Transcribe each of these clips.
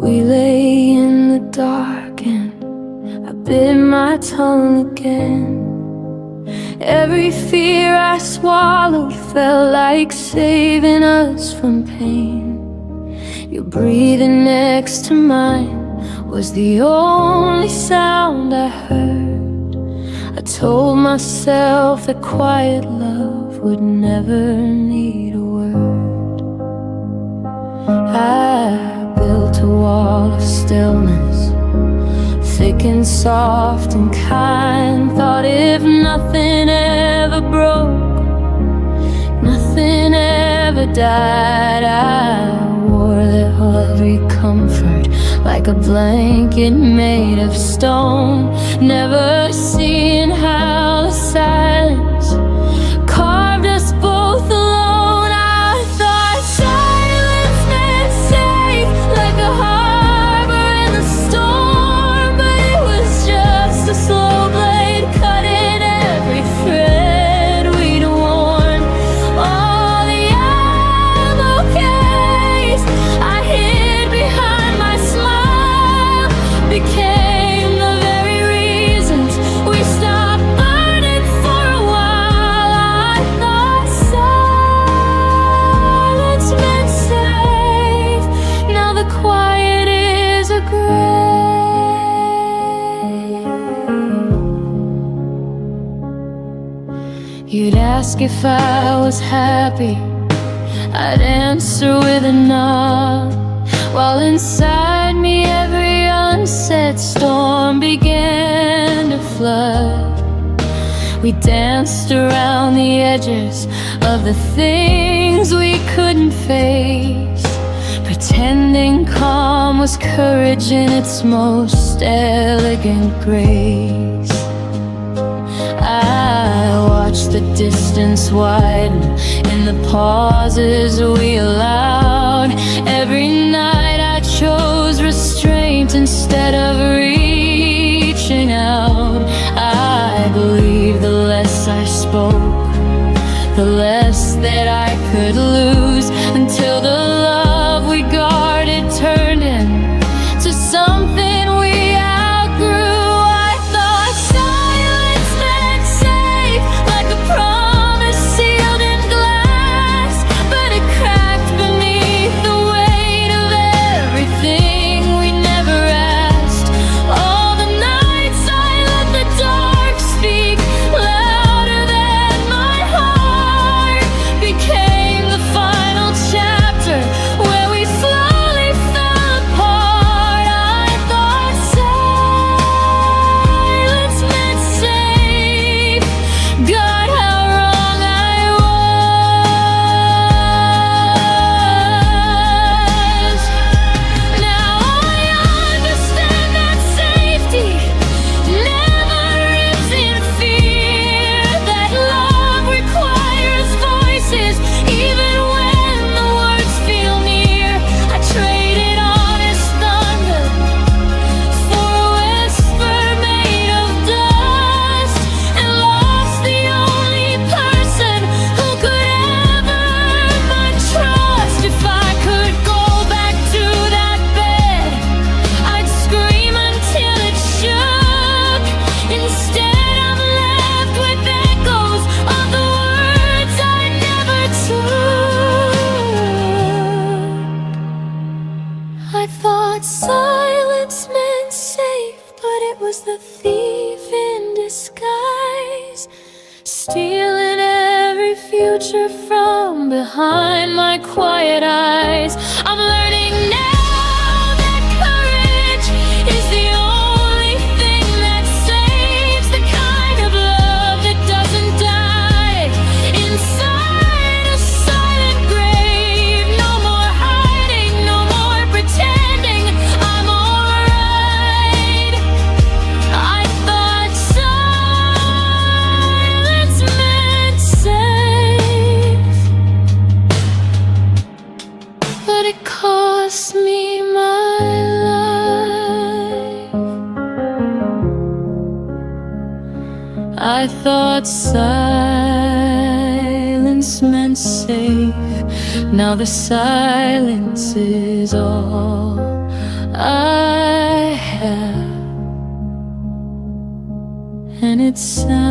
We lay in the dark and I bit my tongue again. Every fear I swallowed felt like saving us from pain. Your breathing next to mine was the only sound I heard. I told myself that quiet love would never need a word. I built a wall of stillness, thick and soft and kind. Thought if nothing ever broke, nothing ever died. I wore that heavy comfort like a blanket made of stone, never seeing how the silence carved us both alone. I thought silence meant safe, like a harbor in the storm, but it was just a slow blade cutting every thread we'd worn. All the ammo case I hid behind my smile became the very reasons we stopped burning for a while. I thought silence meant safe. Now the quiet is a grave. You'd ask if I was happy, I'd answer with a nod, while inside me every unsaid storm began to flood. We danced around the edges of the things we couldn't face, pretending calm was courage in its most elegant grace. I watched the distance widen in the pauses we allowed. Every night I chose restraint instead of reaching out. I believed the less I spoke, the less that I could lose, until the love we guarded turned into something we outgrew. I thought silence meant safe, like a promise sealed in glass, but it cracked beneath the weight of everything we never asked. All the nights I let the dark speak louder than my heart became the final chapter where we slowly fell apart. I thought silence meant safe. God, how wrong I was. Now I understand that safety never lives in fear, that love requires voices even when the words feel near. I traded honest thunder for a whisper made of dust, and lost the only person who could ever earn my trust. If I could go back to that bed, I'd scream until it shook. Instead I'm left with echoes of the words I never took. I thought silence meant safe, but it was the thief in disguise, stealing every future from behind my quiet eyes. I'm learning now that courage is the only thing that saves, the kind of love that doesn't die inside a silent grave. No more hiding, no more pretending I'm alright. I thought silence meant safe, but it cost me my life. I thought silence meant safe. Now the silence is all I have, and it sounds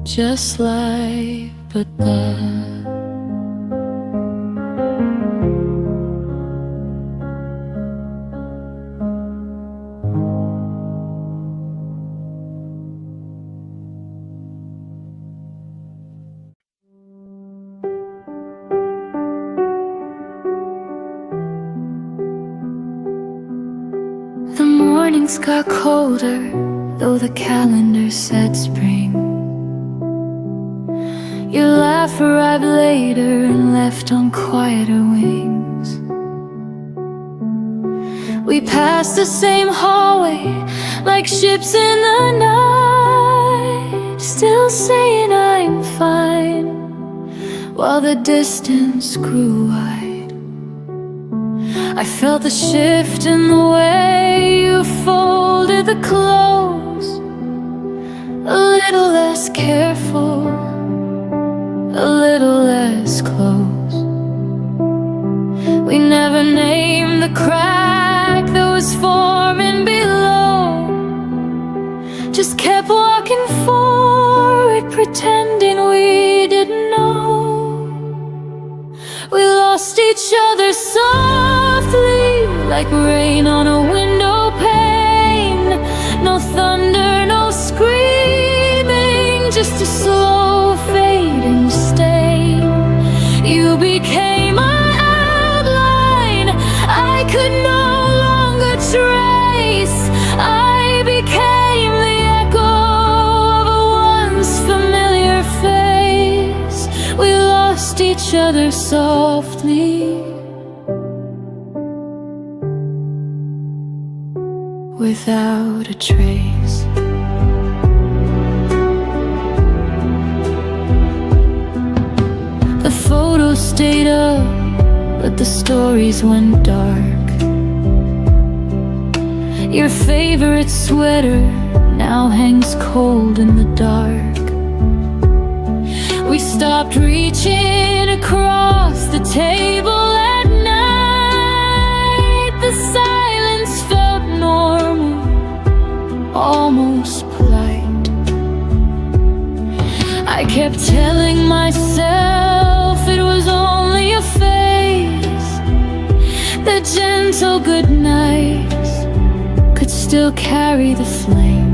just like but that. The mornings got colder, though the calendar said spring. Your laugh arrived later and left on quieter wings. We passed the same hallway like ships in the night, still saying I'm fine, while the distance grew wide. I felt the shift in the way you folded the clothes, a little less careful, a little less close. We never named the crack that was forming below, just kept walking forward, pretending we didn't know. We lost each other softly, like rain on a window pane. No thunder, no screaming, just a slow fading stain. You became my outline I could no longer trace. I became the echo of a once familiar face. We lost each other softly, without a trace. The photos stayed up, but the stories went dark. Your favorite sweater now hangs cold in the dark. We stopped reaching across the table at night. The silence felt normal, almost polite. I kept telling myself it was only a phase, that gentle goodnights could still carry the flame.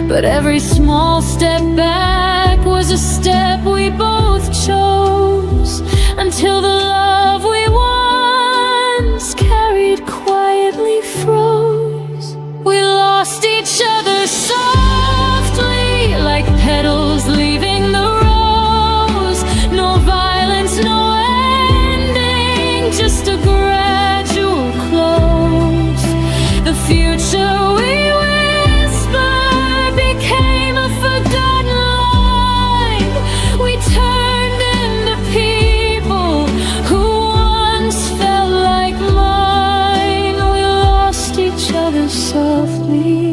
But every small step back was a step we both chose, until the love we once carried quietly froze. We lost each other softly, like petals leaving the rose. No violence, no ending, just a gradual close. The future we whispered became a forgotten line. We turned into people who once felt like mine. We lost each other softly,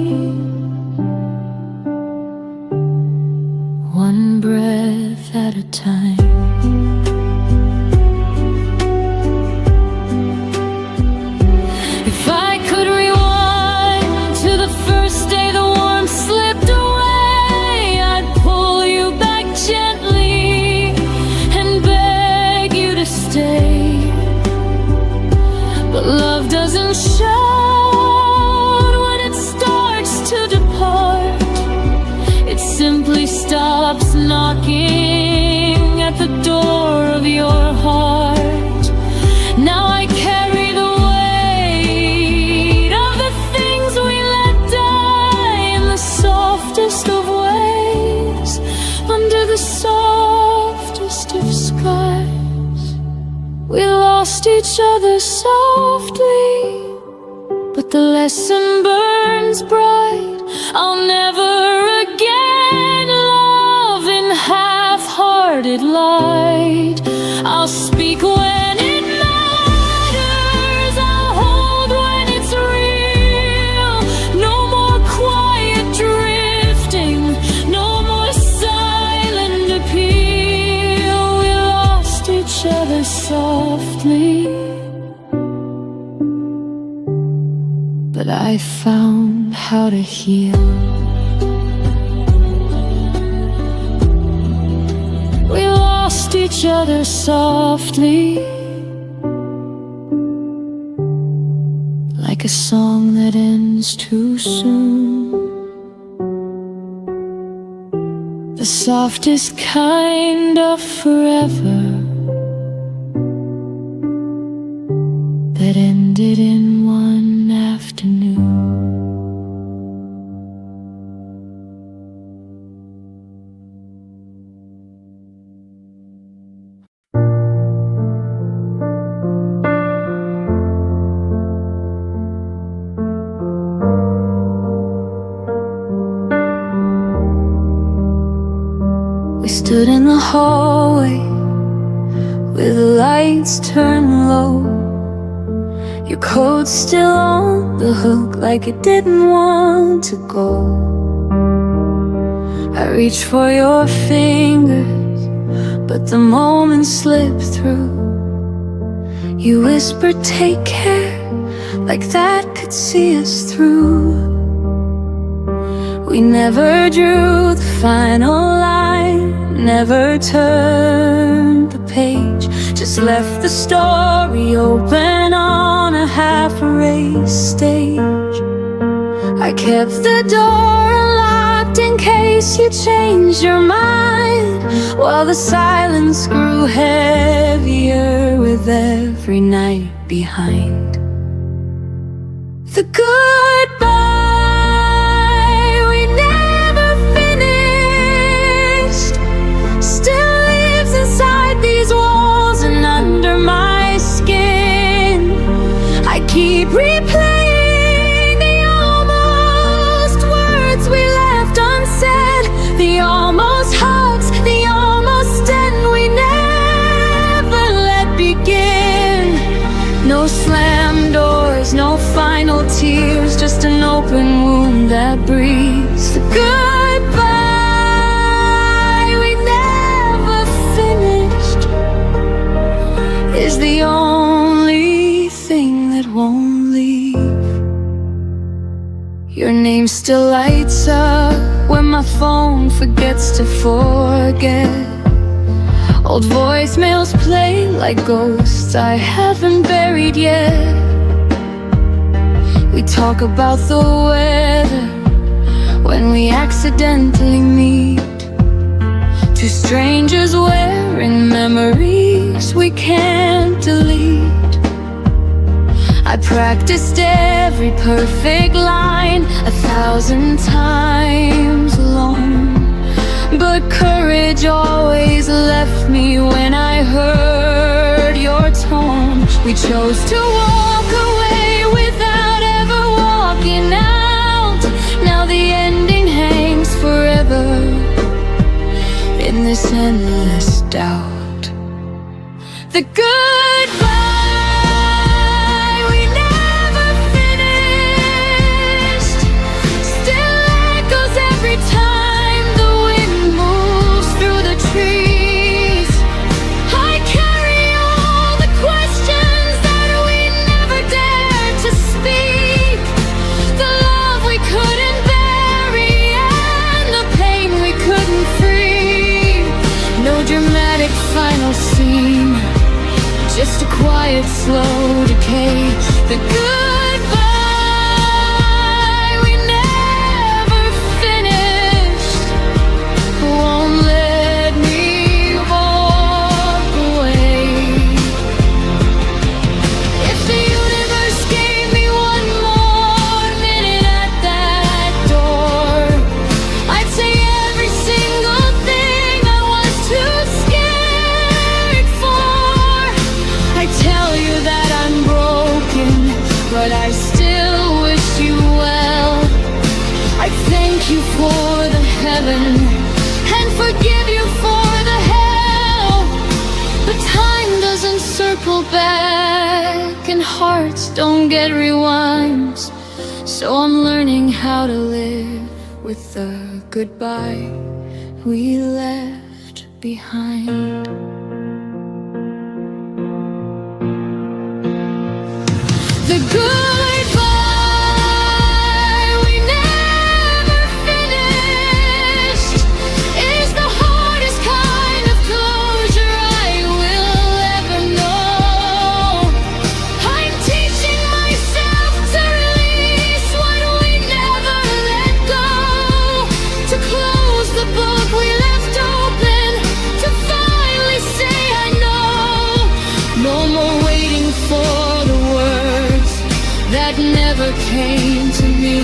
one breath at a time. If I could rewind to the first day the warmth slipped away, I'd pull you back gently and beg you to stay. But love doesn't shout when it starts to depart. It simply stops knocking at the door of your heart. Now I carry the weight of the things we let die in the softest of ways, under the softest of skies. We lost each other softly, but the lesson burns bright. I'll never again love in half-hearted light. I'll speak when it matters, I'll hold when it's real. No more quiet drifting, no more silent appeal. We lost each softly, but I found how to heal. We lost each other softly, like a song that ends too soon. The softest kind of forever that ended in one afternoon. We stood in the hallway with the lights turned low. Your coat still on the hook like it didn't want to go. I reached for your fingers, but the moment slipped through. You whispered, take care, like that could see us through. We never drew the final line, never turned the page, just left the story open on a half-erased stage. I kept the door unlocked in case you changed your mind, while the silence grew heavier with every night behind. The goodbye we never finished still lives inside these walls and under my skin. I keep replaying the almost words we left unsaid, the almost hugs, the almost end we never let begin. No slam doors, no final tears, just an open wound that breathes. The goodbye we never finished is the only thing that won't leave. Your name still lights up when my phone forgets to forget. Old voicemails play like ghosts I haven't buried yet. We talk about the weather when we accidentally meet. Two strangers wearing memories we can't delete. I practiced every perfect line 1,000 times alone, but courage always left me when I heard your tone. We chose to walk away without ever walking out. Now the ending hangs forever in this endless doubt. The goodbye we never finished still echoes every time the wind moves through the trees. I carry all the questions that we never dared to speak, the love we couldn't bury and the pain we couldn't free. No dramatic final scene, just a quiet, slow decay. The goodbye we never finished won't let me walk away. If the universe gave me one more minute at that door, I'd say every single thing I was too scared for. I tell you that I'm broken, but I still wish you well. I thank you for the heaven and forgive you for the hell. But time doesn't circle back and hearts don't get rewinds. So I'm learning how to live with the goodbye we left behind. The goodbye we never finished is the hardest kind of closure I will ever know. I'm teaching myself to release what we never let go, to close the book we left open, to finally say I know. No more waiting for the words that never came to me.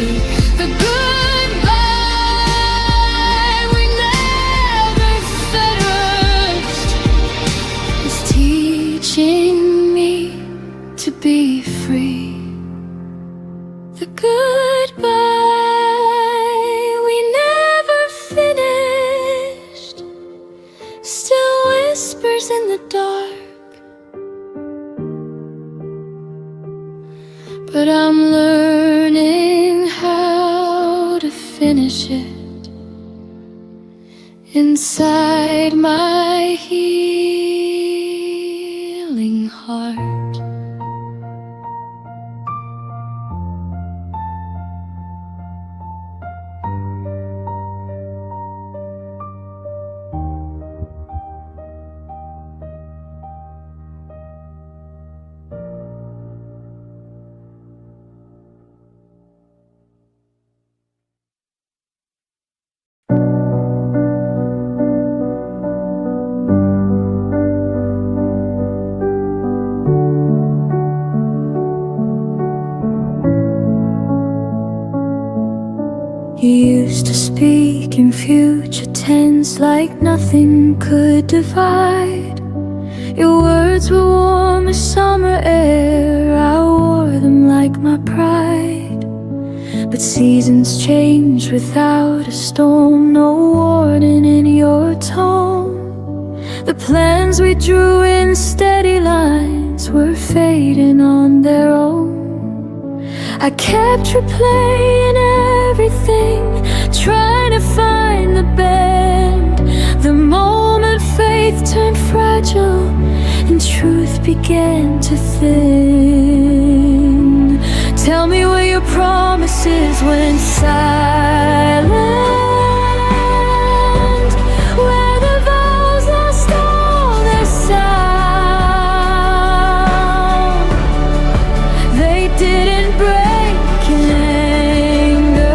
The goodbye we never finished is teaching me to be free. The goodbye we never finished still whispers in the dark, but I'm learning how to finish it inside my healing heart. You used to speak in future tense like nothing could divide. Your words were warm as summer air, I wore them like my pride. But seasons change without a storm, no warning in your tone. The plans we drew in steady lines were fading on their own. I kept replaying everything, trying to find the bend. The moment faith turned fragile and truth began to thin. Tell me where your promises went silent, where the vows lost all their sound. They didn't break in anger,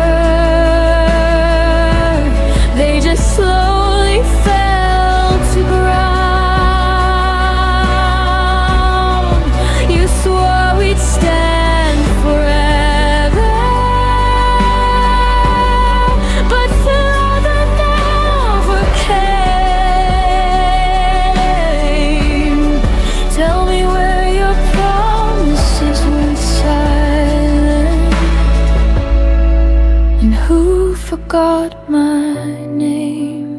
they just slowly fell to ground. You swore we'd stand forever, but through all that never came. Tell me where your promises went silent, and who forgot my name.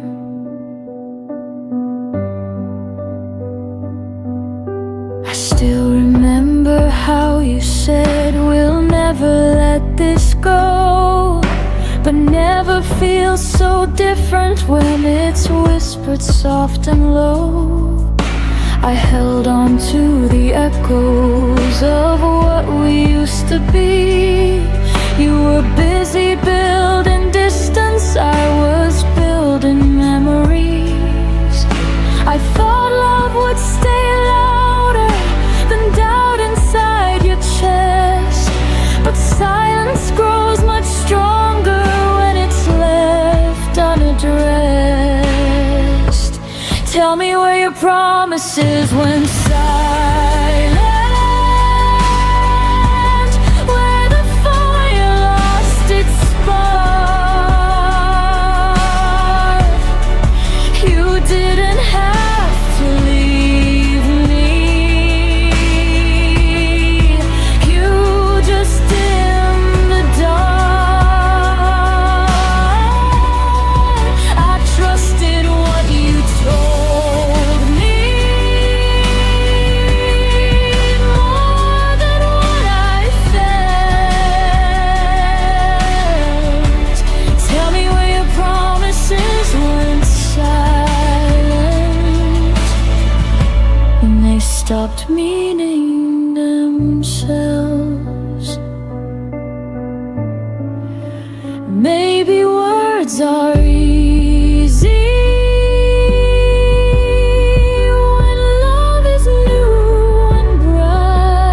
I still remember how you said we'll never let this go, but never feels so different when it's whispered soft and low. I held on to the echoes of what we used to be. You were busy building distance, I was building memories. I thought love would stay louder than doubt inside your chest, but silence grows much stronger when it's left unaddressed. Tell me where your promises went silent, where the fire lost its spark. You didn't have to leave me, you just dimmed the dark. I trusted what you told me more than what I felt. Tell me where your promises went silent, when they stopped meaning themselves. words are easy when love is new and bright.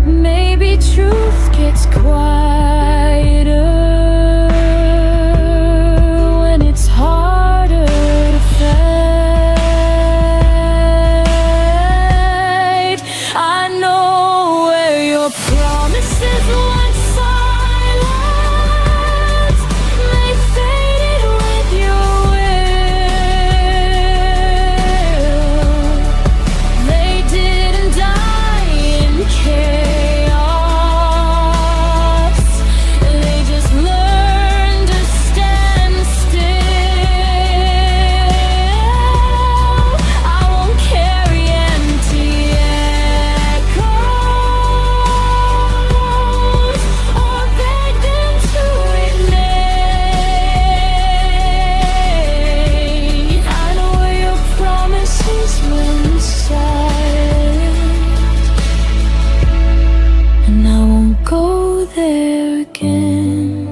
Maybe truth gets quieter when it's harder to fight. I know where your promises once silence may fade with your will. They didn't die in chaos. They just learned to stand still. I won't carry empty echoes or beg them to remain. I know where your promises went silent, and I won't go there again.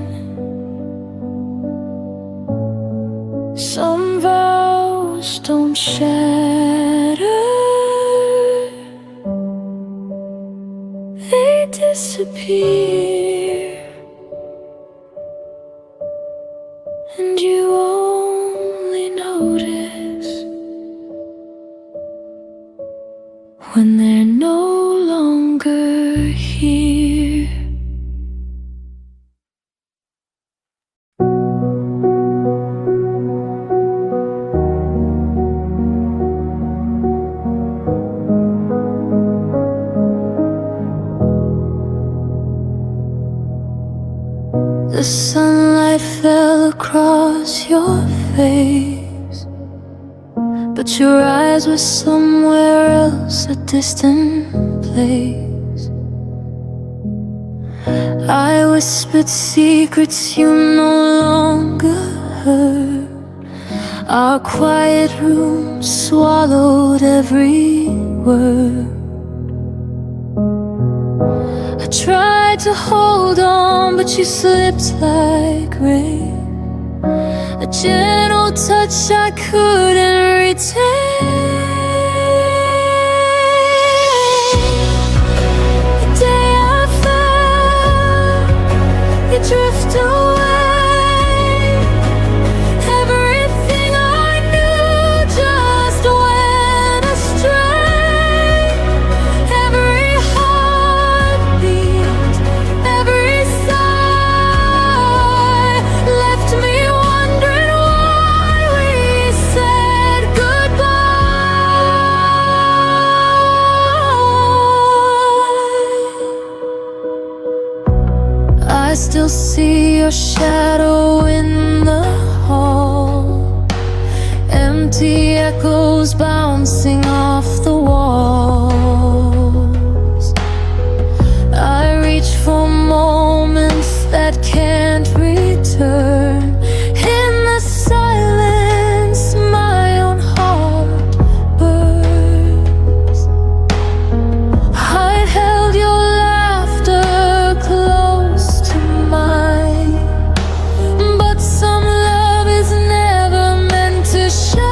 Some vows don't shatter, they disappear, and you only notice when they're no longer here. The sunlight fell across your face, but your eyes were somewhere else, a distant place. I whispered secrets you no longer heard. Our quiet room swallowed every word. I tried to hold on, but you slipped like rain. A gentle touch I couldn't retain. The day I fell, you drift away. Everything I knew just went astray. Every heartbeat, every sigh left me wondering why we said goodbye. I still see your shadow in the hall, empty echoes bouncing off the walls. I reach for moments that can't return. In the silence, my own heart burns. I held your laughter close to mine, but some love is never meant to shine.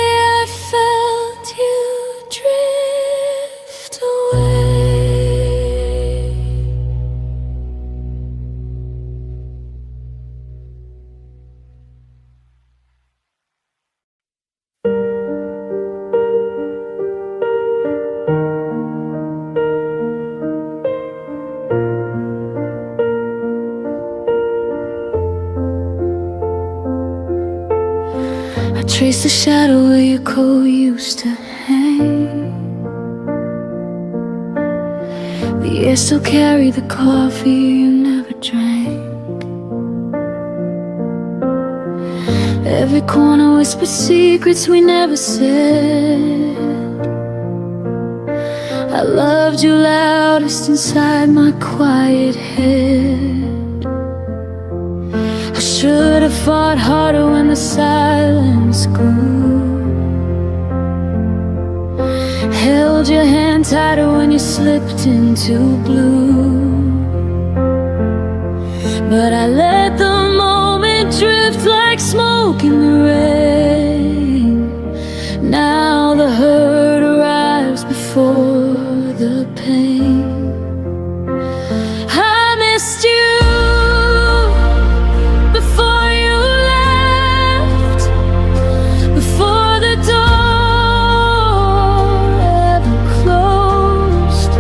I felt you drift away. Trace the shadow where your coat used to hang. The air still carried the coffee you never drank. Every corner whispered secrets we never said. I loved you loudest inside my quiet head. I should have fought harder when the silence grew. Held your hand tighter when you slipped into blue. But I let the moment drift like smoke in the rain. Now the hurt arrives before the pain. I missed you before you left, before the door ever closed.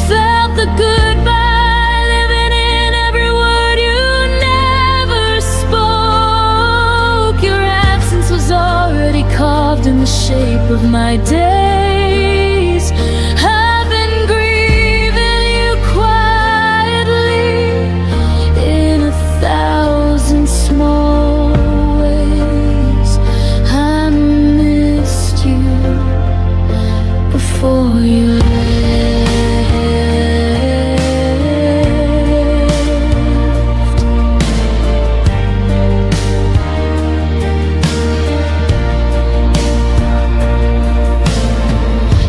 Felt the goodbye living in every word you never spoke. Your absence was already carved in the shape of my days. I've been grieving you quietly in 1,000 small ways. I missed you before you left.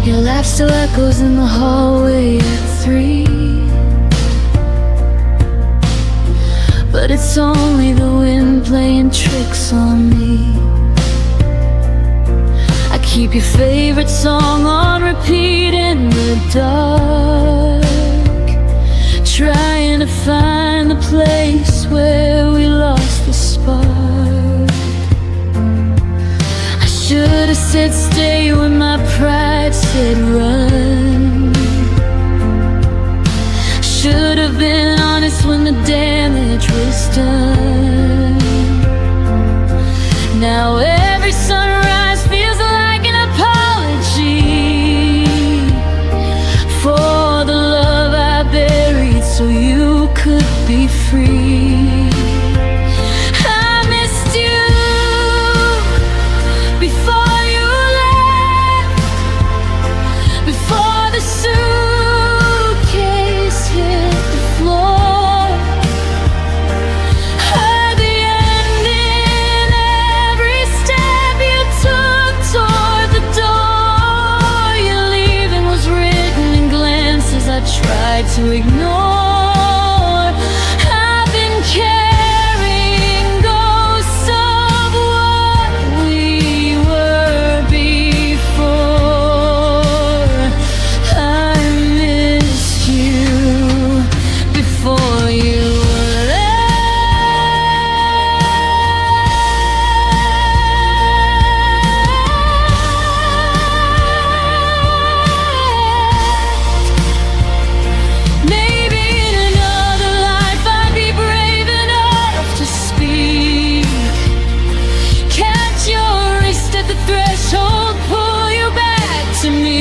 Your laugh still echoes in the hallway at 3. But it's only the wind playing tricks on me. I keep your favorite song on repeat in the dark, trying to find the place where we lost the spark. I should have said stay when my pride said run. Should have been honest when the damage was done. Now every sunrise feels like an apology for the love I buried so you could be free. I missed you before you left, before the suitcase hit the floor. Heard the end in every step you took toward the door. Your leaving was written in glances I tried to ignore. I've been carrying ghosts of what we were before. I missed you before you left. Maybe in another life I'd be brave enough to speak. Catch your wrist at the threshold, pull you back to me.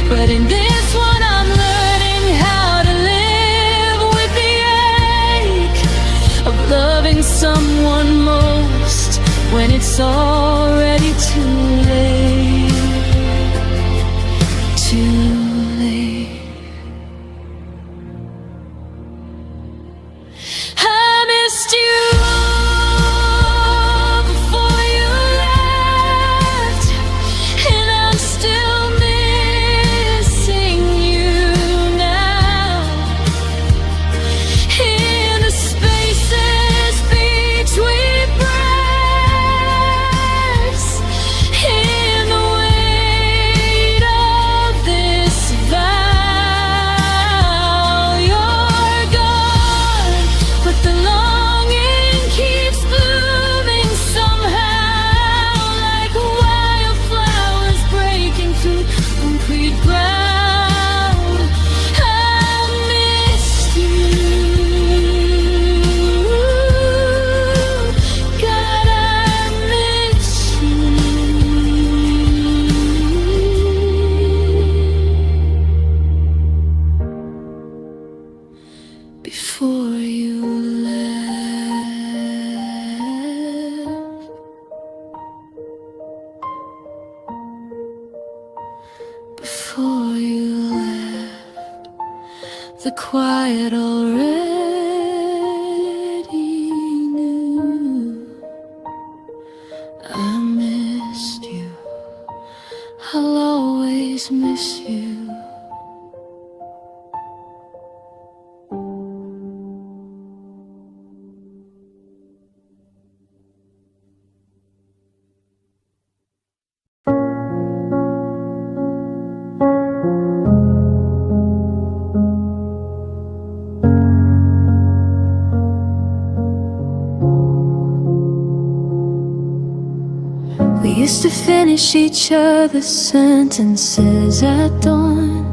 But in this one I'm learning how to live with the ache of loving someone most when it's already too late. Too late. I missed you before you left, and I'm still missing you now. In the spaces between breaths, before you left. The quiet already knew I missed you. I'll always miss you. We used to finish each other's sentences at dawn.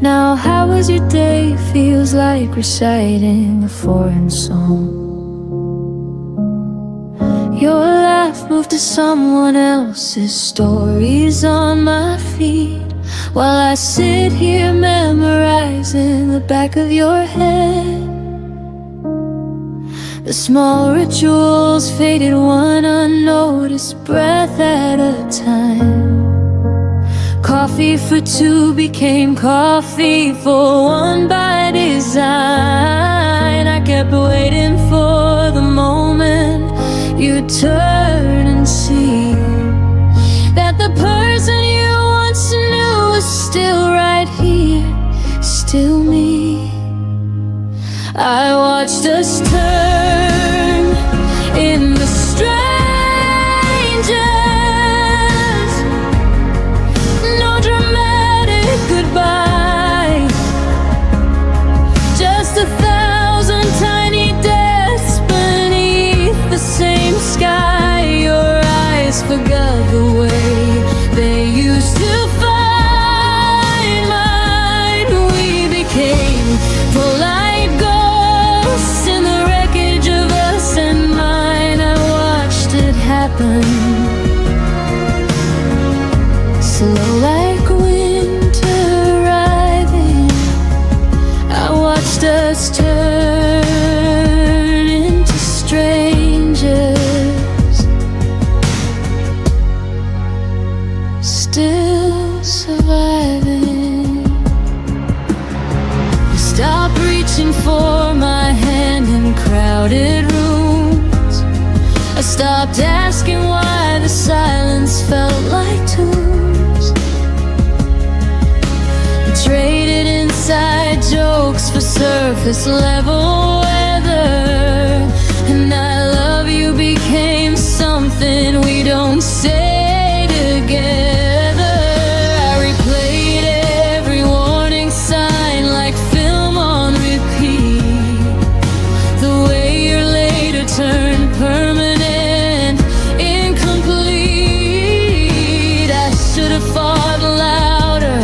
Now how was your day feels like reciting a foreign song. Your laugh moved to someone else's stories on my feet, while I sit here memorizing the back of your head. The small rituals faded one unnoticed breath at a time. Coffee for two became coffee for one by design. I kept waiting for the moment you'd turn and see that the person you once knew was still right here, still me. I watched us turn in the strangers. No dramatic goodbye, just 1,000 tiny deaths beneath the same sky. Your eyes forgot the way they used to find mine. We became polite ghosts in the wreckage of us and mine. I watched it happen, slow like winter arriving. I watched us turn into strangers, still surviving. Stop reaching for my hand in crowded rooms. I stopped asking why the silence felt like tombs. Traded inside jokes for surface level weather, and I love you became something we don't say together. I replayed every warning sign like film on repeat. The way your later turned permanent, incomplete. I should have fought louder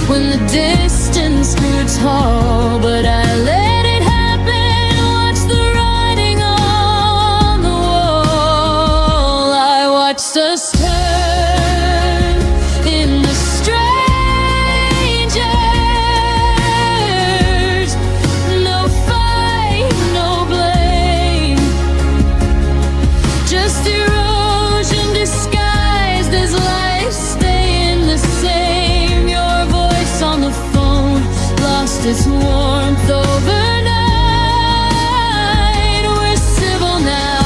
when the distance grew tall, but I let it happen. Watch the writing on the wall. I watched us turn into strangers. No fight, no blame, just erosion disguised as life staying the same. Your voice on the phone lost its warmth overnight. We're civil now,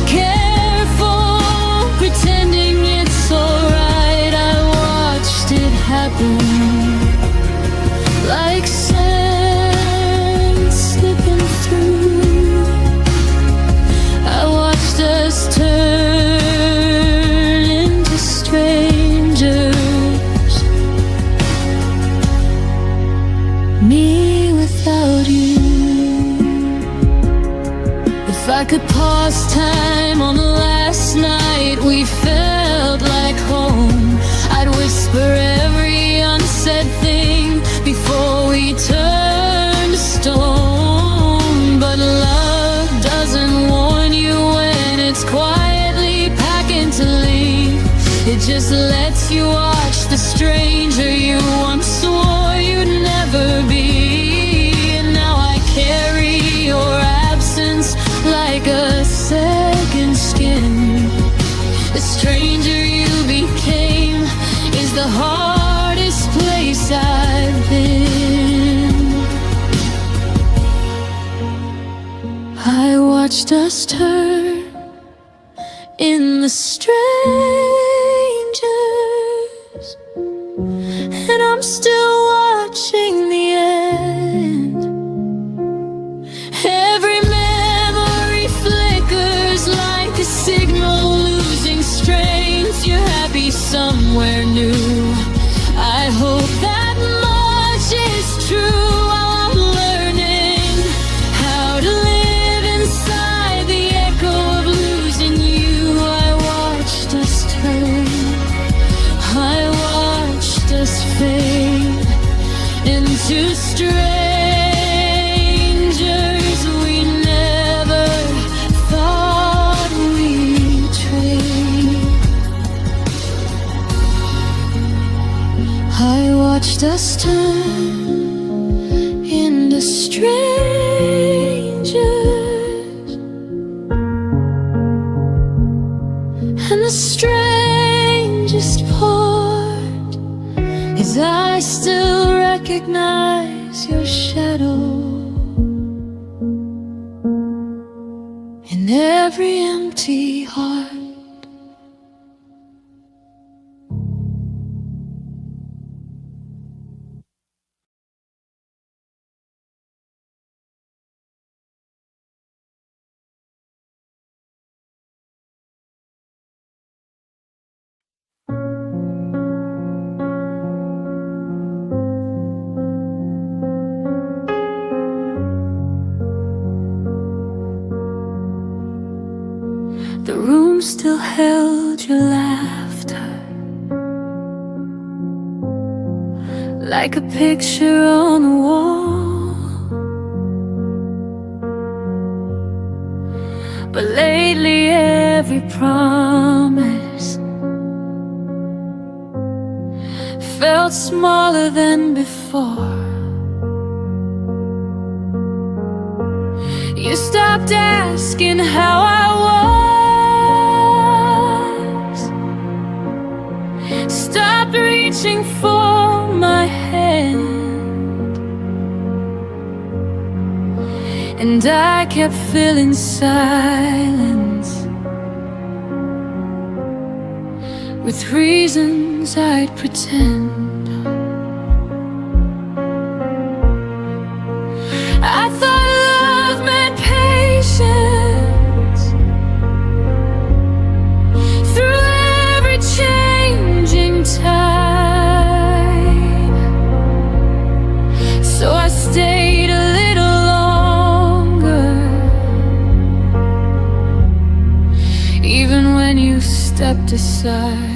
careful, pretending it's alright. I watched it happen like sand slipping through. I watched us turn into strangers, me without you. If I could pause time on the last night we felt like home, I'd whisper every unsaid thing before we turned to stone. But love doesn't warn you when it's quietly packing to leave. It just lets you watch the stranger you once swore you'd never be. And now I carry your absence like a second skin. The stranger you became is the heart watched us turn in the strangers, and I'm still watching the end. Every memory flickers like a signal losing strength. You're happy somewhere new. I hope that much is true. While I'm learning how to live inside the echo of losing you, I watched us turn, I watched us fade into strangers we never thought we'd trade. I watched us turn into strangers, and the strangest part is I still recognize your shadow in every empty heart. The room still held your laughter, like a picture on the wall. But lately every promise felt smaller than before. You stopped asking how I was, stopped reaching for my hand, and I kept filling silence with reasons I'd pretend. I thought love meant patience through every changing tide, so I stayed a little longer, even when you stepped aside.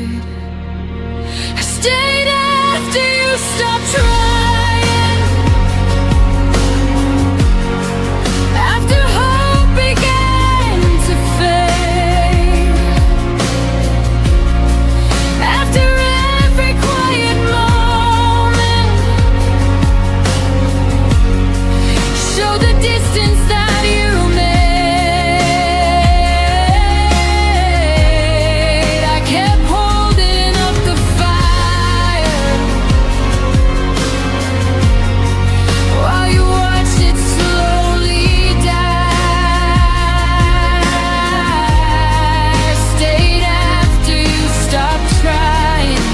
I stayed after you stopped trying, after hope began to fade, after every quiet moment showed the distance that you made. I kept holding up the fire while you watched it slowly die. Stayed after you stopped trying,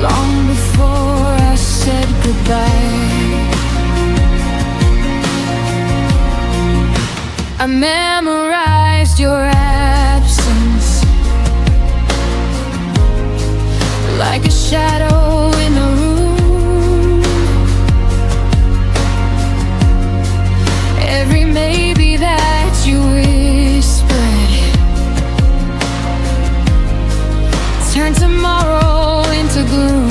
long before I said goodbye. I memorized your absence like a shadow in a room. Every maybe that you whispered turned tomorrow into gloom.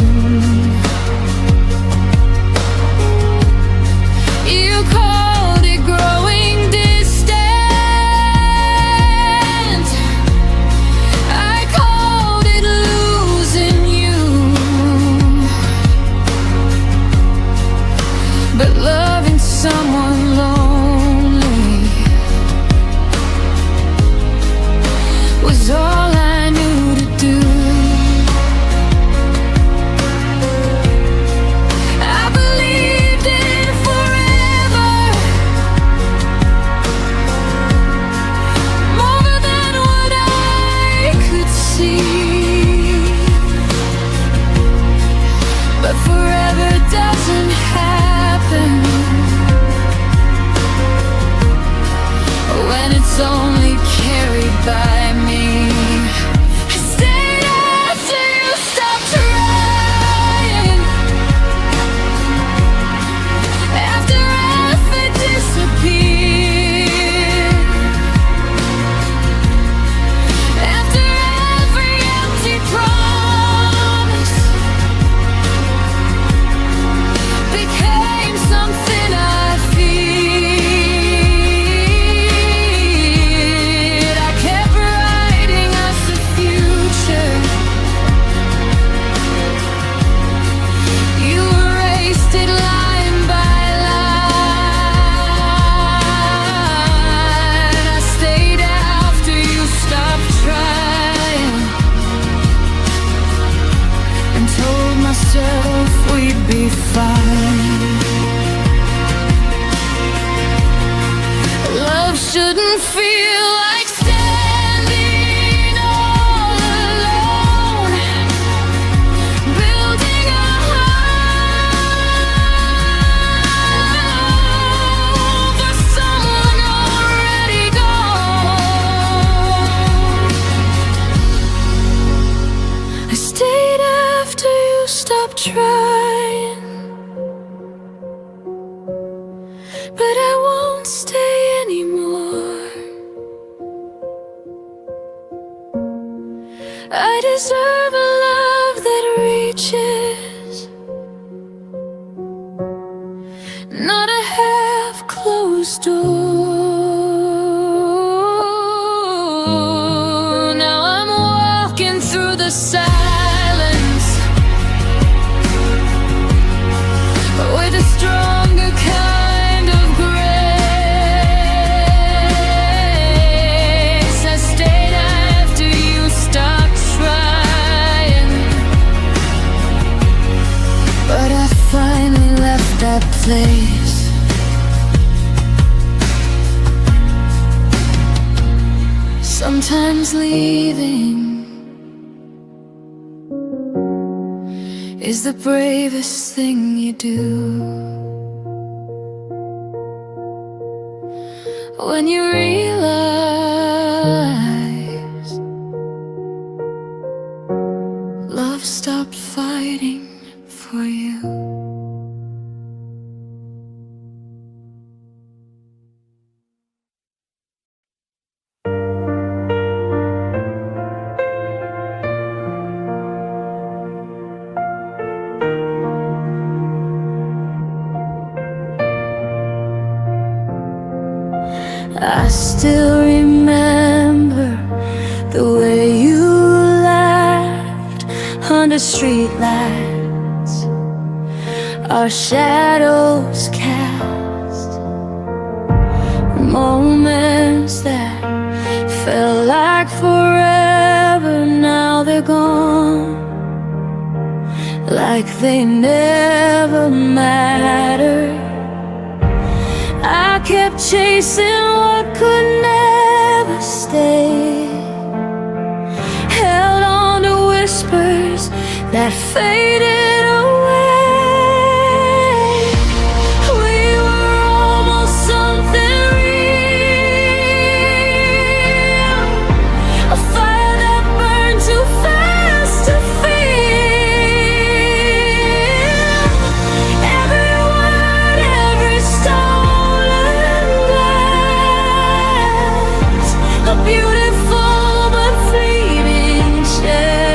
You called it growing distant, I called it losing you. by me. I stayed after you stopped trying, after effort disappeared, after every empty promise became something I feared. I kept writing us a future. You erased it line by line. I stayed after you stopped trying and told myself we'd be fine. Love shouldn't feel like standing all alone, building a home for someone already gone. I stayed after you stopped trying, but I won't stay anymore. I deserve a love that reaches, not a half-closed door. Now I'm walking through the silence with a stronger kind of grace. I stayed after you stopped trying, but I finally left that place. Sometimes leaving is the bravest thing you do. When you realize love stopped fighting for you. I still remember the way you laughed under streetlights, our shadows cast, moments that felt like forever. Now they're gone, like they never mattered. I kept chasing what could never stay, held on to whispers that faded away. We were almost something real, a fire that burned too fast to feel. Every word, every stolen glance, a beautiful but fleeting chance.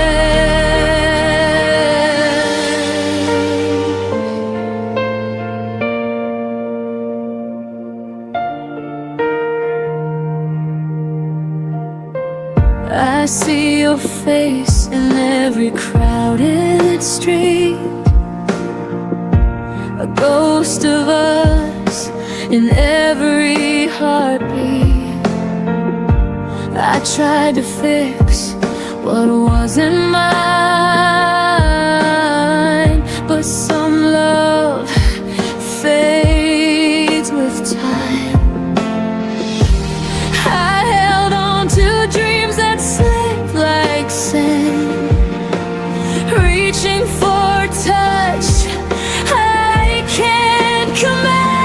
I see your face in every crowded street, a ghost of us in every heartbeat. I tried to fix what wasn't mine, but some love fades with time. I held on to dreams that slipped like sand, reaching for touch I can't command.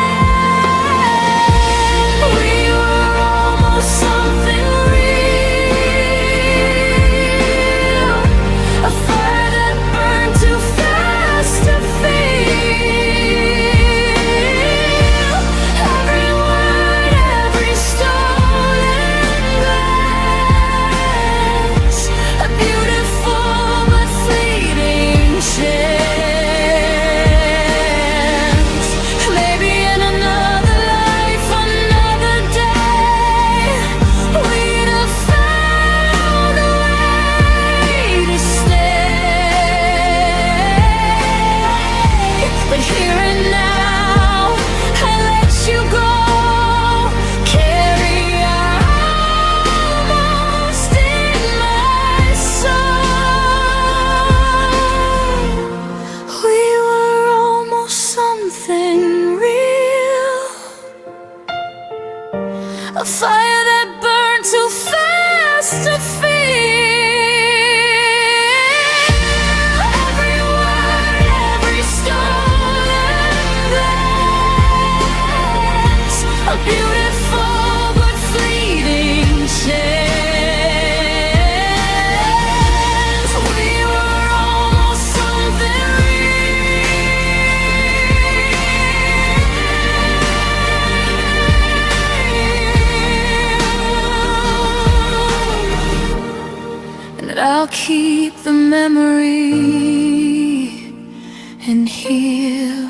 We were almost something real, used to feel. Every word, every stolen glance, a beautiful but fleeting chance. We were almost something real. And I'll keep the memory and heal.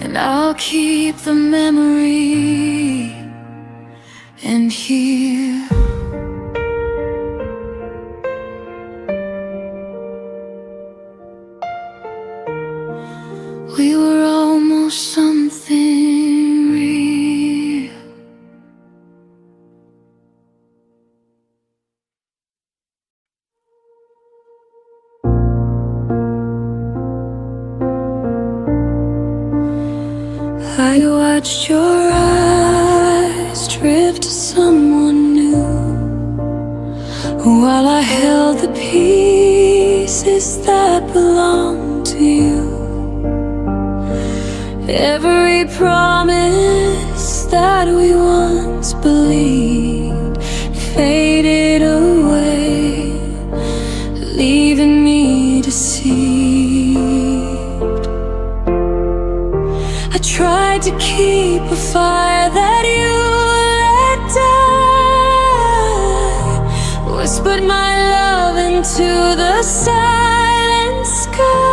And I'll keep the memory and heal. We were almost something real. I watched your eyes drift to someone new, while I held the pieces that belonged to you. Every promise that we once believed faded away, leaving me deceived. I tried to keep a fire that you let die, whispered my love into the silent sky.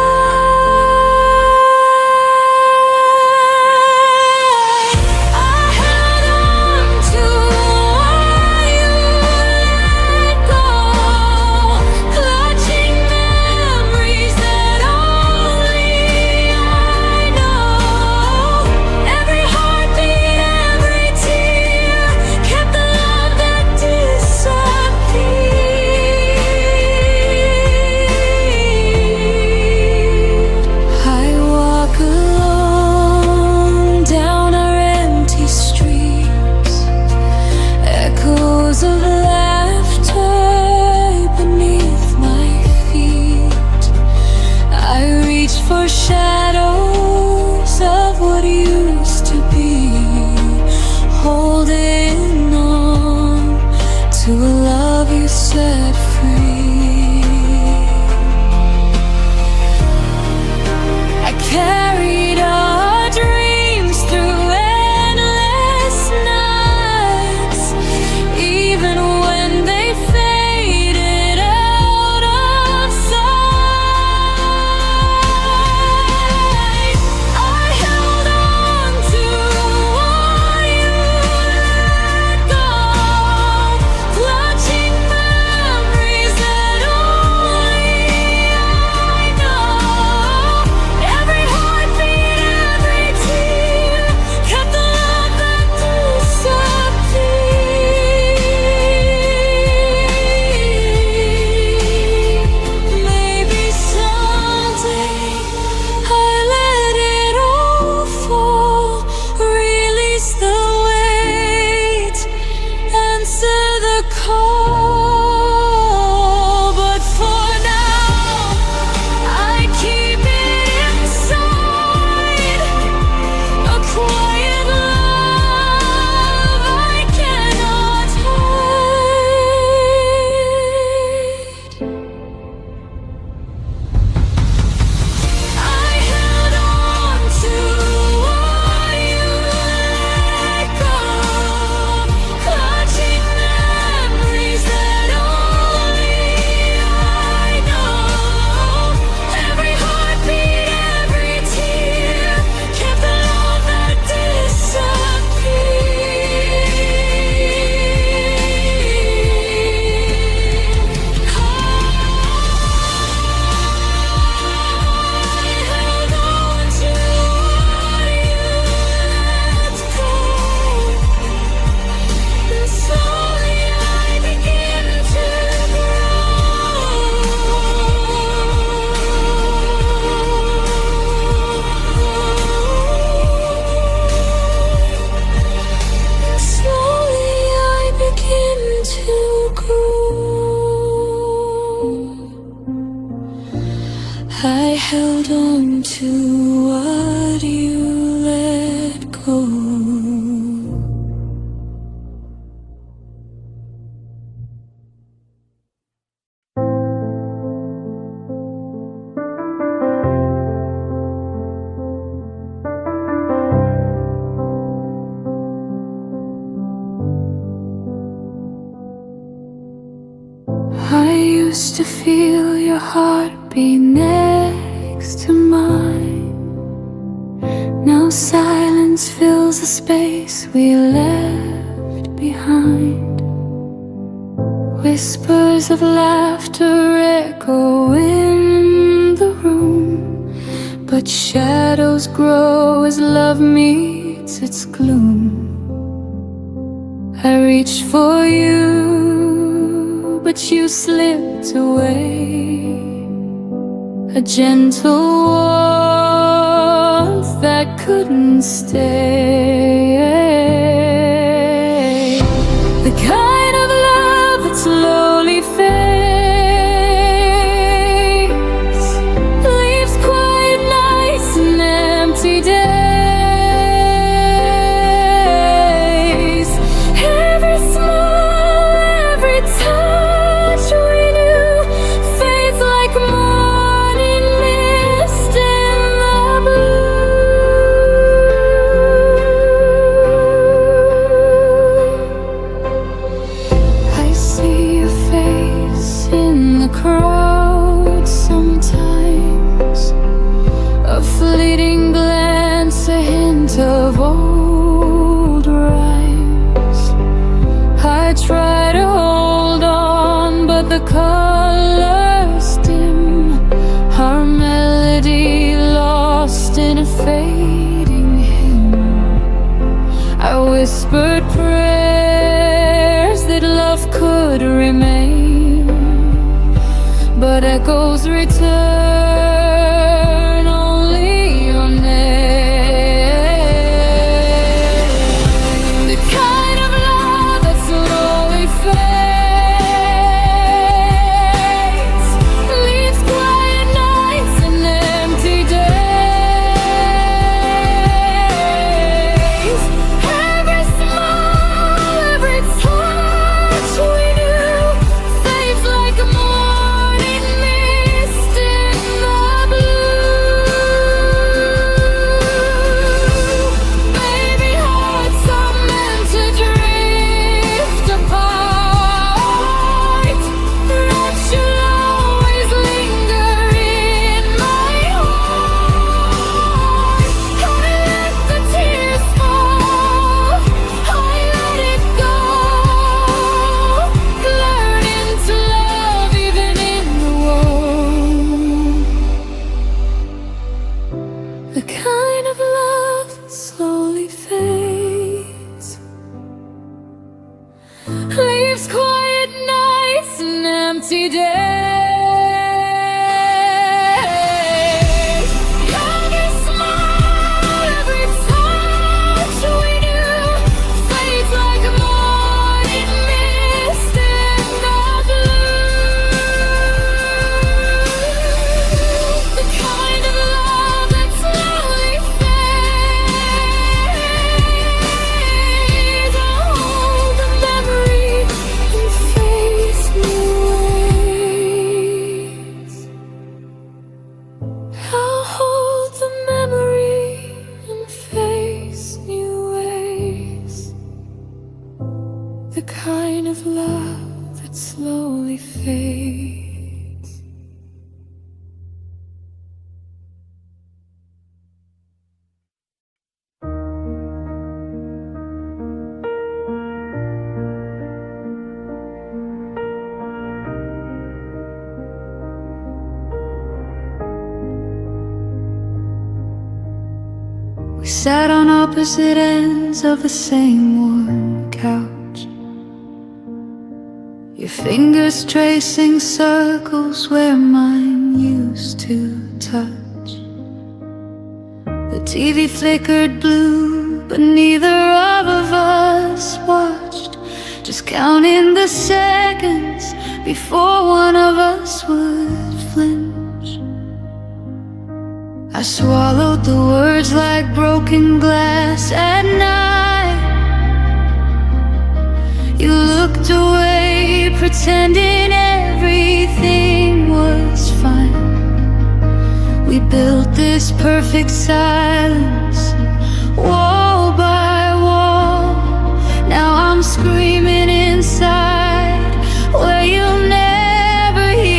used to feel your heartbeat next to mine. Now silence fills the space we left behind. Whispers of laughter echo in the room, but shadows grow as love meets its gloom. I reached for you, but you slipped away. A gentle warmth that couldn't stay. The kind of love that slowly fades, leaves quiet nights and empty days. Every smile, every touch we knew fades like morning mist in the blue. I see your face in the crowd sometimes, a fleeting glance, a hint of old rhymes. I try to hold on, but the colors dim, our melody lost in a fading hymn. I whispered prayers that love could remain, but echoes return, only your name. The kind of love that slowly fades, leaves quiet nights and empty days. Every smile, every touch we knew fades like a morning mist in the blue. Baby, hearts are meant to drift apart, that you'll always linger in my heart. I let the tears fall, I let it go, learning to love even in the womb. The kind of love that slowly fades, leaves quiet nights and empty days. Every smile, every touch we knew fades like a morning mist in the blue. The kind of love that slowly fades. I'll hold the memory and face new ways. I'll hold the memory and face new ways. The kind of love that slowly fades. We sat on opposite ends of the same worn couch, your fingers tracing circles where mine used to touch. The TV flickered blue, but neither of us watched, just counting the seconds before one of us would flinch. I swallowed the words like broken glass at night. You looked away, pretending everything was fine. We built this perfect silence, wall by wall. Now I'm screaming inside, where you'll never hear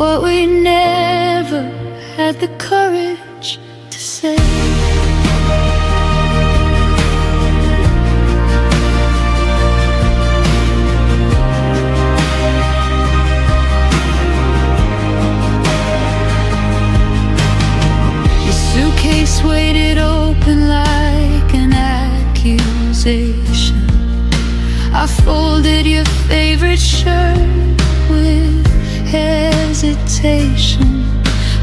what we never had the courage to say. Your suitcase weighted open like an accusation. I folded your favorite shirt with hesitation.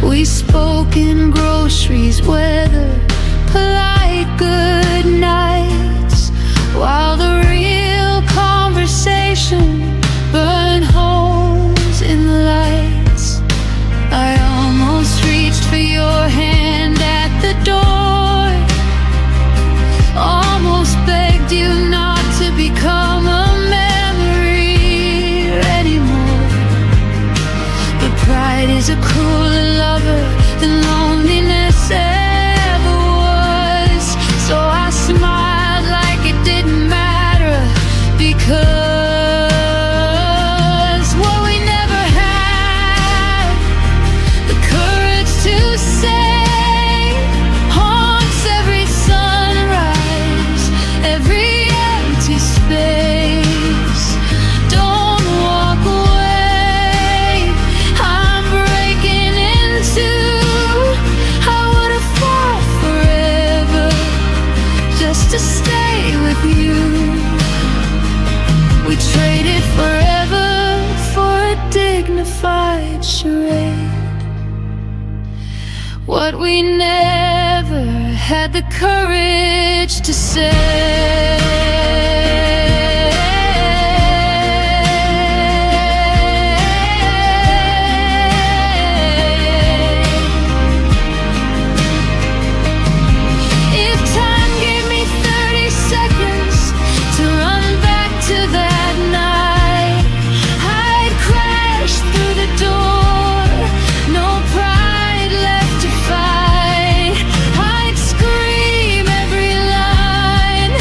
We spoke in groceries, weather, polite good nights, while the real conversation burned holes in the lights. I almost reached for your hand at the door, almost begged you not to become a memory anymore. But pride is a crueler lover than loneliness ever was. So I smiled like it didn't matter, because what we never had the courage to say haunts every sunrise, every empty space. Don't walk away, I'm breaking into. I would have fought forever just to stay with you. We traded forever for a dignified charade, what we never had the courage to say. If time gave me 30 seconds to run back to that night, I'd crash through the door, no pride left to fight. I'd scream every line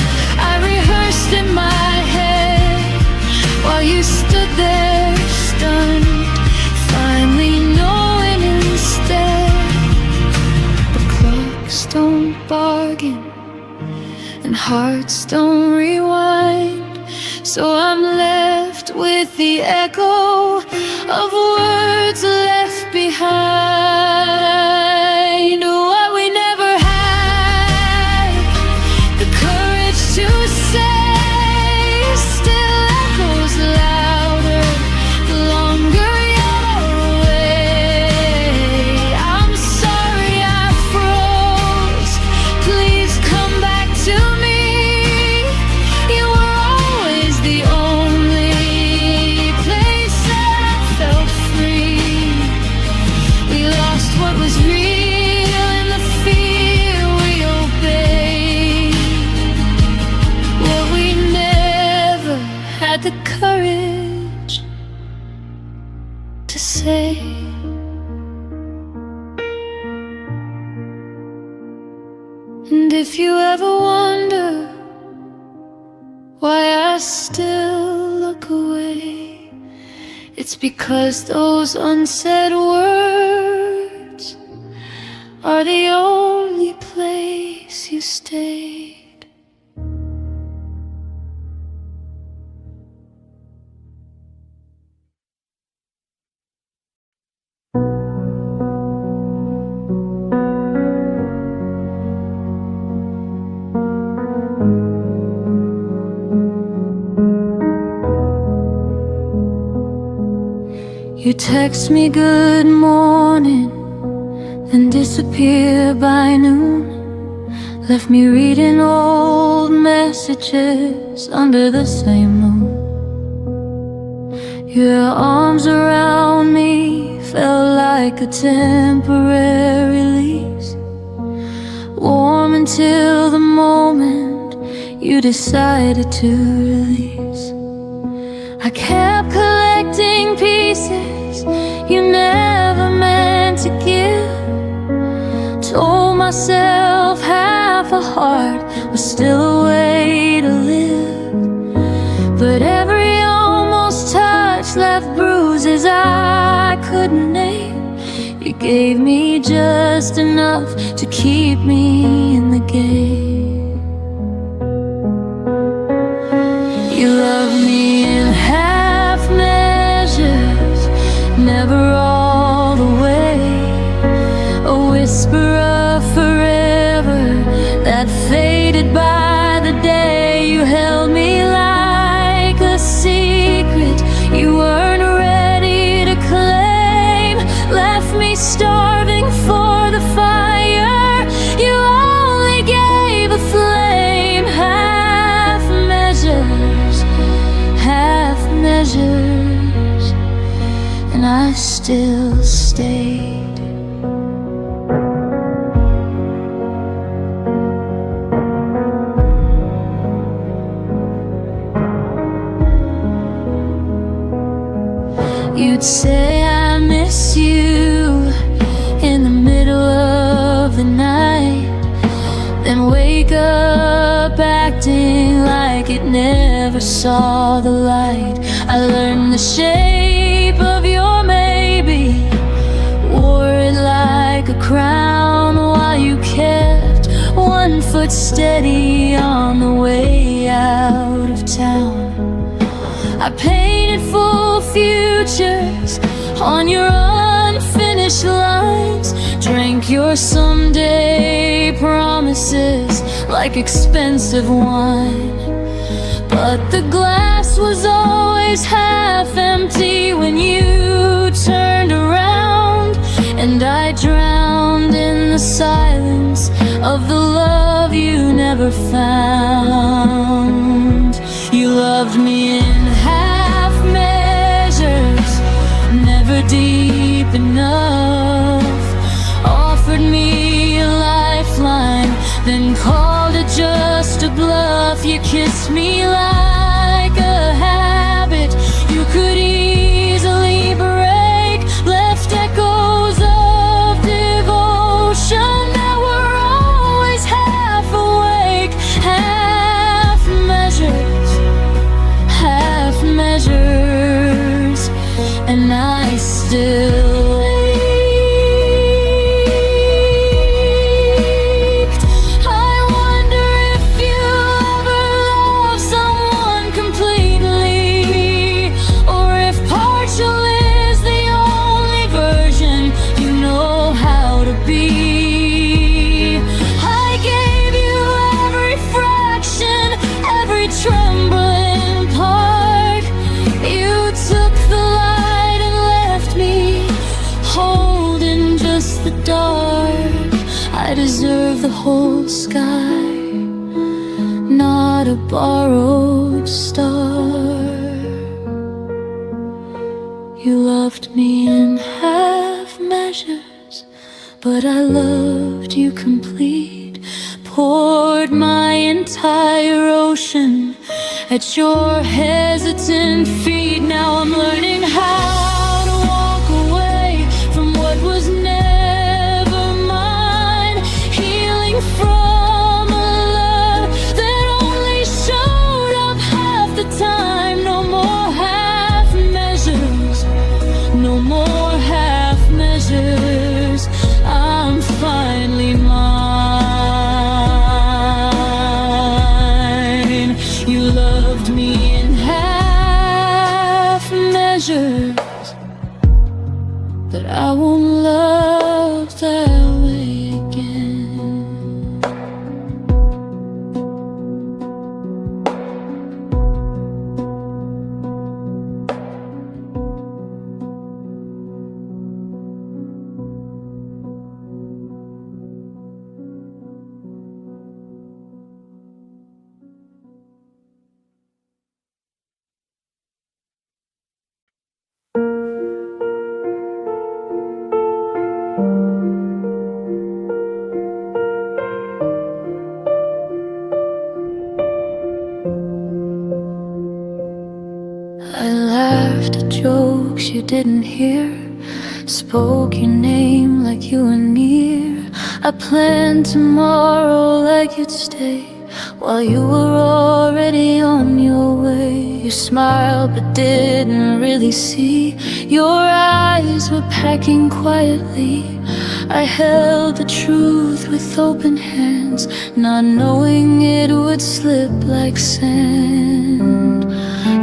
I rehearsed in my head, while you stood there stunned, finally knowing instead. The clocks don't bargain and hearts don't rewind, so I'm left with the echo of words left behind. What we never had the courage to say still echoes louder the longer you're away. I'm sorry I froze, please come back to me. You were always the only place that I felt free. We lost what was real in the fear we obeyed, what we never had the courage to say. And if you ever wonder why I still look away, it's because those unsaid words are the only place you stayed. You text me good morning, then disappear by noon. Left me reading old messages under the same moon. Your arms around me felt like a temporary release, warm until the moment you decided to release. I kept collecting pieces you never meant to give. Told myself half a heart was still a way to live, but every almost touch left bruises. I I couldn't name. You gave me just enough to keep me in the game. You love me in half measures, never all the way. A whisper of forever that faded by the day. You held me like a secret you weren't ready to claim. Left me starving for the fire you only gave a flame. Half measures, half measures, and I still stayed. You'd say I miss you in the middle of the night, then wake up acting like it never saw the light. I learned the shape of your maybe, wore it like a crown, while you kept one foot steady on the way out of town. I painted full futures on your unfinished lines, drank your someday promises like expensive wine. But the glass was always half empty when you turned around, and I drowned in the silence of the love you never found. You loved me in half measures, never deep enough. Offered me a lifeline, then called it just a bluff. You kissed me like a habit you could easily break, left echoes of devotion that were always half awake. Half measures, half measures, and I still ached. I wonder if you ever love someone completely, or if partial is the only version you know how to be. I gave you every fraction, every trembling part. You took the light and left me holding just the dark. I deserve the whole sky, not a borrowed star. You loved me in half measures, but I loved you complete. Poured my entire ocean at your hesitant feet. Now I'm learning how to walk away from what was never mine, healing from a love that only showed up half the time. No more half measures, no more half measures. I'm finally mine. You loved me in half measures, but I won't love that way again. I laughed at jokes you didn't hear, spoke your name like you were near. I planned tomorrow like you'd stay, while you were already on your way. You smiled but didn't really see. Your eyes were packing quietly. I held the truth with open hands, not knowing it would slip like sand.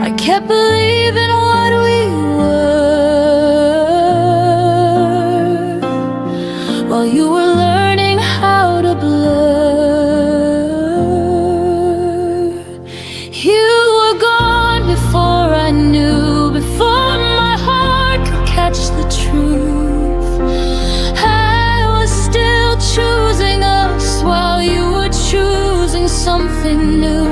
I kept believing what we were, while you were learning how to blur. You were gone before I knew, before my heart could catch the truth. I was still choosing us while you were choosing something new.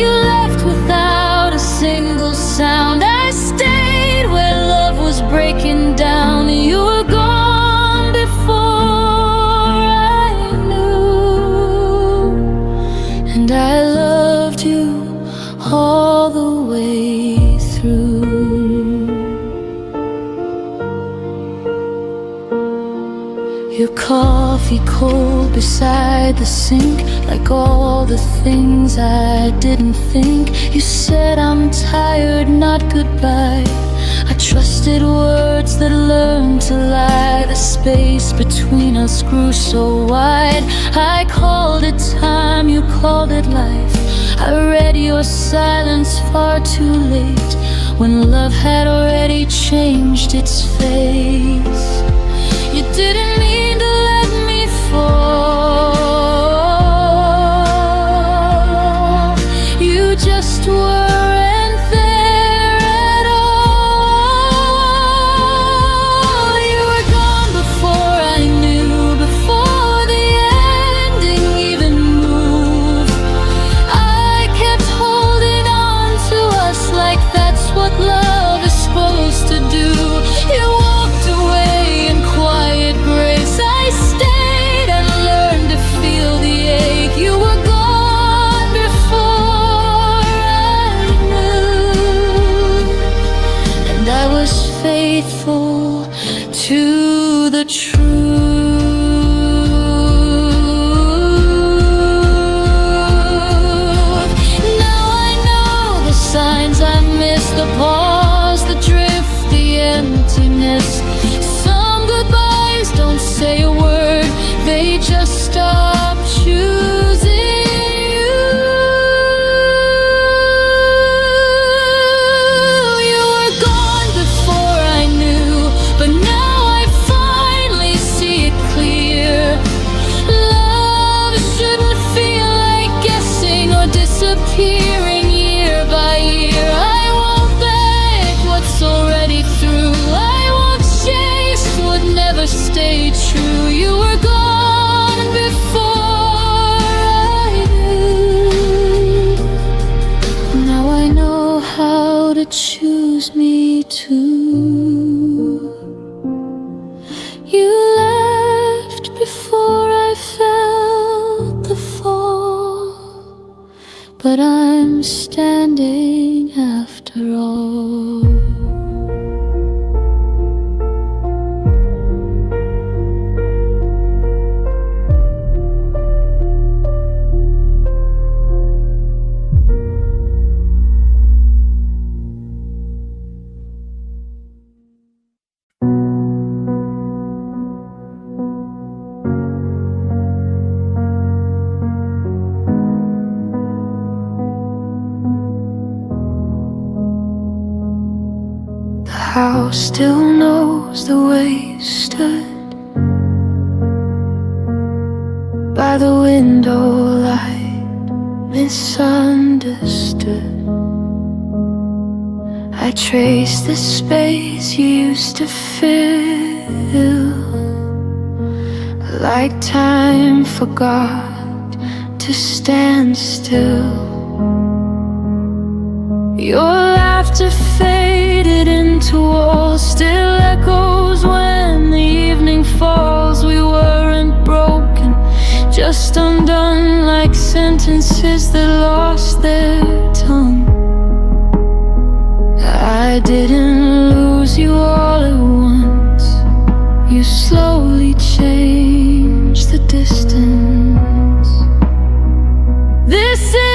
You left without a single sound. I stayed where love was breaking down. You were gone before I knew, and I loved you all the way through. Your coffee cold beside the sink, like all the things I didn't think. You said I'm tired, not goodbye. I trusted words that learned to lie. The space between us grew so wide. I called it time, you called it life. I read your silence far too late, when love had already changed its face. You didn't mean to let me fall. You just weren't there at all. You were gone before I knew, before the ending even moved. I kept holding on to us like that's what love is supposed to do. You walked away in quiet grace. I stayed and learned to feel the ache. You were gone before I knew, and I was faithful to the truth. Now I know the signs I missed, the pause, the drift, the emptiness. Some goodbyes don't say a word, they just stop choosing you. You were gone before I knew, but now I finally see it clear. Love shouldn't feel like guessing or disappearing year by year. I won't beg what's already through. I won't chase what never stayed true. You were gone before I knew. Now I know how to choose me too. You left before I felt the fall, but I'm standing after all. The house still knows the way you stood by the window light, misunderstood. I trace the space you used to fill, like time forgot to stand still. Your laughter faded into walls, still echoes when the evening falls. We weren't broken, just undone, like sentences that lost their tongue. I didn't lose you all at once. You slowly changed the distance. This is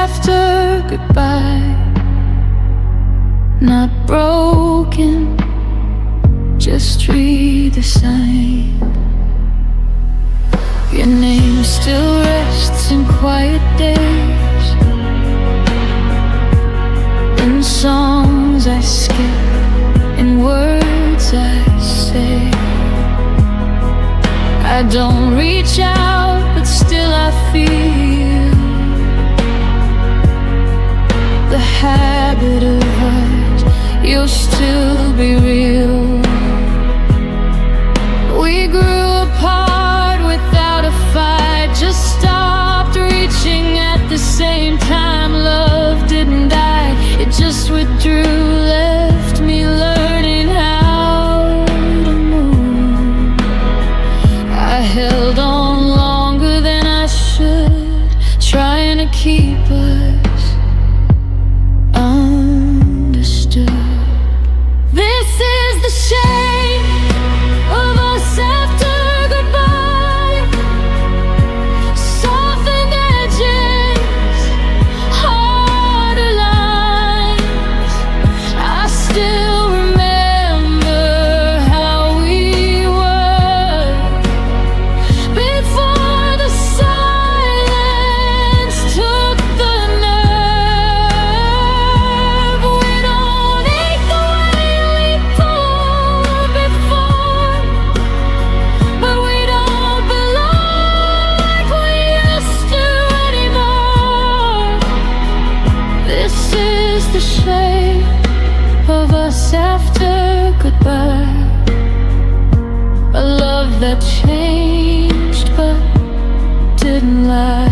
after goodbye. Not broken, just read the sign. Your name still rests in quiet days, in songs I skip, in words I say. I don't reach out, but still I feel the habit of us. You'll still be real. We grew apart without a fight, just stopped reaching at the same time. Love didn't die, it just withdrew, left me learning how to move. I held on longer than I should, trying to keep us understood. This is the shape of us after goodbye. Softened edges, harder lines. I still remember how we were before the silence took the nerve. We don't ache the way we pulled before, but we don't belong like we used to anymore. This is the shape of us after goodbye. A love that changed but didn't lie.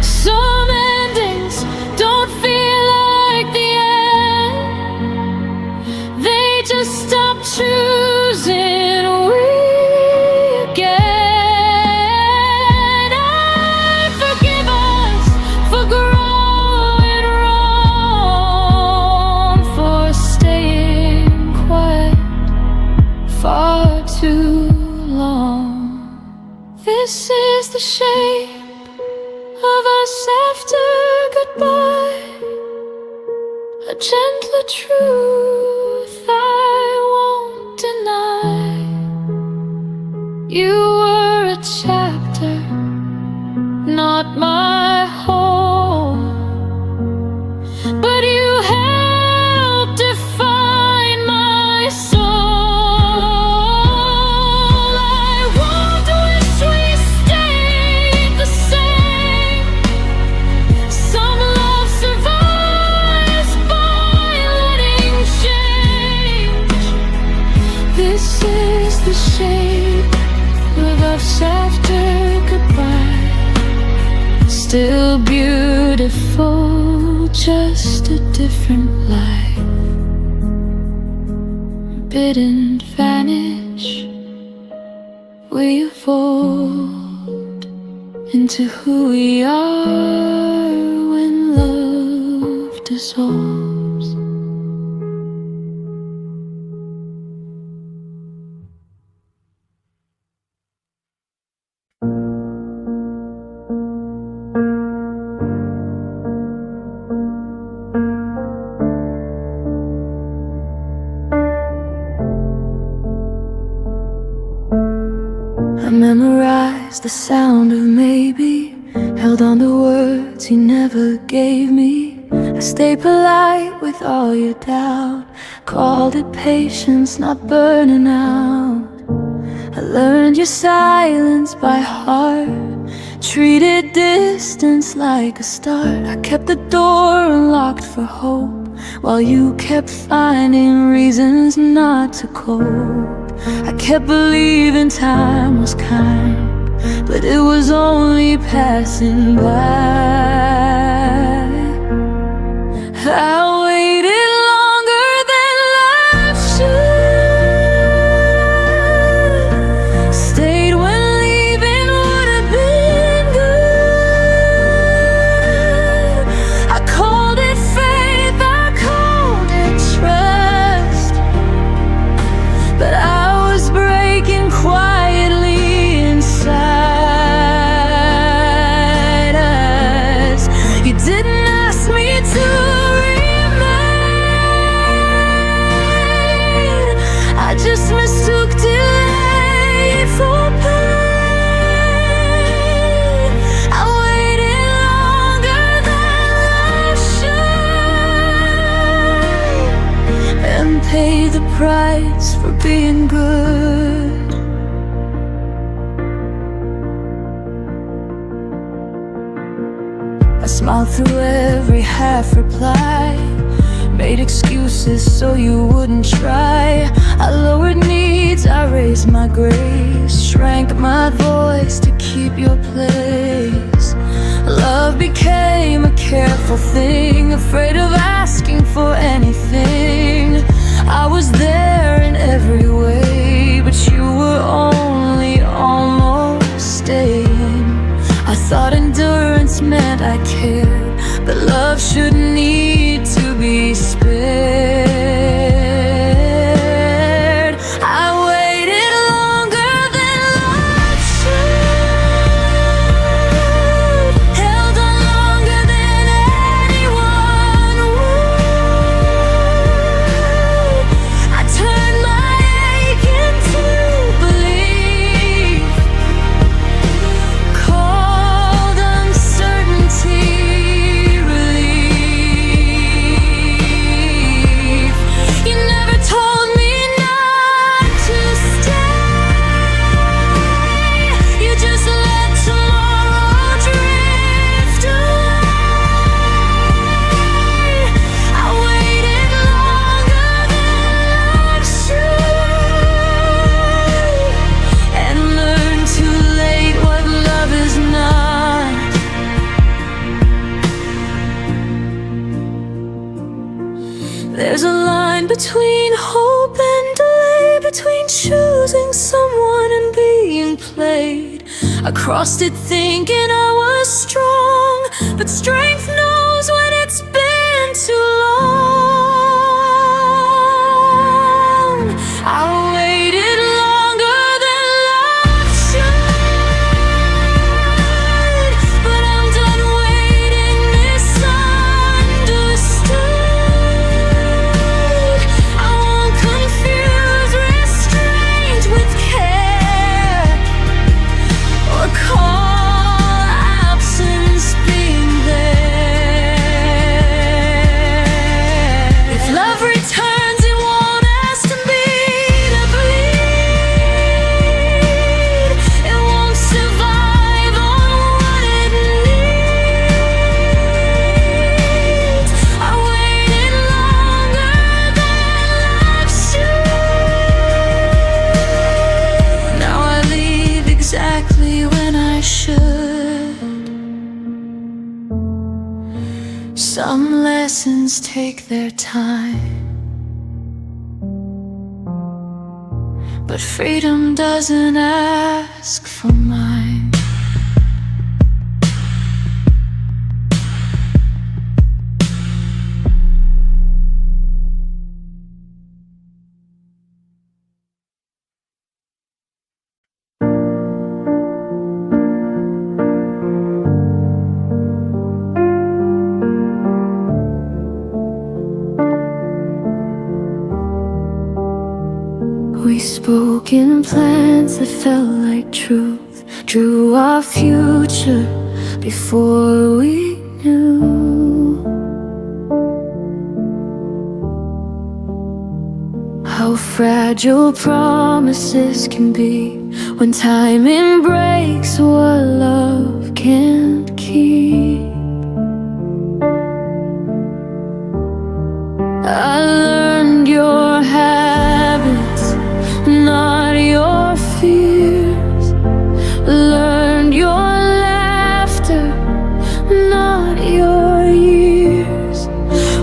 Some endings don't feel like the end, they just stop choosing we again. I forgive us for growing wrong, for staying quiet far too long. This is the shape of us after goodbye. A gentler truth I won't deny. You were a chapter, not my home, but you helped define my soul. I won't wish we stayed the same. Some love survives by letting change. This is the shape of us after goodbye. Still beautiful, just a different light. Didn't vanish, we evolved into who we are when love dissolves. I memorized the sound of maybe, held on to words he never gave me. I stayed polite with all your doubt, called it patience, not burning out. I learned your silence by heart, treated distance like a start. I kept the door unlocked for hope, while you kept finding reasons not to cope. I kept believing time was kind, but it was only passing by. I waited longer than life should, stayed when leaving would have been good. I called it faith, I called it trust, but I was breaking quietly inside. I just mistook delay for pain. I waited longer than love should, and paid the price for being good. I smiled through every half reply, made excuses so you wouldn't try. I lowered needs, I raised my grace, shrank my voice to keep your place. Love became a careful thing, afraid of asking for anything. I was there in every way, but you were only almost staying. I thought endurance meant I cared, but love shouldn't need to be spared. I waited longer than love should, held on longer than anyone would. I turned my ache into belief, called uncertainty relief. You never told me not to stay, you just let tomorrow drift away. I waited longer than love should, and learned too late what love is not. There's a line between hope and delay, between choosing someone and being played. I crossed it thinking I was strong, but strength knows when it's been too long. I waited longer than love should, but I'm done waiting misunderstood. I won't confuse restraint with care, or call absence being there. If love returns, it won't ask me to bleed. It won't survive on what it needs. I waited longer than love should. Now I leave exactly when I should. Some lessons take their time, but freedom doesn't ask for mine. We spoke in plans that felt like truth, drew our future before we knew how fragile promises can be when timing breaks what love can't keep. I learned your habits, not your fears. Learned your laughter, not your years.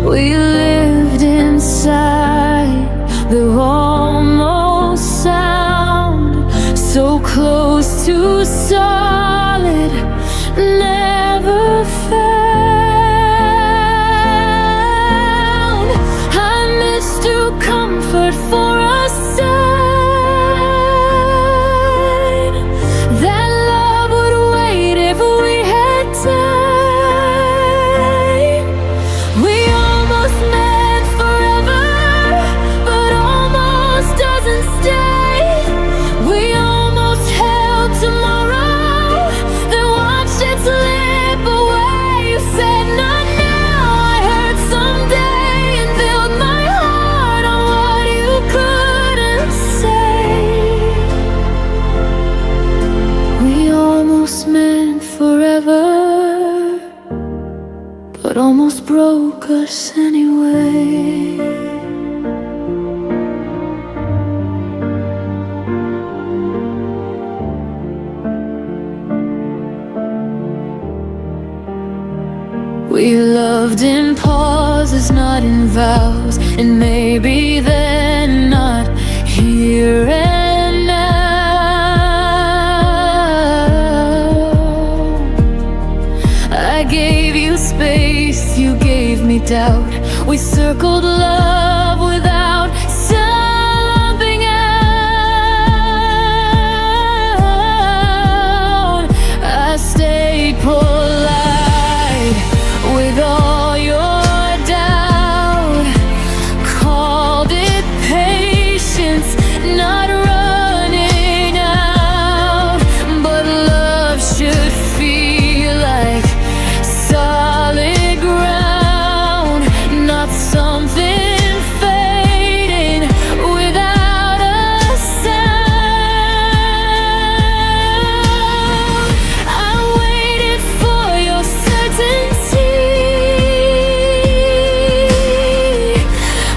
We lived inside the almost sound, so close to solid, never found. I mistook comfort for a sign that love would wait if we had time. We almost met forever, but almost doesn't us anyway. We loved in pauses, not in vows, and maybe they're not here and now. I gave you space, you gave me doubt. We circled love without something out. I stayed polite with all your doubt, called it patience, not running out. But love should feel like solid ground, not something fading without a sound. I waited for your certainty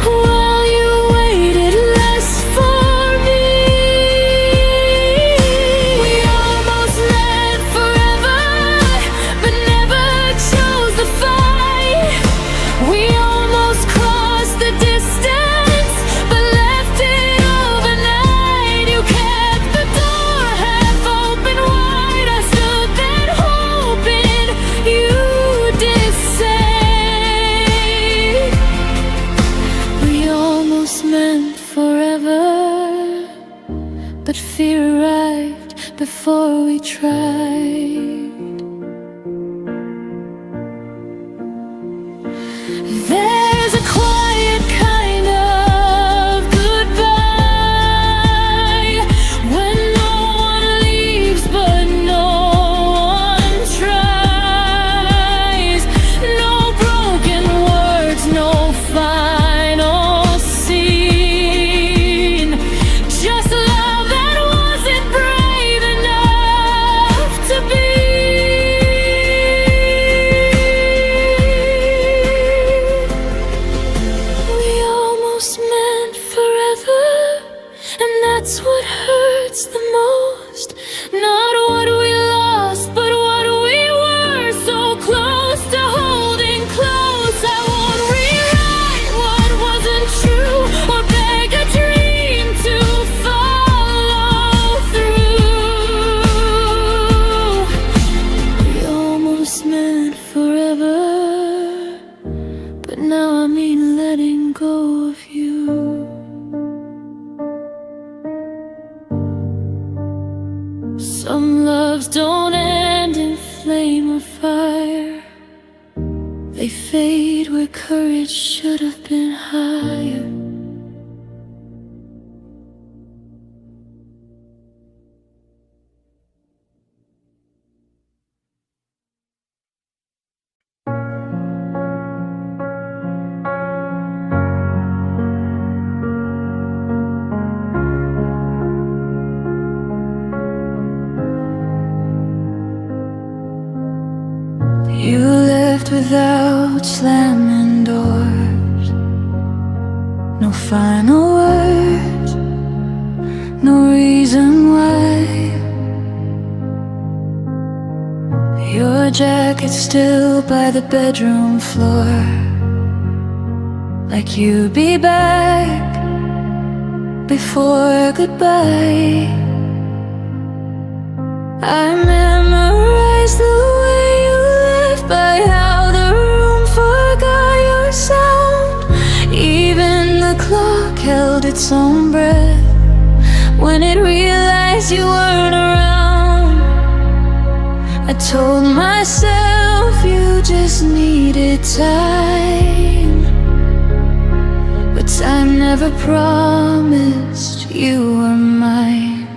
while you waited less for me. We almost met forever, but never chose the fight. We almost crossed the distance, but left it overnight. You kept the door half open wide. I stood there hoping you did say. We almost meant forever, but fear arrived before we tried. There's a quiet kind of goodbye when no one leaves but no one tries. No broken words, no final scene. Just love that wasn't brave enough to be. We almost meant forever, and that's what hurts the most. Not what we lost, but what we were. So close to holding close. I won't rewrite what wasn't true or beg a dream to follow through. We almost meant forever, but now I mean letting go of you. Some loves don't end in flame or fire. They fade where courage should have been higher. You left without slamming doors. No final words, no reason why. Your jacket still by the bedroom floor, like you'd be back before goodbye. I memorized the way you left, by how the room forgot your sound. Even the clock held its own breath when it realized you weren't around. I told myself you just needed time, but time never promised you were mine.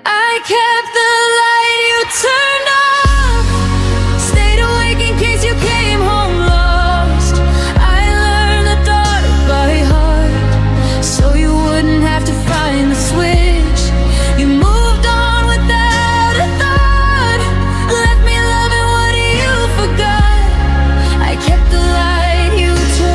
I kept the light you turned off, stayed awake in case you came home lost. I learned the dark by heart, so you wouldn't have to find the switch. You moved on without a thought, left me loving what you forgot. I kept the light you turned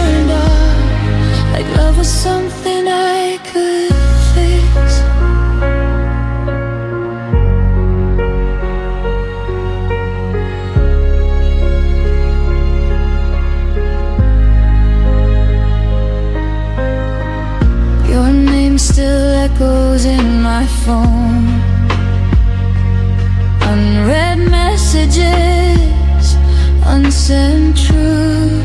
photos in my phone, unread messages, unsent truth.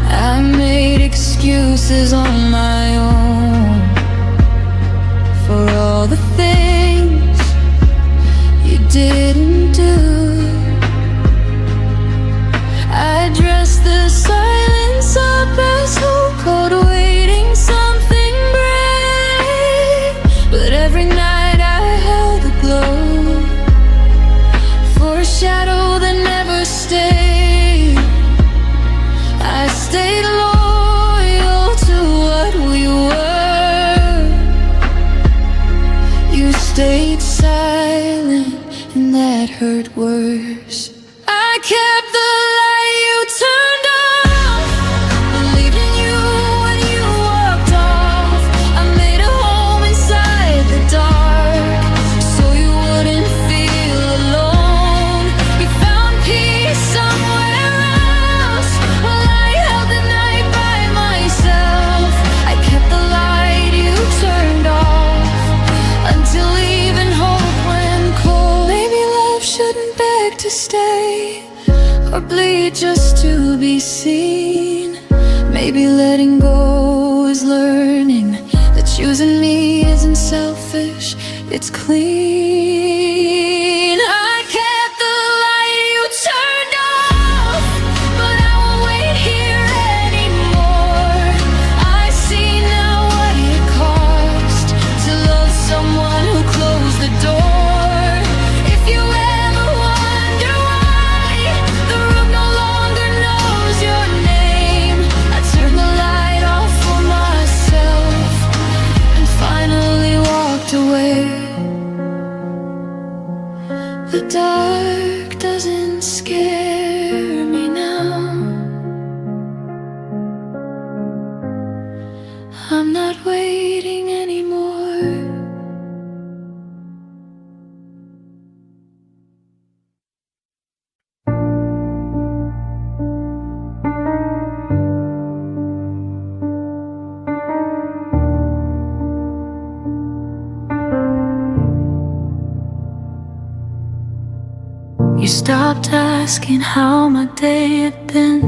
I made excuses on my own for all the things you didn't do. I dressed the silence up as hope, called waiting something brave. But every night I held a glow for a shadow that never stayed. I stayed loyal to what we were. You stayed silent, and that hurt worse. I kept the light you turned off, believed in you when you walked off. I made a home inside the dark so you wouldn't feel alone. You found peace somewhere else while I held the night by myself. I kept the light you turned off until even hope went cold. Maybe love shouldn't beg to stay or bleed just to be seen. Maybe letting go is learning that choosing me isn't selfish, it's clean. I kept the light you turned off, but I won't wait here anymore. I see now what it cost to love someone who closed the door. If you ever wonder why the room no longer knows your name, I turned the light off for myself and finally walked away. The dark doesn't scare me now. I'm not waiting anymore. You stopped asking how my day had been,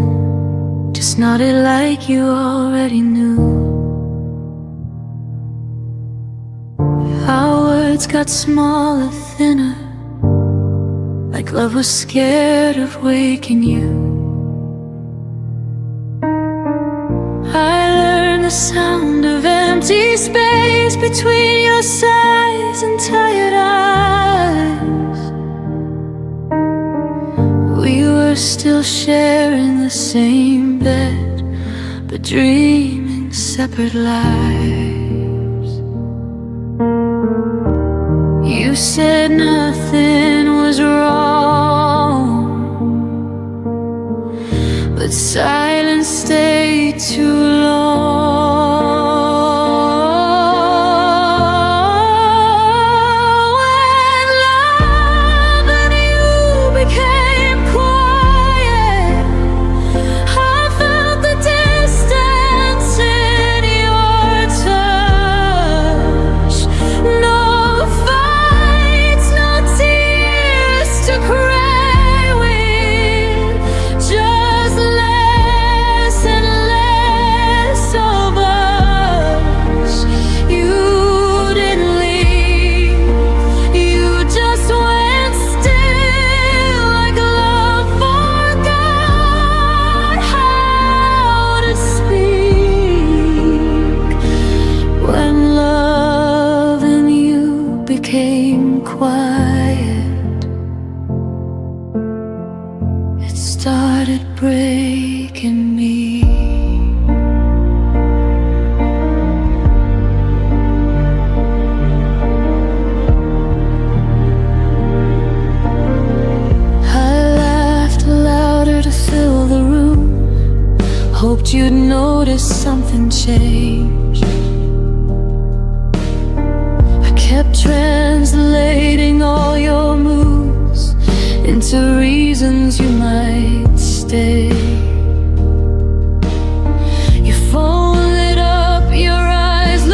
just nodded like you already knew. Our words got smaller, thinner, like love was scared of waking you. I learned the sound of empty space between your sighs and tired eyes. We were still sharing the same bed, but dreaming separate lives. You said nothing was wrong, but silence stayed too long. When love and you became quiet, I felt the distance in your touch. No fights, no tears to cry with, just less and less of us. You didn't leave, you just went still, like love forgot how to speak. When love and you became quiet, it started breaking me. I laughed louder to fill the room, hoped you'd notice something changed. I kept translating all your moves into reasons you might stay. You phone lit up, your eyes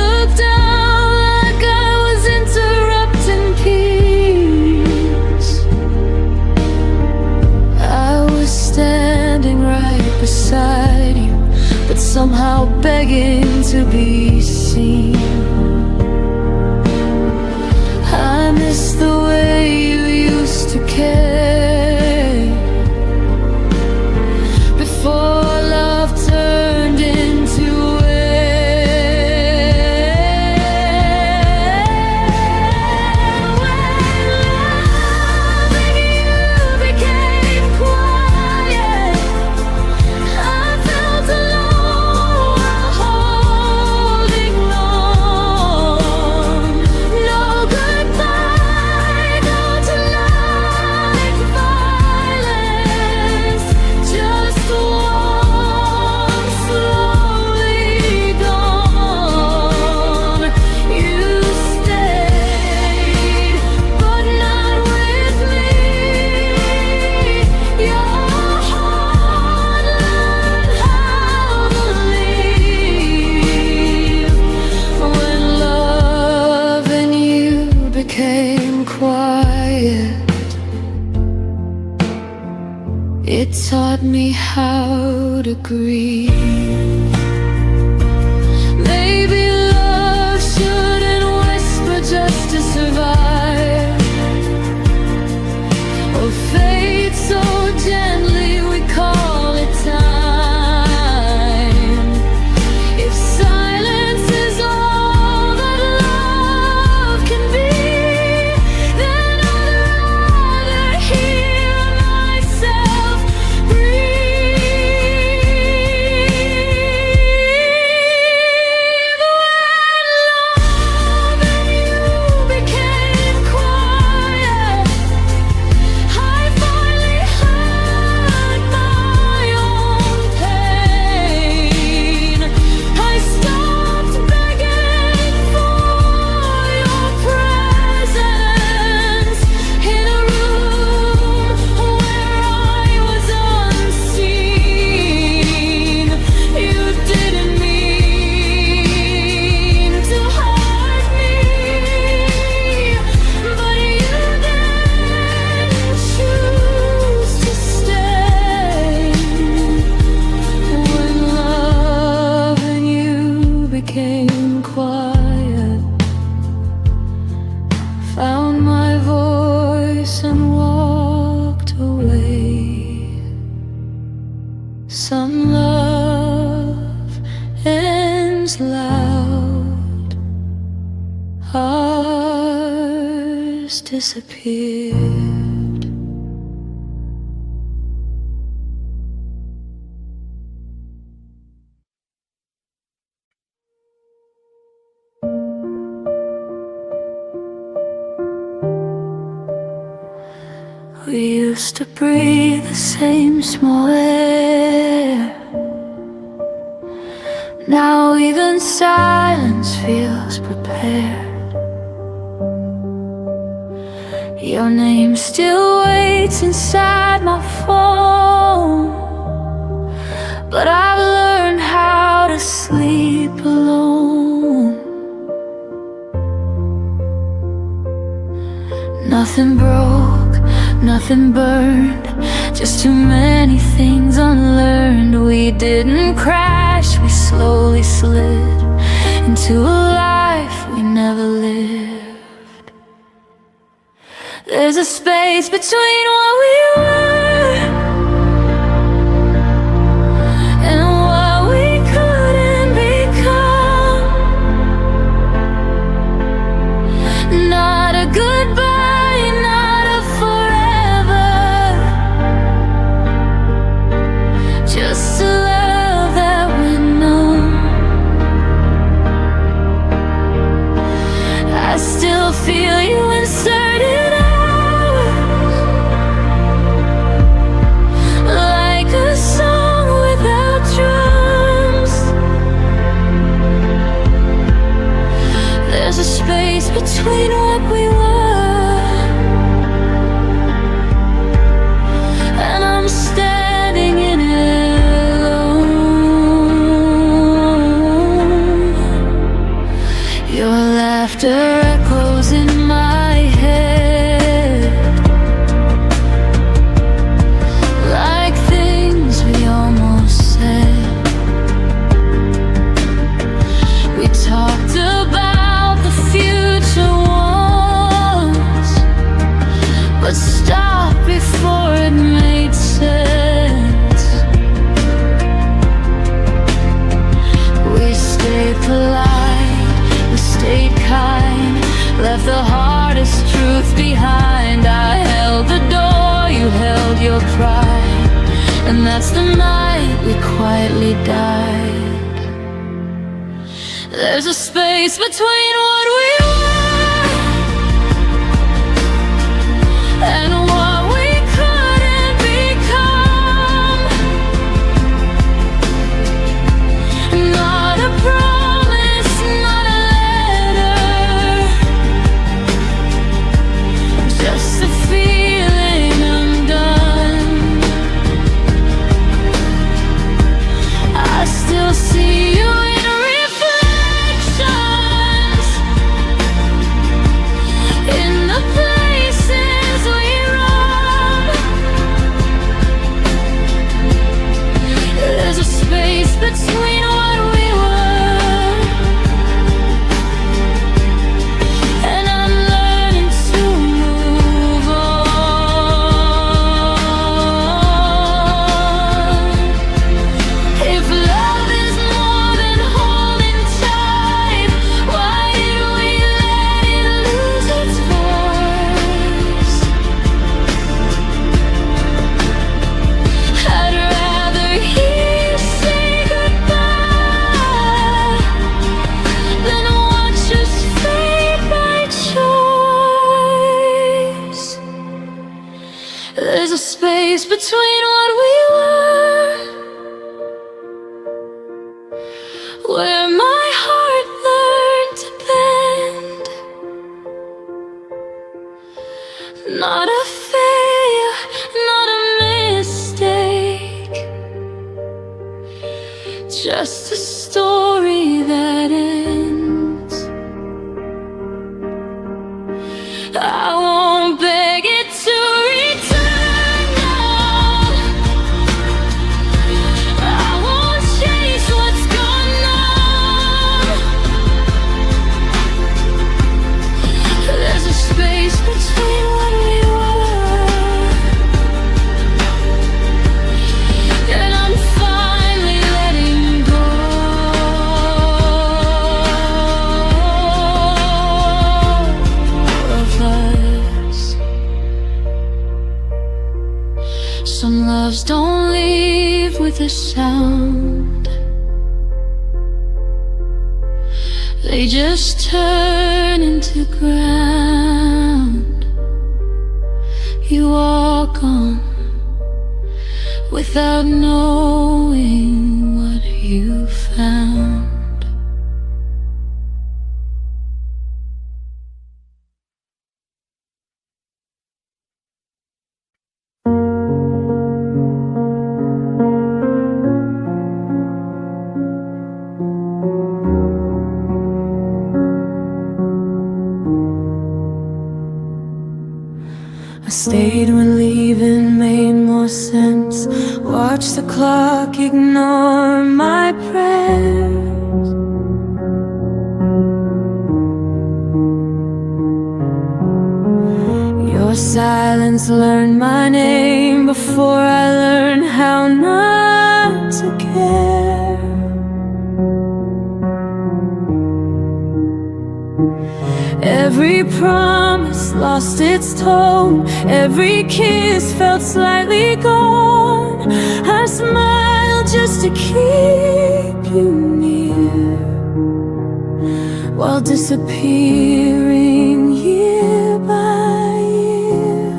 me how to grieve. Maybe love shouldn't whisper just to survive, or fade so gently we call it time. If silence is all that love can be, then I'd rather hear myself some love ends loud, ours disappeared. We used to breathe the same small air. Now even silence feels prepared. Your name still waits inside my phone, but I've learned how to sleep alone. Nothing broke, nothing burned, just too many things unlearned. We didn't crash, we slowly slid into a life we never lived. There's a space between what we were and what we couldn't become. Not a goodbye, not a forever, just a love that went numb. I still feel you inserted hours, like a song without drums. There's a space between what we were, and I'm standing in it alone. Your laughter echoes in my head, like things we almost said. We talked about the future once, but stopped before it made sense. We stayed polite, we stayed kind, left the hardest truth behind. I held the door, you held your pride, and that's the night we quietly died. There's a space between what we were and what we couldn't become. Not a promise, not a letter, just a feeling undone. I still see you in reflections, a sound. They just turn into ground. You walk on without knowing what you found. I stayed when leaving made more sense. Watch the clock ignore my prayers. Your silence learned my name before I learned how not to care. Every promise lost its tone. Every kiss felt slightly gone. I smiled just to keep you near, while disappearing year by year.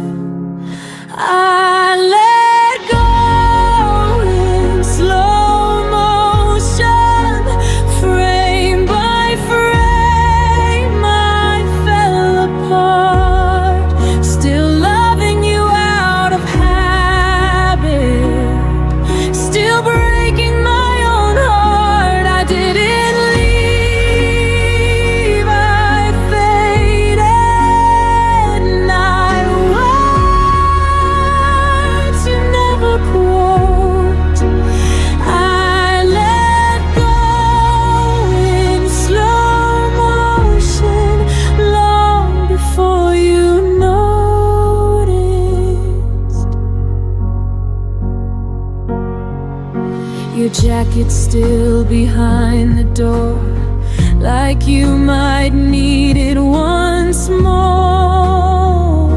I let go in slow motion, frame by frame. I fell apart, still loving you out of habit, still breaking my own heart. I didn't leave, I faded, and I words you never quote. I let go in slow motion long before you noticed. Your jacket still behind the door, like you might need it once more.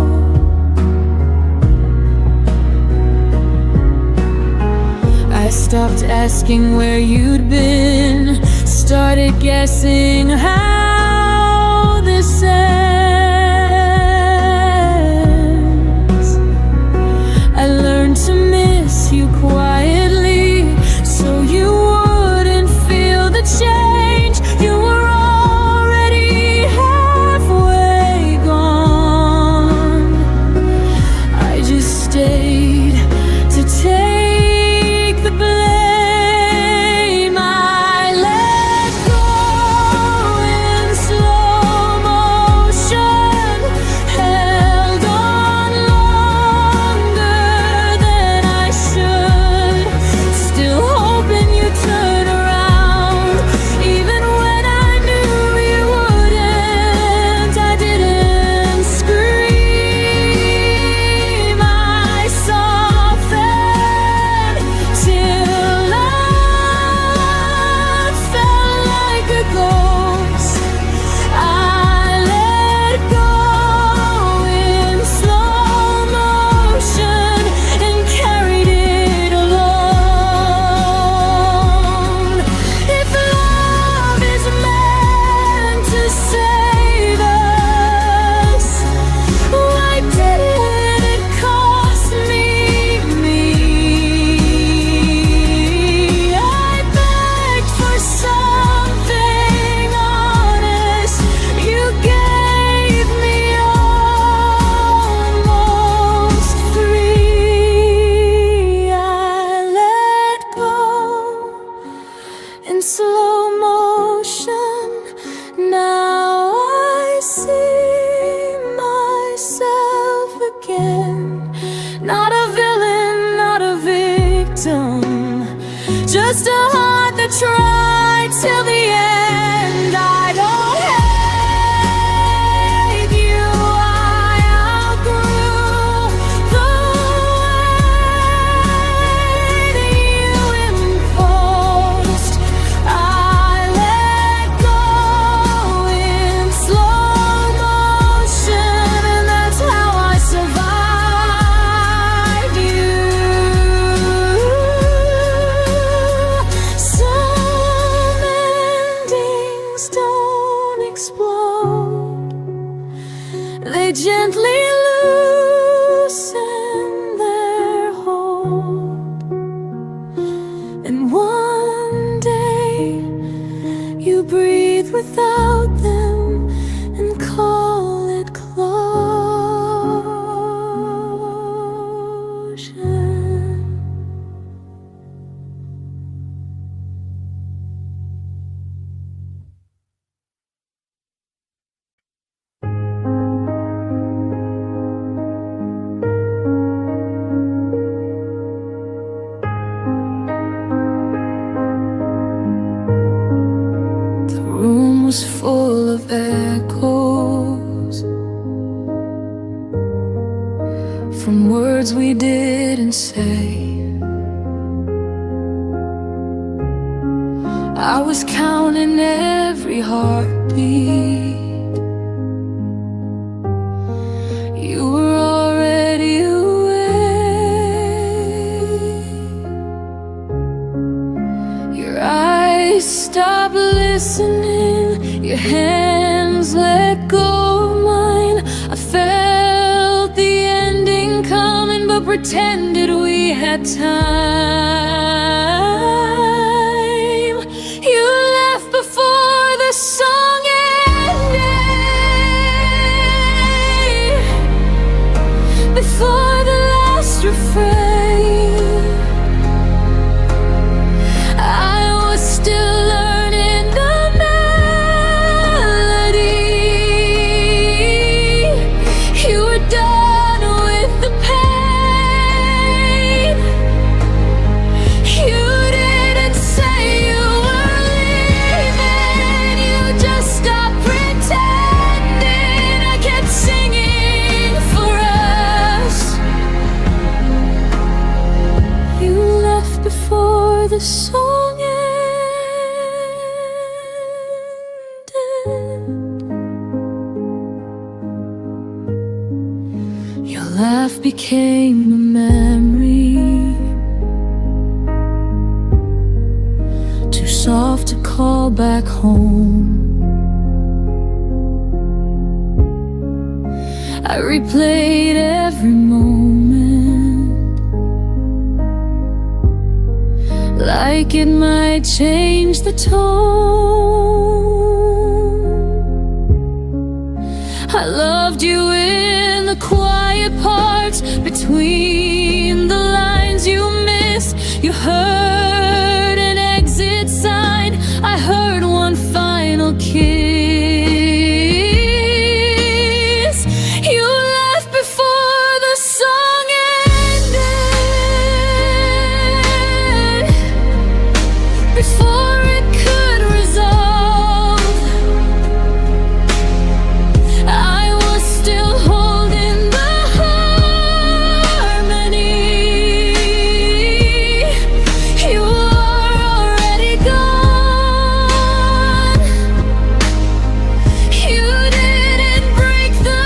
I stopped asking where you'd been, started guessing how this ends. I learned to miss you quietly, so you wouldn't feel the change. You were already halfway gone. I just stayed to take the blame. I let go in slow motion, held on longer than I should, still hoping you'd turn around, even when I knew you wouldn't. I didn't scream, I softened till I felt like a ghost. I let go in slow motion and carried it alone. If love is meant to save us, why didn't it cost me? I begged for something honest. You gave me almost free. I let go in slow motion. Now I see myself again. Not a villain, not a victim, just a heart that tried till the end. I don't hate you, I outgrew the way that you imposed. I let go in slow motion, and that's how I survived you. explode. They gently loosen their hold, and one day you breathe without them and call it closure. Was full of echoes from words we didn't say. I was counting every heartbeat. You were already away. Your eyes stopped listening, your hands let go of mine. I felt the ending coming, but pretended we had time. You left before the song ended, before the last refrain. I was still learning the done with the pain. You didn't say you were leaving, you just stopped pretending. I kept singing for us. You left before the song ended. Your laugh became a memory, too soft to call back home. I replayed every moment, like it might change the tone. I loved you in the quiet parts, between the lines you missed. You heard an exit sign, I heard one final kiss. You left before the song ended, before it could resolve. I was still holding the harmony. You were already gone. You didn't break the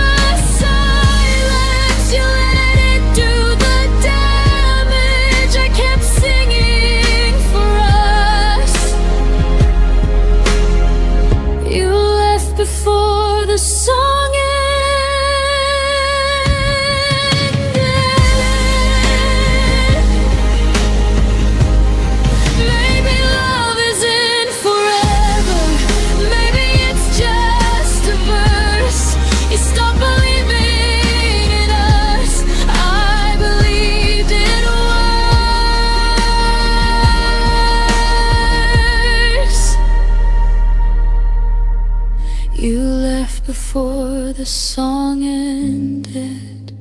silence, you let it do the damage. I kept singing for us. You left before the song ended. Maybe love isn't forever, maybe it's just a verse. You stopped believing in us, I believed it worse. You left before the song ended,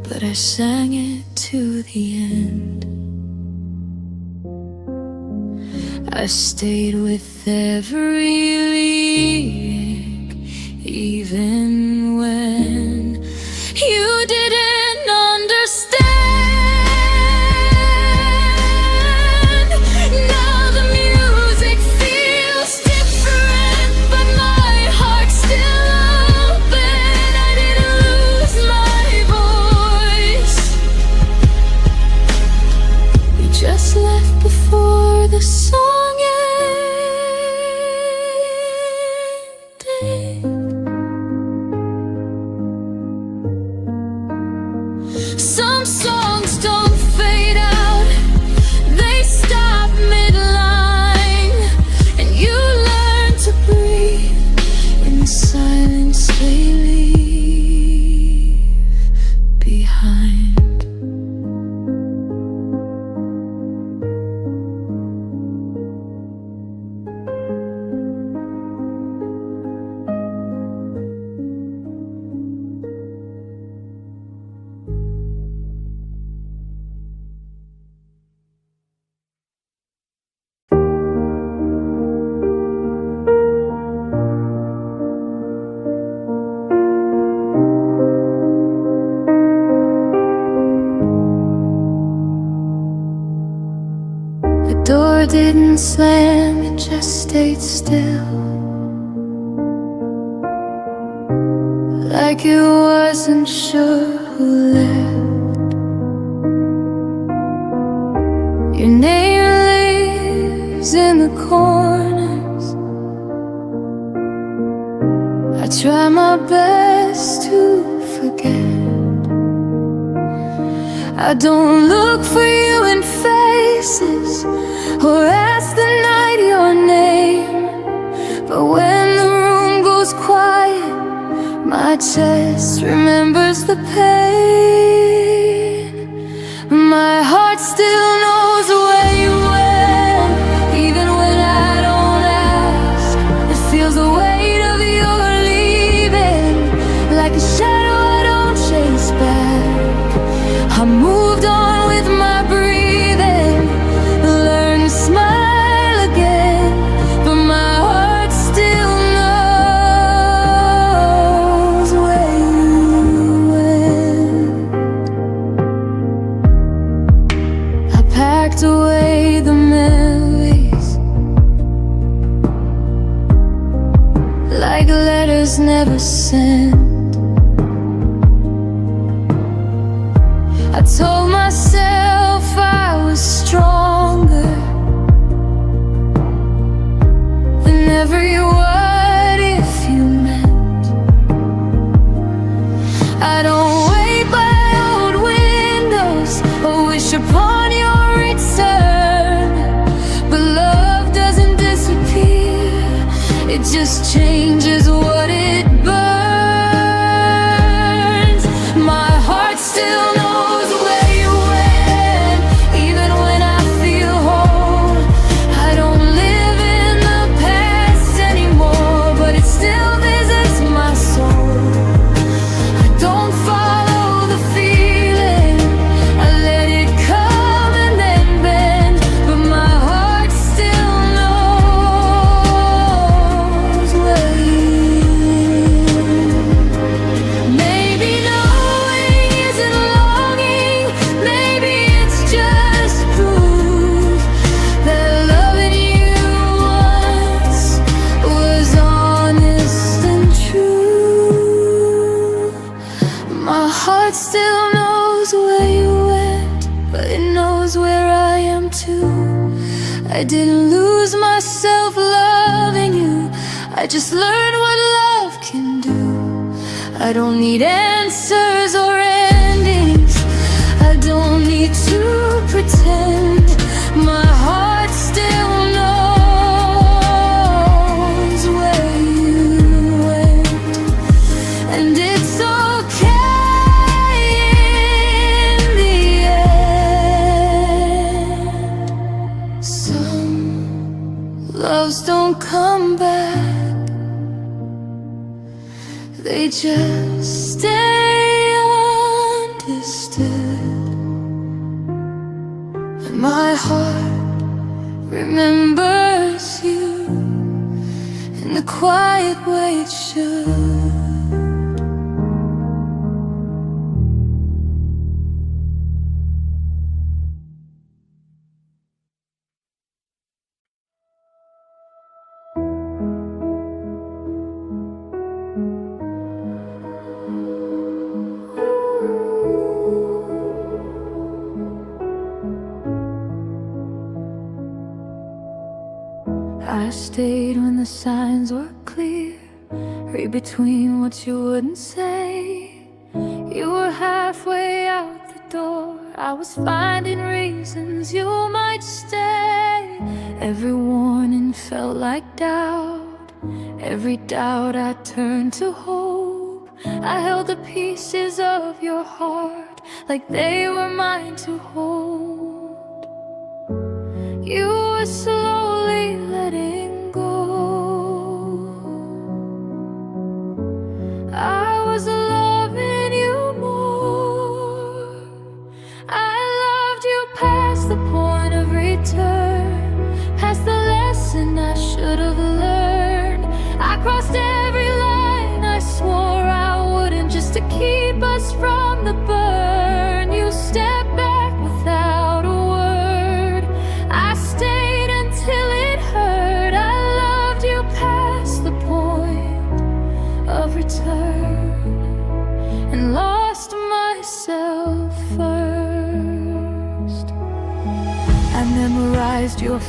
but I sang it to the end. I stayed with every lyric, even when you didn't understand. Now the music feels different, but my heart's still open. I didn't lose my voice. You just left before the song ended. didn't slam, it just stayed still, like it wasn't sure who left. Your name lives in the corners. I try my best to forget. I don't look for you in faces or ask the night your name, but when the room goes quiet, my chest remembers the pain. My heart still knows where you went, even when I don't ask. It feels the weight of your leaving, like a shadow I don't chase back. I moved on with my breathing, learned to smile again, but my heart still knows where you went. I packed away the memories, like letters never sent. I told myself I was stronger than every what if you meant. I don't wait by old windows or wish upon your return, but love doesn't disappear, it just changes what it burns. My heart still knows where you went, even when I feel whole. I don't live in the past anymore, but it still visits my soul. I don't follow the feeling, I let it come and then bend, but my heart still knows where you went. Maybe knowing isn't longing, maybe it's just proof that loving you once was honest and true. My heart still knows where you went, but it knows where I am too. I didn't lose myself loving you, I just learned what love can do. I don't need answers or endings, I don't need to pretend. My heart still knows where you went, and it's okay in the end. Some loves don't come back, they just stay understood. And my heart remembers you in the quiet way it should. I stayed when the signs were clear, read between what you wouldn't say. You were halfway out the door, I was finding reasons you might stay. Every warning felt like doubt, every doubt I turned to hope. I held the pieces of your heart like they were mine to hold. You were slowly letting go, I was loving you more. I loved you past the point of return, past the lesson I should have learned. I crossed every line I swore I wouldn't, just to keep us from the burn. You stepped back without a word, I stayed until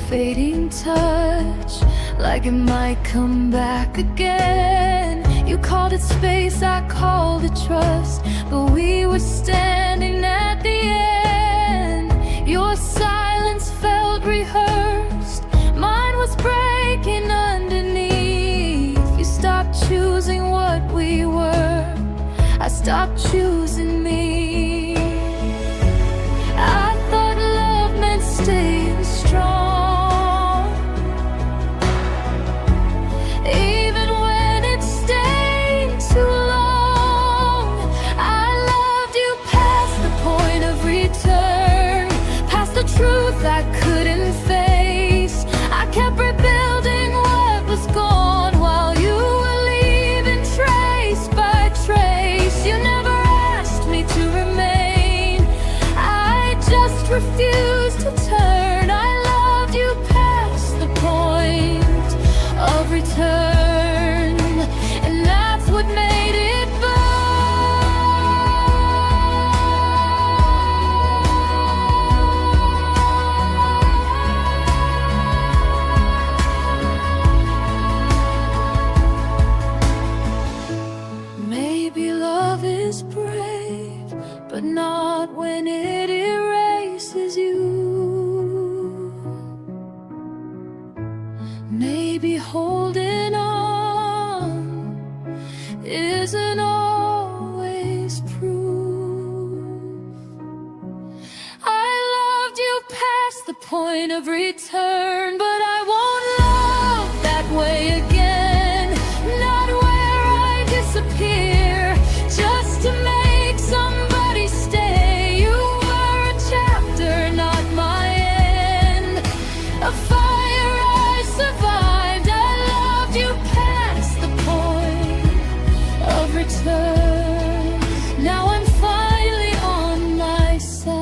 fading touch, like it might come back again. You called it space, I called it trust, but we were standing at the end. Your silence felt rehearsed, mine was breaking underneath. You stopped choosing what we were, I stopped choosing me. I thought love meant staying strong, even when it stayed too long. I loved you past the point of return, past the truth I couldn't face. I kept rebuilding what was gone while you were leaving trace by trace. You never asked me to remain, I just refused to turn. I loved you past the point of return, and that's what made it burn. Maybe love is brave, but not when it erases you. Maybe holding on isn't always proof. I loved you past the point of return, but I won't love that way again. Not where I disappear just to make somebody stay. You were a chapter, not my end, a fire I survived. I loved you past the point of return. Now I'm finally on my side.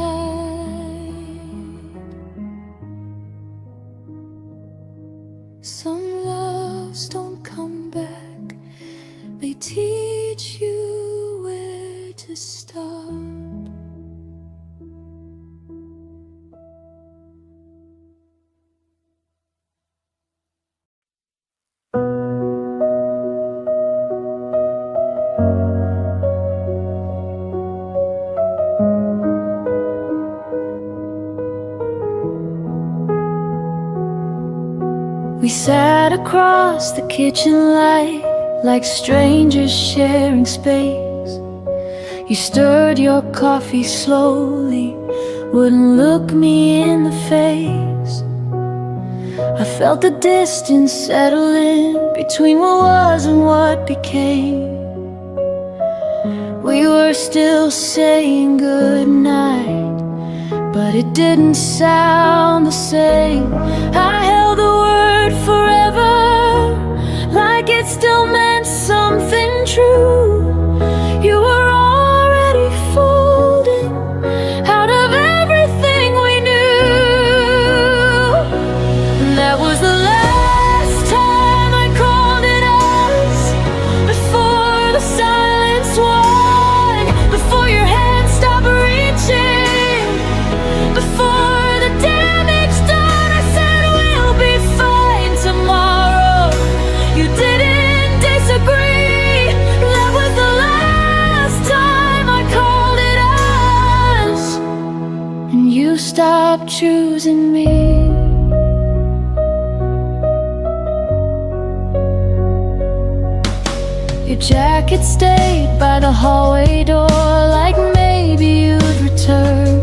Some loves don't come back, they teach you where to start. We sat across the kitchen light like strangers sharing space. You stirred your coffee slowly, wouldn't look me in the face. I felt the distance settle in between what was and what became. We were still saying goodnight, but it didn't sound the same. I held the word forever, like it still meant something true. You were already folding out of everything we knew. That was the last time I called it us, before the silence won, before your hand stopped reaching, before the damage done. I said we'll be fine tomorrow. You didn't disagree. That was the last time I called it us, and you stopped choosing me. Your jacket stayed by the hallway door, like maybe you'd return.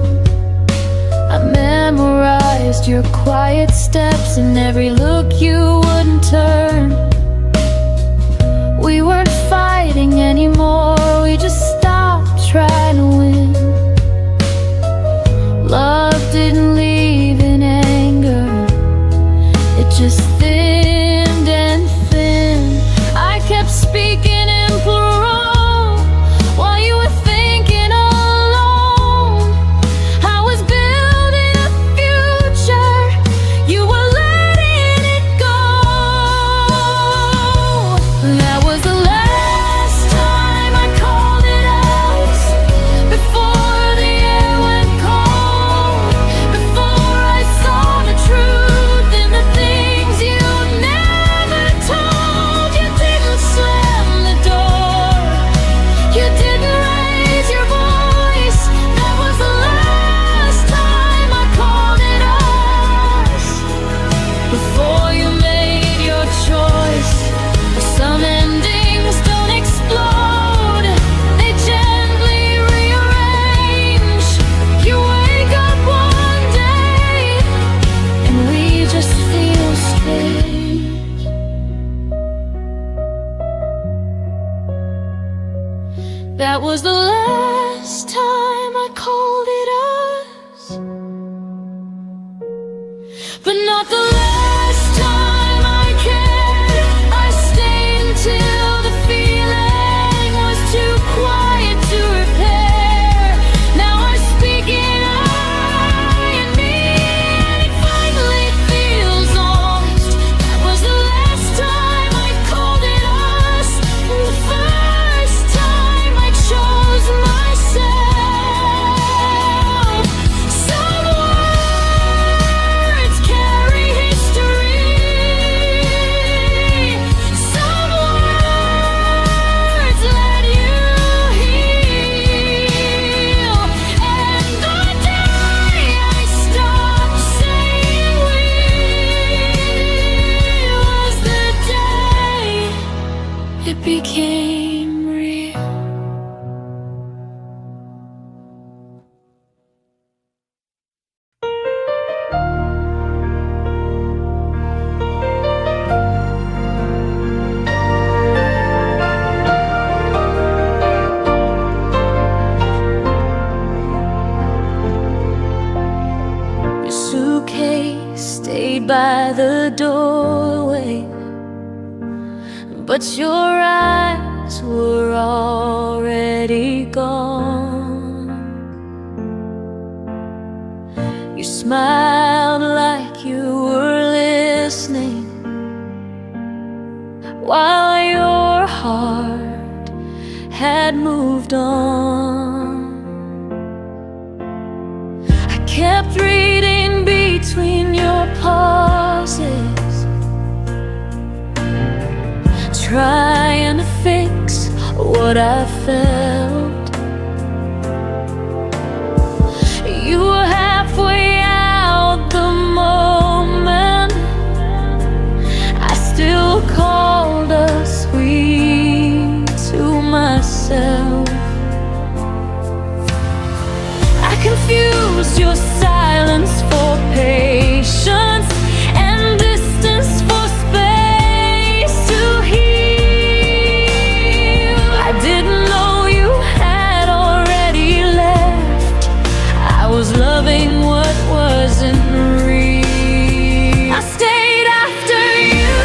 I memorized your quiet steps and every look you wouldn't turn. We weren't fighting anymore, we just stopped trying to win. Love didn't leave in anger, it just thinned and thin. I kept speaking in plural while you were thinking alone. I was building a future, you were letting it go. That was the last time I called it us, before the air went cold, before I saw the truth That was the last time I called it us, but not the last time I cared. I stayed until the feeling was too quiet to repair. Now I speak it I and me, and it finally feels honest. That was the last time I called it us, and the first time I chose myself. Some words carry history, some words let you heal, and the day I stopped saying we was the day it became real. Your suitcase stayed by the doorway, but your eyes were already gone. You smiled like you were listening, while your heart had moved on. I kept reading between your pauses, trying to fix what I felt. You were halfway out the moment I still called us sweet to myself. I confused your silence for patience and distance for space to heal. I didn't know you had already left. I was loving what wasn't real. I stayed after you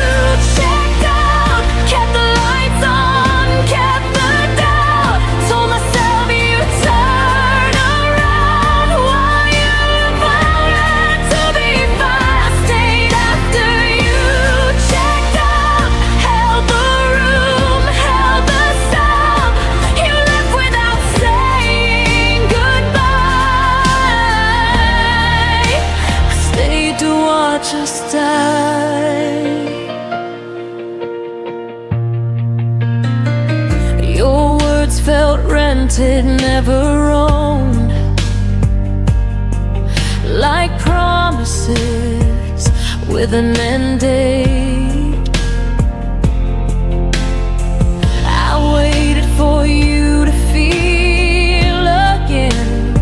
checked out, kept the lights on, kept the doubt. Told myself you'd turn around while you planned to be fine. I stayed after you checked out, held the room, held the sound. You left without saying goodbye. I stayed to watch us die. Your words felt rented, never owned, like promises with an end date. I waited for you to feel again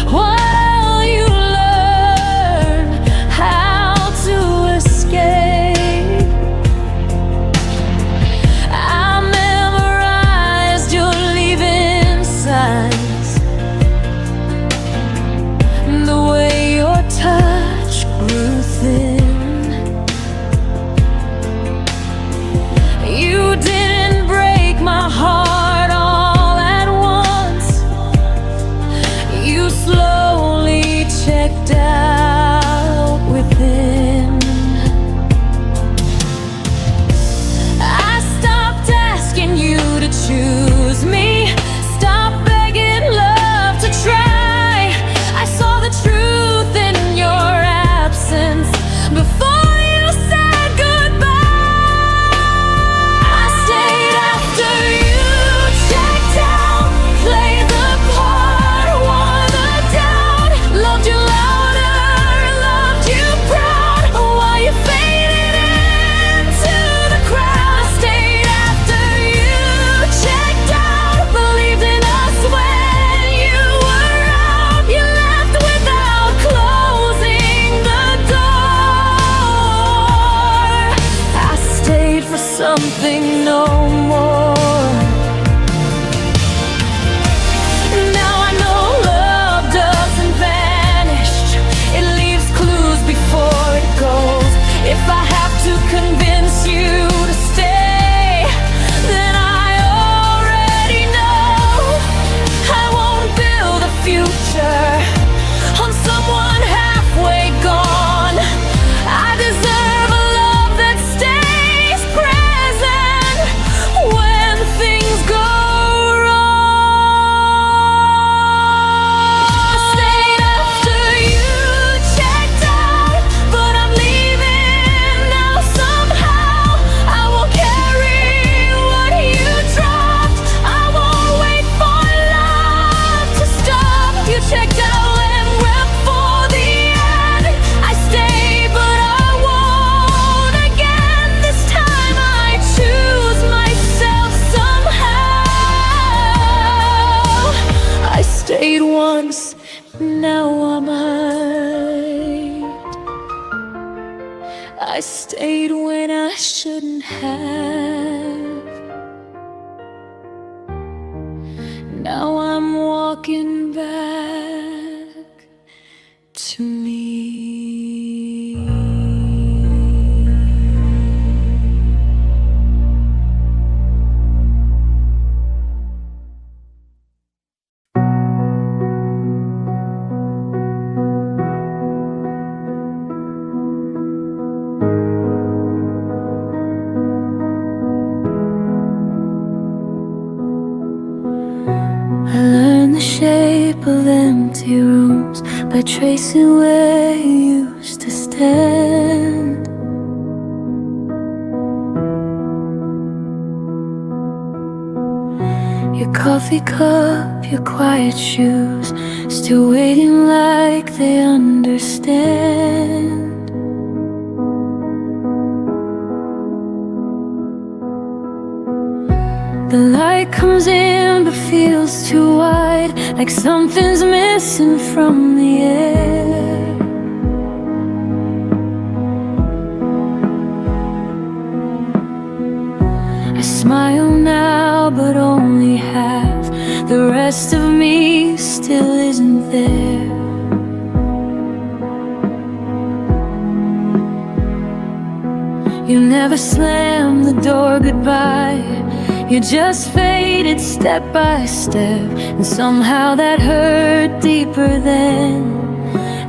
while you learn how to escape. I memorized your leaving signs, the way your touch grew thin. You didn't break my heart all at once. You slowly checked out within. I stopped asking you to choose me, stopped begging love to try. I saw the truth in your absence before you said goodbye. I stayed after you checked out, played the part, wore the doubt. Loved you louder, loved you proud, while you faded into the crowd. I stayed after you checked out, believed in us when you were out. You left without closing the door. I stayed for something no more. night I shouldn't have. Now I'm walking back to me. Of empty rooms by tracing where you used to stand. Your coffee cup, your quiet shoes, still waiting like they understand. The light comes in but feels too wide, like something's missing from the air. I smile now but only half, the rest of me still isn't there. You never slammed the door goodbye, you just faded step by step, and somehow that hurt deeper than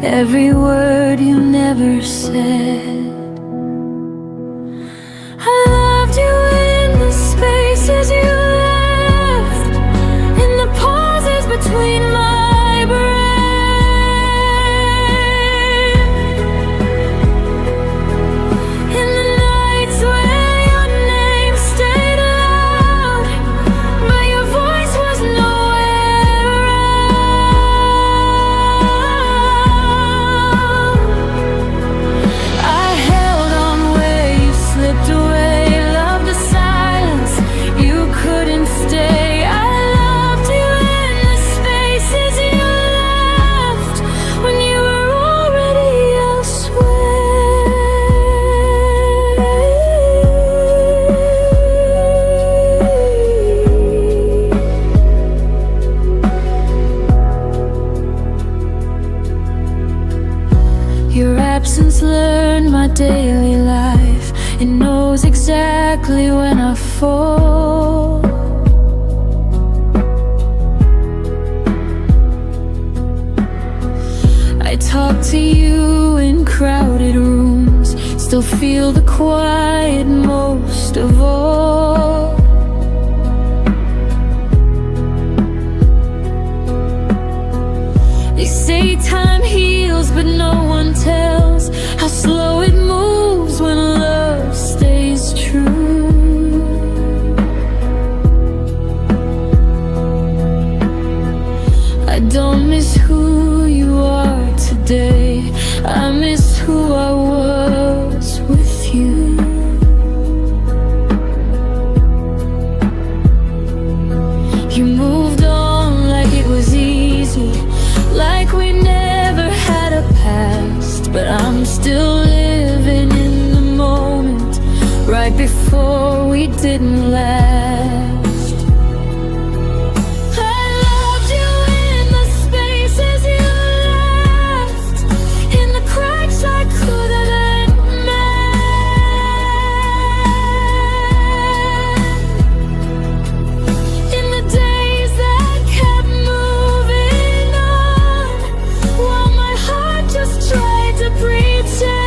every word you never said. I loved you in the spaces you left, in the pauses between my breath, in the nights where your name stayed loud, but your voice was nowhere around. I held on where you slipped away, loved the silence, you couldn't stay. I loved you in the spaces you left, when you were already elsewhere. Your absence learned my daily life, it knows exactly when I fall. I talk to you in crowded rooms, still feel the quiet most of all. They say time heals, but no one tells how slow it moves when love stays true. I don't miss who you are today, I miss who I was with you. You moved on like it was easy, like we never had a past, but I'm still living in the moment, right before we didn't last. I loved you in the spaces you left, in the cracks I couldn't mend, in the days that kept moving on, while my heart just tried to pretend.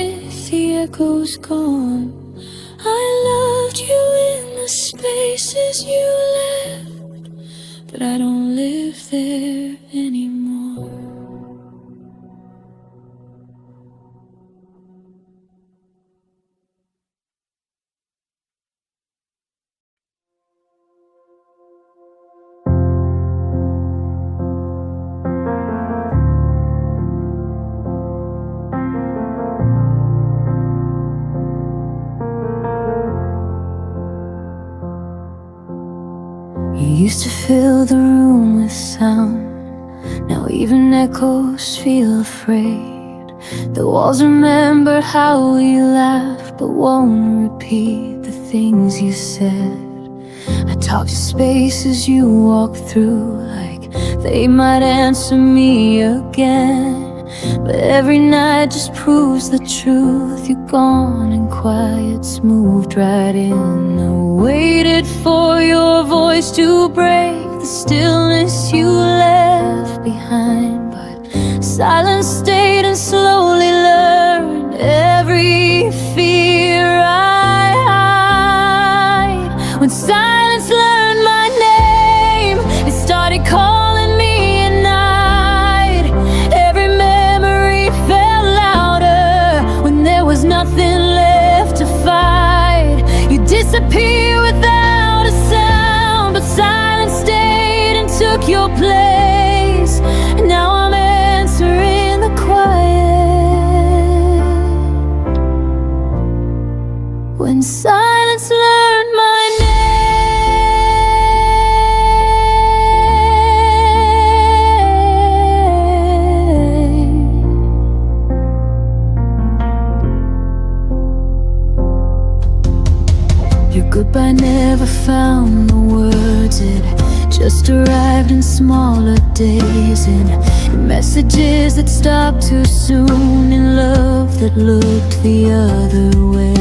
with the echoes gone. I loved you in the spaces you left, but I don't live there anymore. You used to fill the room with sound. Now even echoes feel afraid. The walls remember how we laughed, but won't repeat the things you said. I talk to spaces you walk through like they might answer me again. But every night just proves the truth. You're gone and quiet's moved right in. I waited for your voice to break the stillness you left behind, but silence stayed and slowly learned every fear I hide. When silence learned my name, it started calling me at night. Every memory felt louder when there was nothing left to fight. You disappear without a sound, but silence stayed and took your place. And now I'm answering the quiet. When silence learned my name. Your goodbye never found the words. It just arrived in smaller days, in messages that stopped too soon, in love that looked the other way.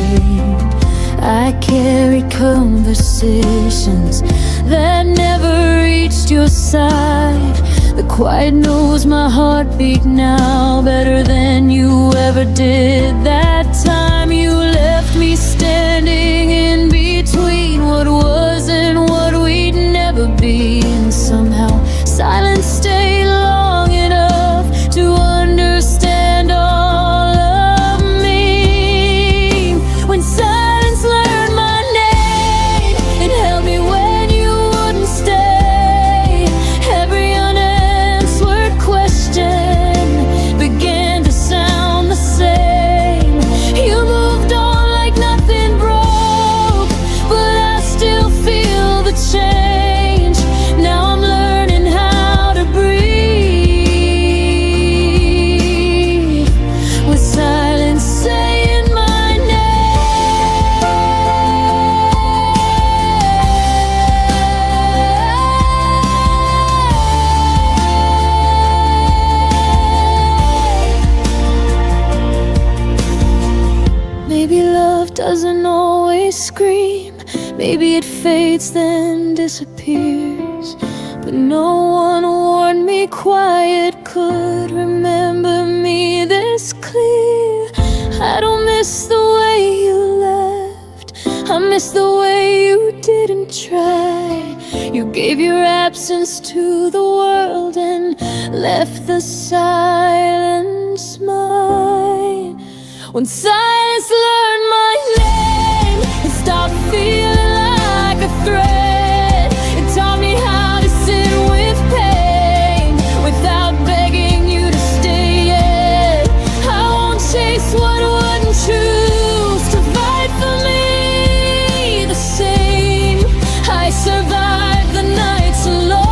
I carried conversations that never reached your side. The quiet knows my heartbeat now better than you ever did that time. You left me standing in between what was and what we'd never be. And somehow silence stayed long enough to understand all of me. When silence learned my name, it held me when you wouldn't stay. Every unanswered question began to sound the same. You moved on like nothing broke, but I still feel the change. Now I'm learning how to breathe with silence saying my name. Maybe love doesn't always scream. Maybe it fades then disappears. But no one warned me quiet could remember me this clear. I don't miss the way you left. I miss the way you didn't try. You gave your absence to the world and left the silence mine. When silence learned my name, it stopped feeling like a threat. It taught me how to sit with pain without begging you to stay yet. I won't chase what wouldn't choose to fight for me the same. I survived the nights alone.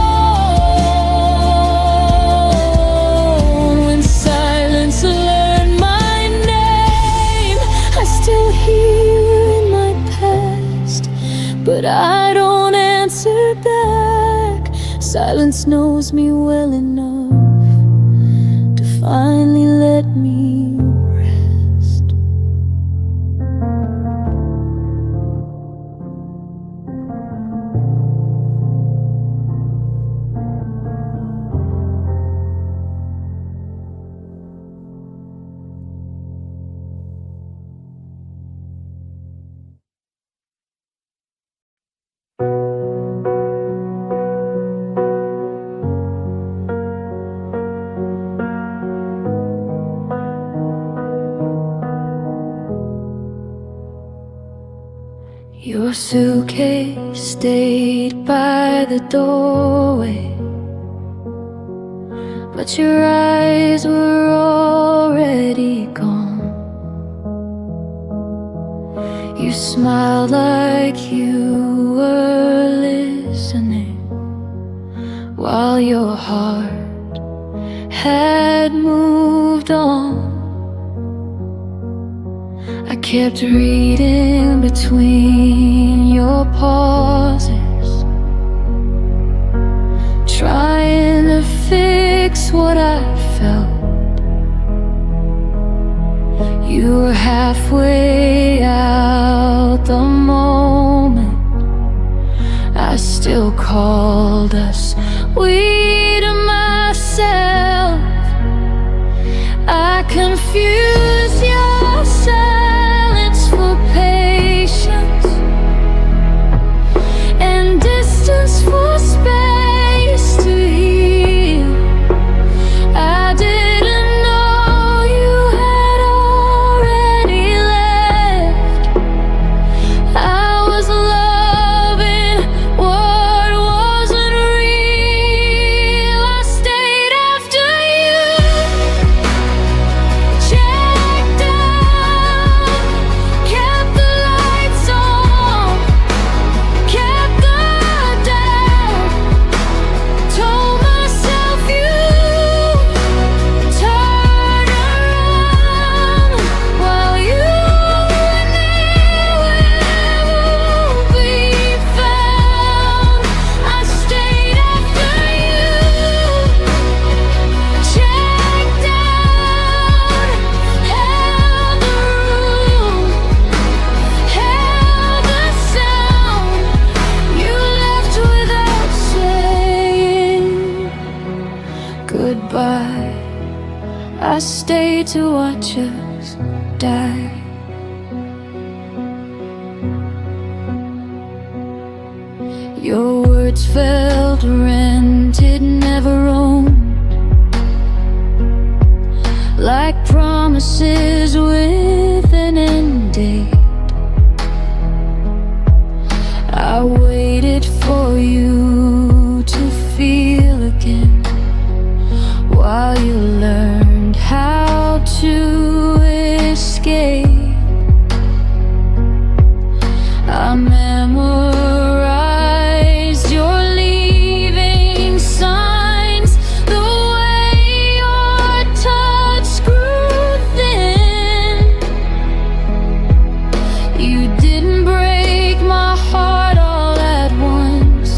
When silence learned my name, I still hear in my past, but I don't answer back. Silence knows me well enough to finally let me rest. Your suitcase stayed by the doorway, but your eyes were already gone. You smiled like you were listening, while your heart had moved on. I kept reading between your pauses, trying to fix what I felt. You were halfway out the moment I still called us we to myself. I confused your silence for patience and distance for space to heal. I didn't know you had already left. I was loving what wasn't real. I stayed after you, checked out, kept the lights on, kept the doubt, told myself you'd turn around while you were nowhere to be found. I stayed after you, checked out, held the room, held the sound. You left without saying goodbye. I stayed to watch us die. Your words felt rented, never owned, like promises with an end date. I waited for you to feel again, while you learned how to escape. I memorized your leaving signs, the way your touch grew thin. You didn't break my heart all at once.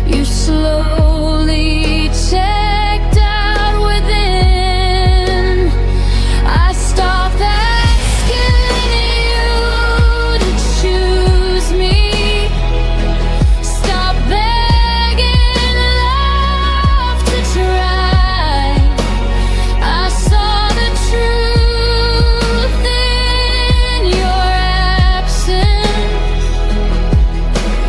You slowly checked out within. I stopped asking you to choose me, stop begging love to try. I saw the truth in your absence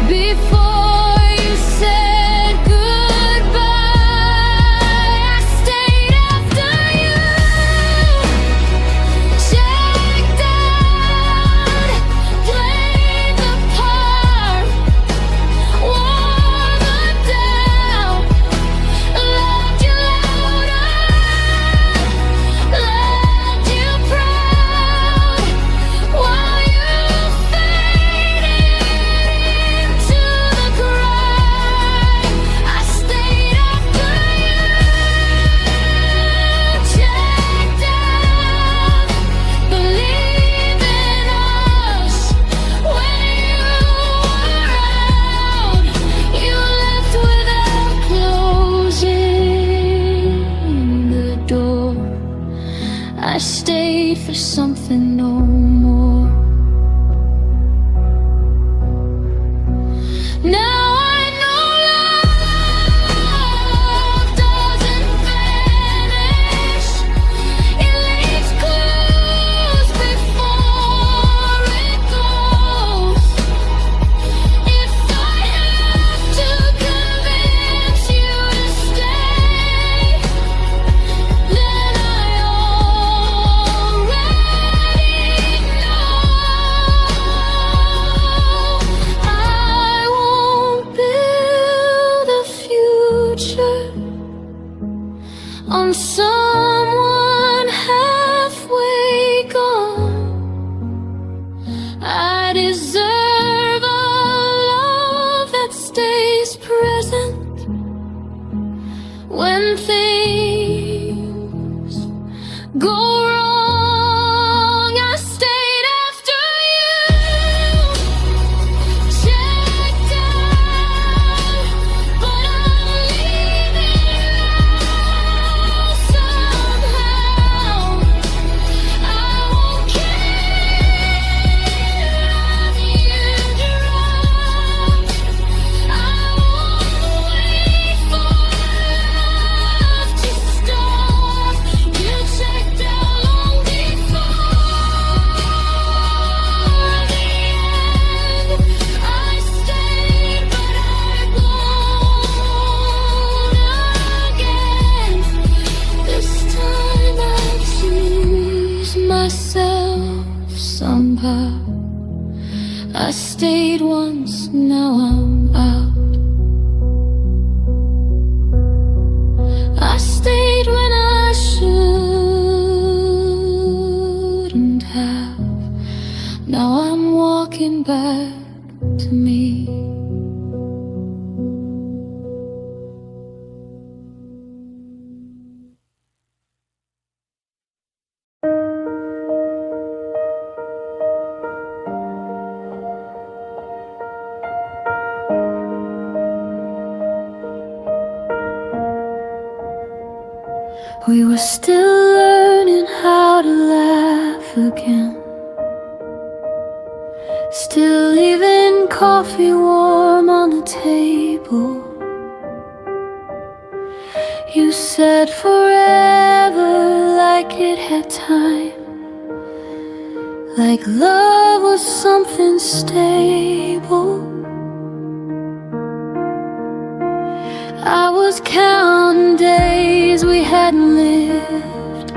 before you said goodbye. I stayed after you, checked out, played the part, wore the doubt, loved you louder, loved you proud, while you faded into the cry. I stayed after you, checked out, believed in us when you were out. You left without closing the door. I stayed for something no more. Now I know love doesn't vanish. It leaves clues before it goes. If I have to convince you to stay, then I already know. myself somehow. I stayed once, now I'm out. I stayed when I shouldn't have. Now I'm walking back to me. We were still learning how to laugh again, still leaving coffee warm on the table. You said forever like it had time, like love was something stable. I was counting days we hadn't lived,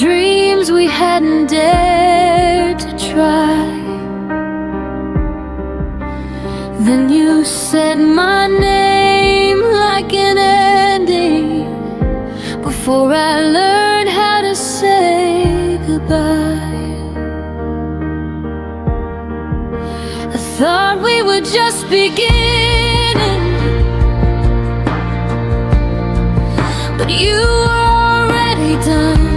dreams we hadn't dared to try. Then you said my name like an ending, before I learned how to say goodbye. I thought we were just beginning, but you were already done.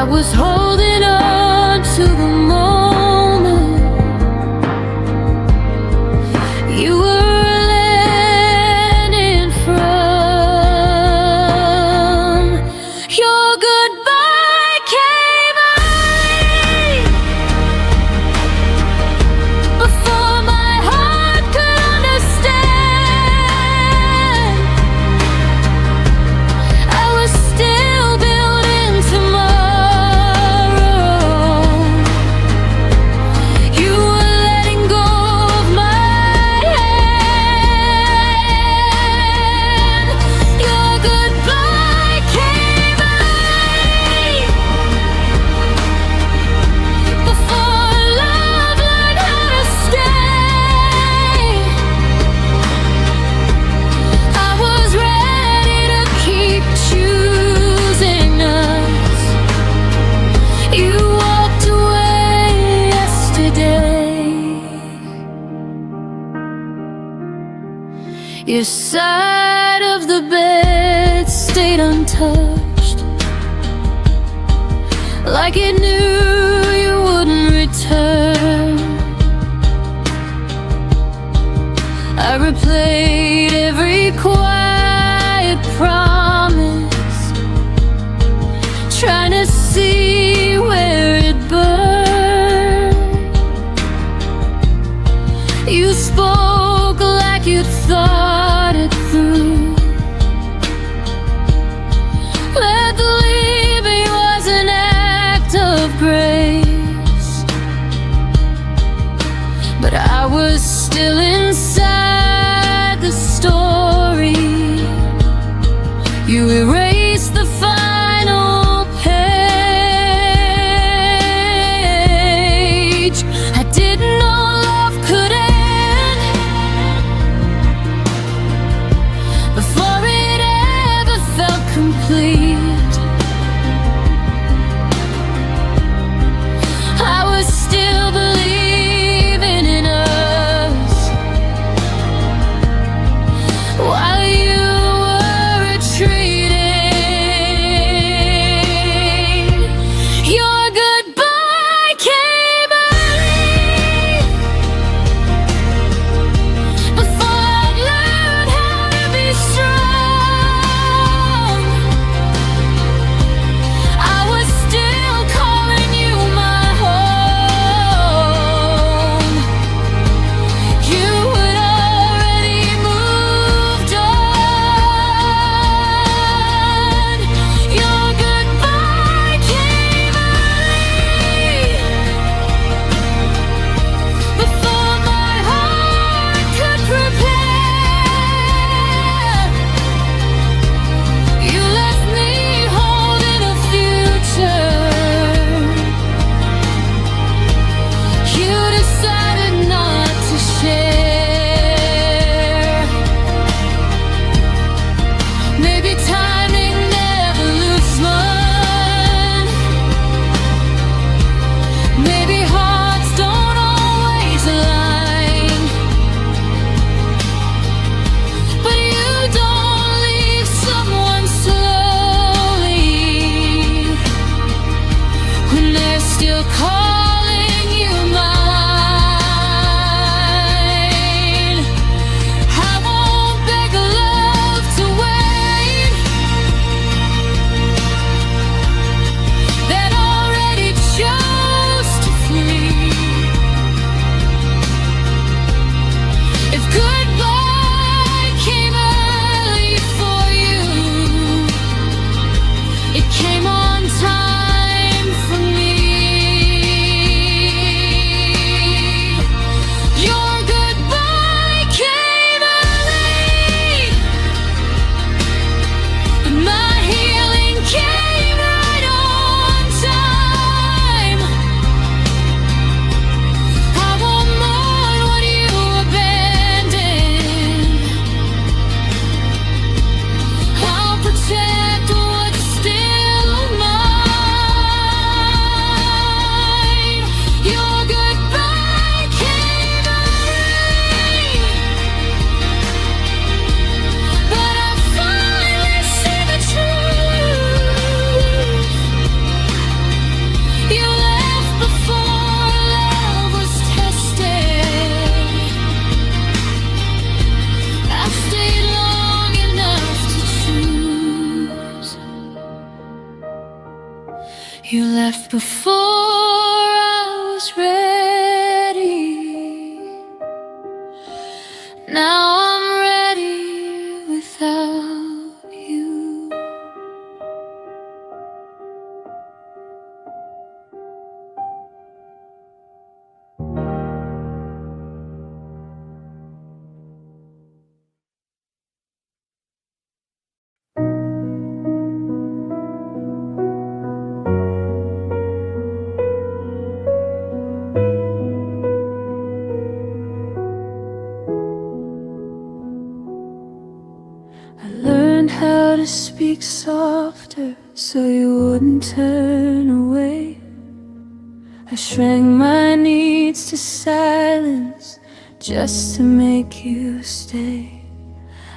I was holding on to the moment you were landing from. Your goodbye came early, before my heart could understand. I was still building tomorrow. You were letting go of my hand. Your goodbye came early, before love learned how to stay. I was ready to keep choosing us. You walked away yesterday. Your side of the bed stayed untouched, like it knew you wouldn't return. I replayed every quiet promise, trying to see where it burned. You spoke like you thought it through. Let the leaving was an act of grace, but I was still inside the story. You erased the final page. I didn't know love could end before it ever felt complete. I was still believing in us, while you were retreating. Maybe timing never loses one. Maybe hearts don't always align. But you don't leave someone slowly when they're still calling you mine. I won't beg love to wait. That already chose to flee. If goodbye came early for you, it came on time for me. Your goodbye came early, but my healing came right on time. I won't mourn what you abandoned. I'll protect what's still mine. Your goodbye came early, but I finally see the truth. You left before love was tested. I stayed long enough to choose. You left before I was ready. Now I'm ready without you. I learned how to speak softer so you wouldn't turn away. I shrank my needs to silence just to make you stay.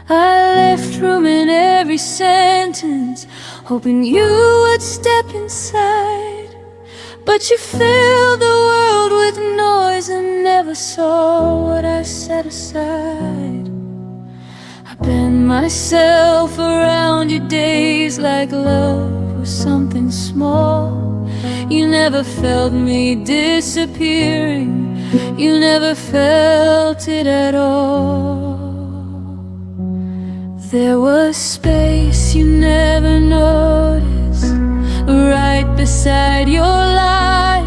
I left room in every sentence, hoping you would step inside. But you filled the world with noise and never saw what I set aside. I bend myself around your days like love was something small. You never felt me disappearing, you never felt it at all. There was space you never noticed, right beside your life.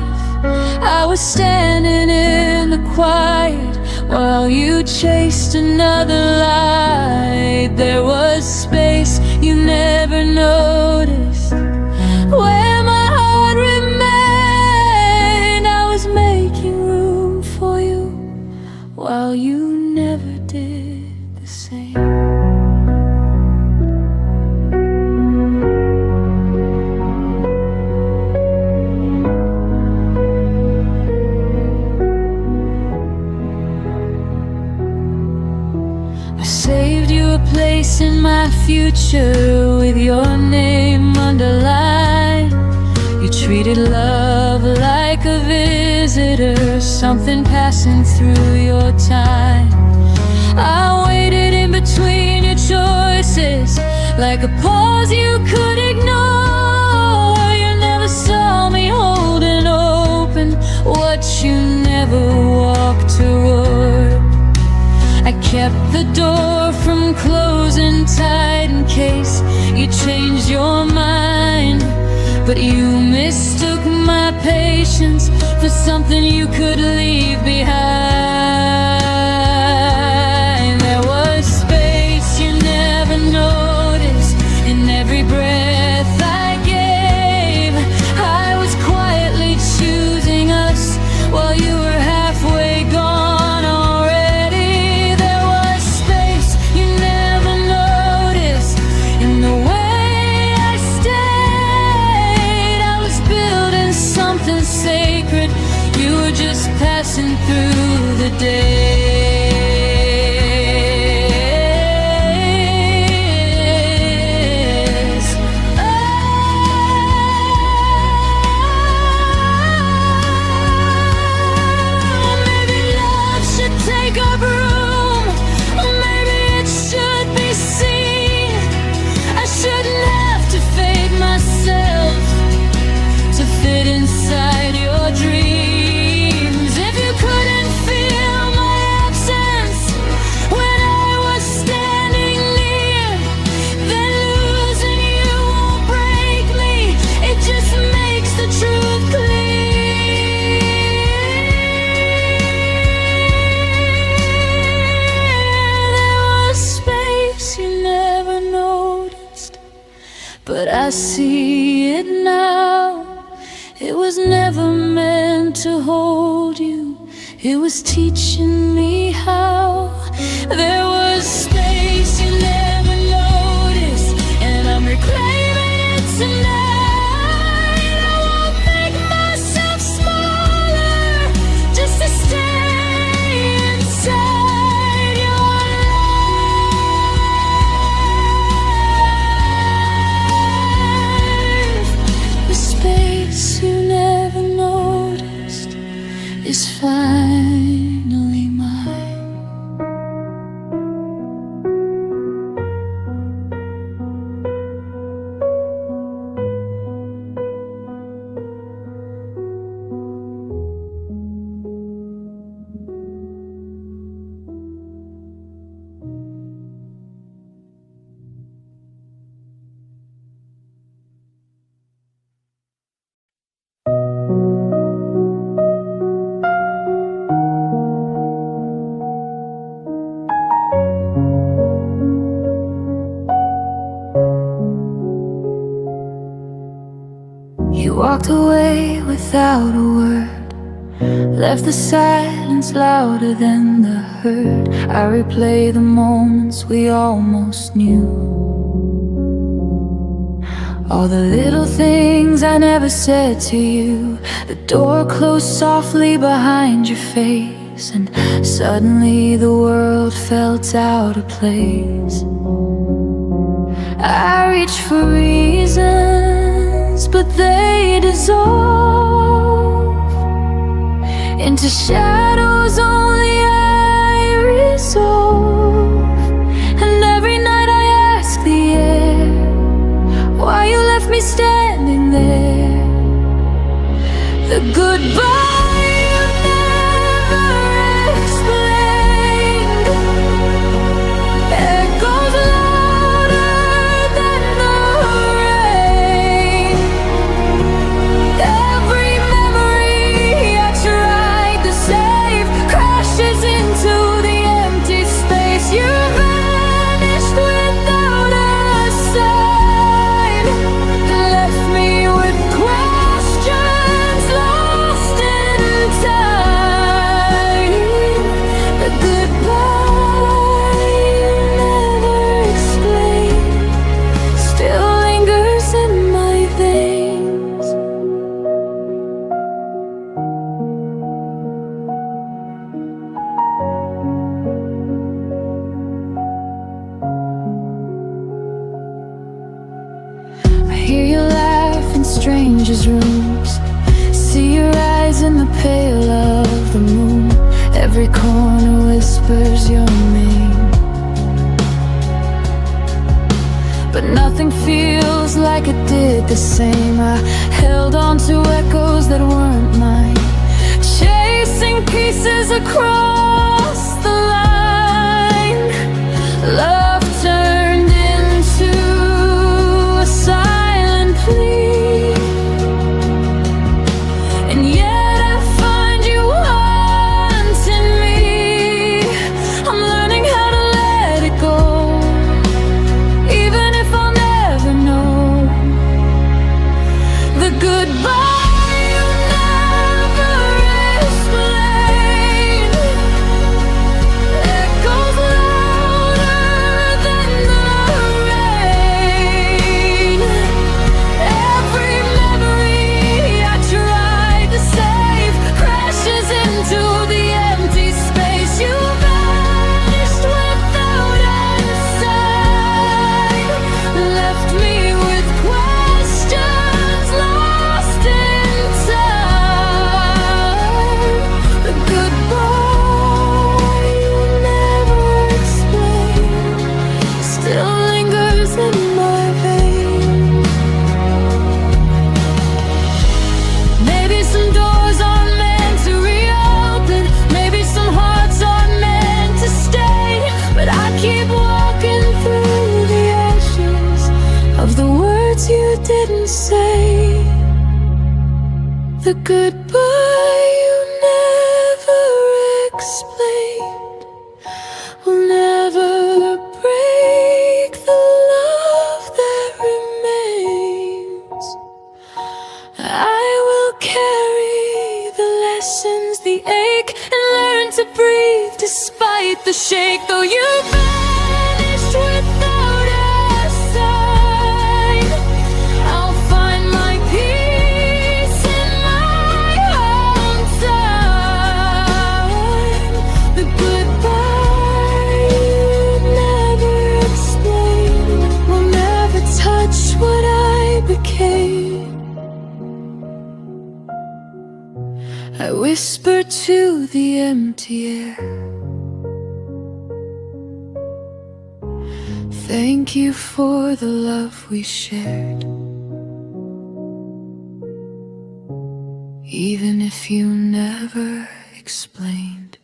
I was standing in the quiet while you chased another light. There was space you never noticed, where my heart remained. I was making room for you while you never did the same. Saved you a place in my future with your name underlined. You treated love like a visitor, something passing through your time. I waited in between your choices like a pause you could ignore. You never saw me holding open what you never walked toward. I kept the door from closing tight in case you changed your mind. But you mistook my patience for something you could leave behind. There was space you never noticed in every breath I gave. I was quietly choosing us while you were halfway gone already. There was space you never noticed in the just passing through the day. Inside your dreams, if you couldn't feel my absence when I was standing near, then losing you won't break me, it just makes the truth clear. There was space you never noticed, but I see it now. It was never meant to hold you, it was teaching me how. There was space you never noticed, and I'm reclaiming it tonight. I won't make myself smaller just to stay inside your life. The space you never noticed is finally mine. You walked away without a word, left the silence louder than the hurt. I replay the moments we almost knew, all the little things I never said to you. The door closed softly behind your face, and suddenly the world felt out of place. I reached for reasons, but they dissolve into shadows only I resolve. And every night I ask the air why you left me standing there. The goodbye you never explained echoes louder than the rain. Every memory I tried to save crashes into the empty space. You vanished without a sign, left me with questions lost in time. The goodbye you never explained still lingers in my veins. I hear you laugh in strangers' rooms, see your eyes in the pale of the moon. Every corner whispers your name, but nothing feels like it did the same. I held on to echoes that weren't mine, chasing pieces across the line. Love turned into a silent plea, and yet I find you haunting me. I'm learning how to let it go, even if I'll never know. The goodbye you never explained echoes louder didn't say, the goodbye you never explained will never break the love that remains. I will carry the lessons, the ache, and learn to breathe despite the shake. Though you vanished without a sign, I'll find my peace in my own time. The goodbye you never explained will never touch what I became. I whisper to the empty air, thank you for the love we shared. Even if you never explained.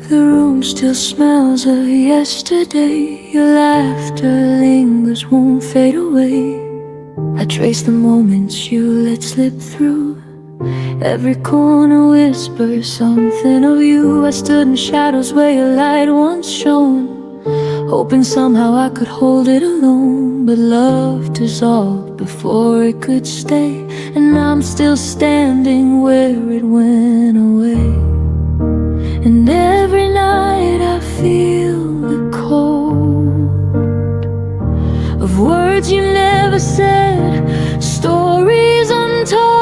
The room still smells of yesterday. Your laughter lingers, won't fade away. I trace the moments you let slip through. Every corner whispers something of you. I stood in shadows where your light once shone, hoping somehow I could hold it alone. But love dissolved before it could stay, and I'm still standing where it went away. And every night I feel the cold of words you never said, stories untold.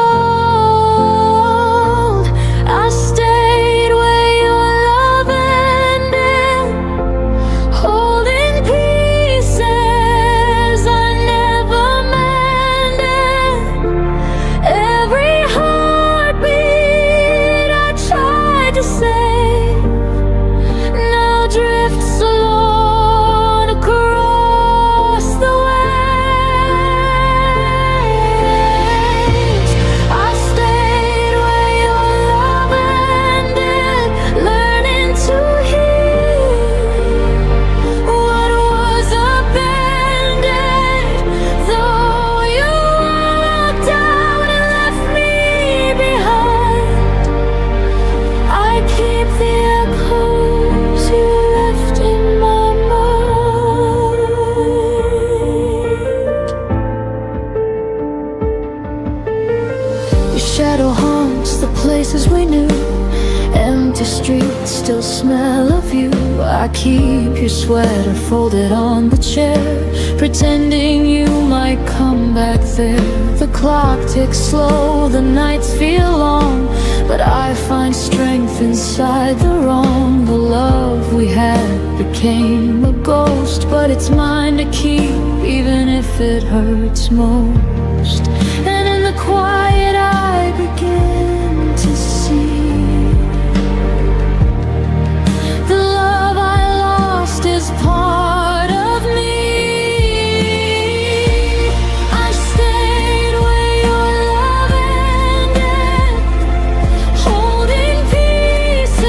I stayed where your love ended, holding pieces I never mended. Every heartbeat I tried to say drifts alone across the waves. I stayed where your love ended, learning to hear what was abandoned. Though you walked out and left me behind, I keep the echoes you left in my mind. Your shadow haunts the places we knew, empty streets still smell of you. I keep your sweater folded on the chair, pretending you might come back there. The clock ticks slow, the nights feel long, but I find strength inside the wrong. The love we had became a ghost, but it's mine to keep, even if it hurts most. And in the quiet I begin to see the love I lost is part of me. I stayed where your love ended, holding pieces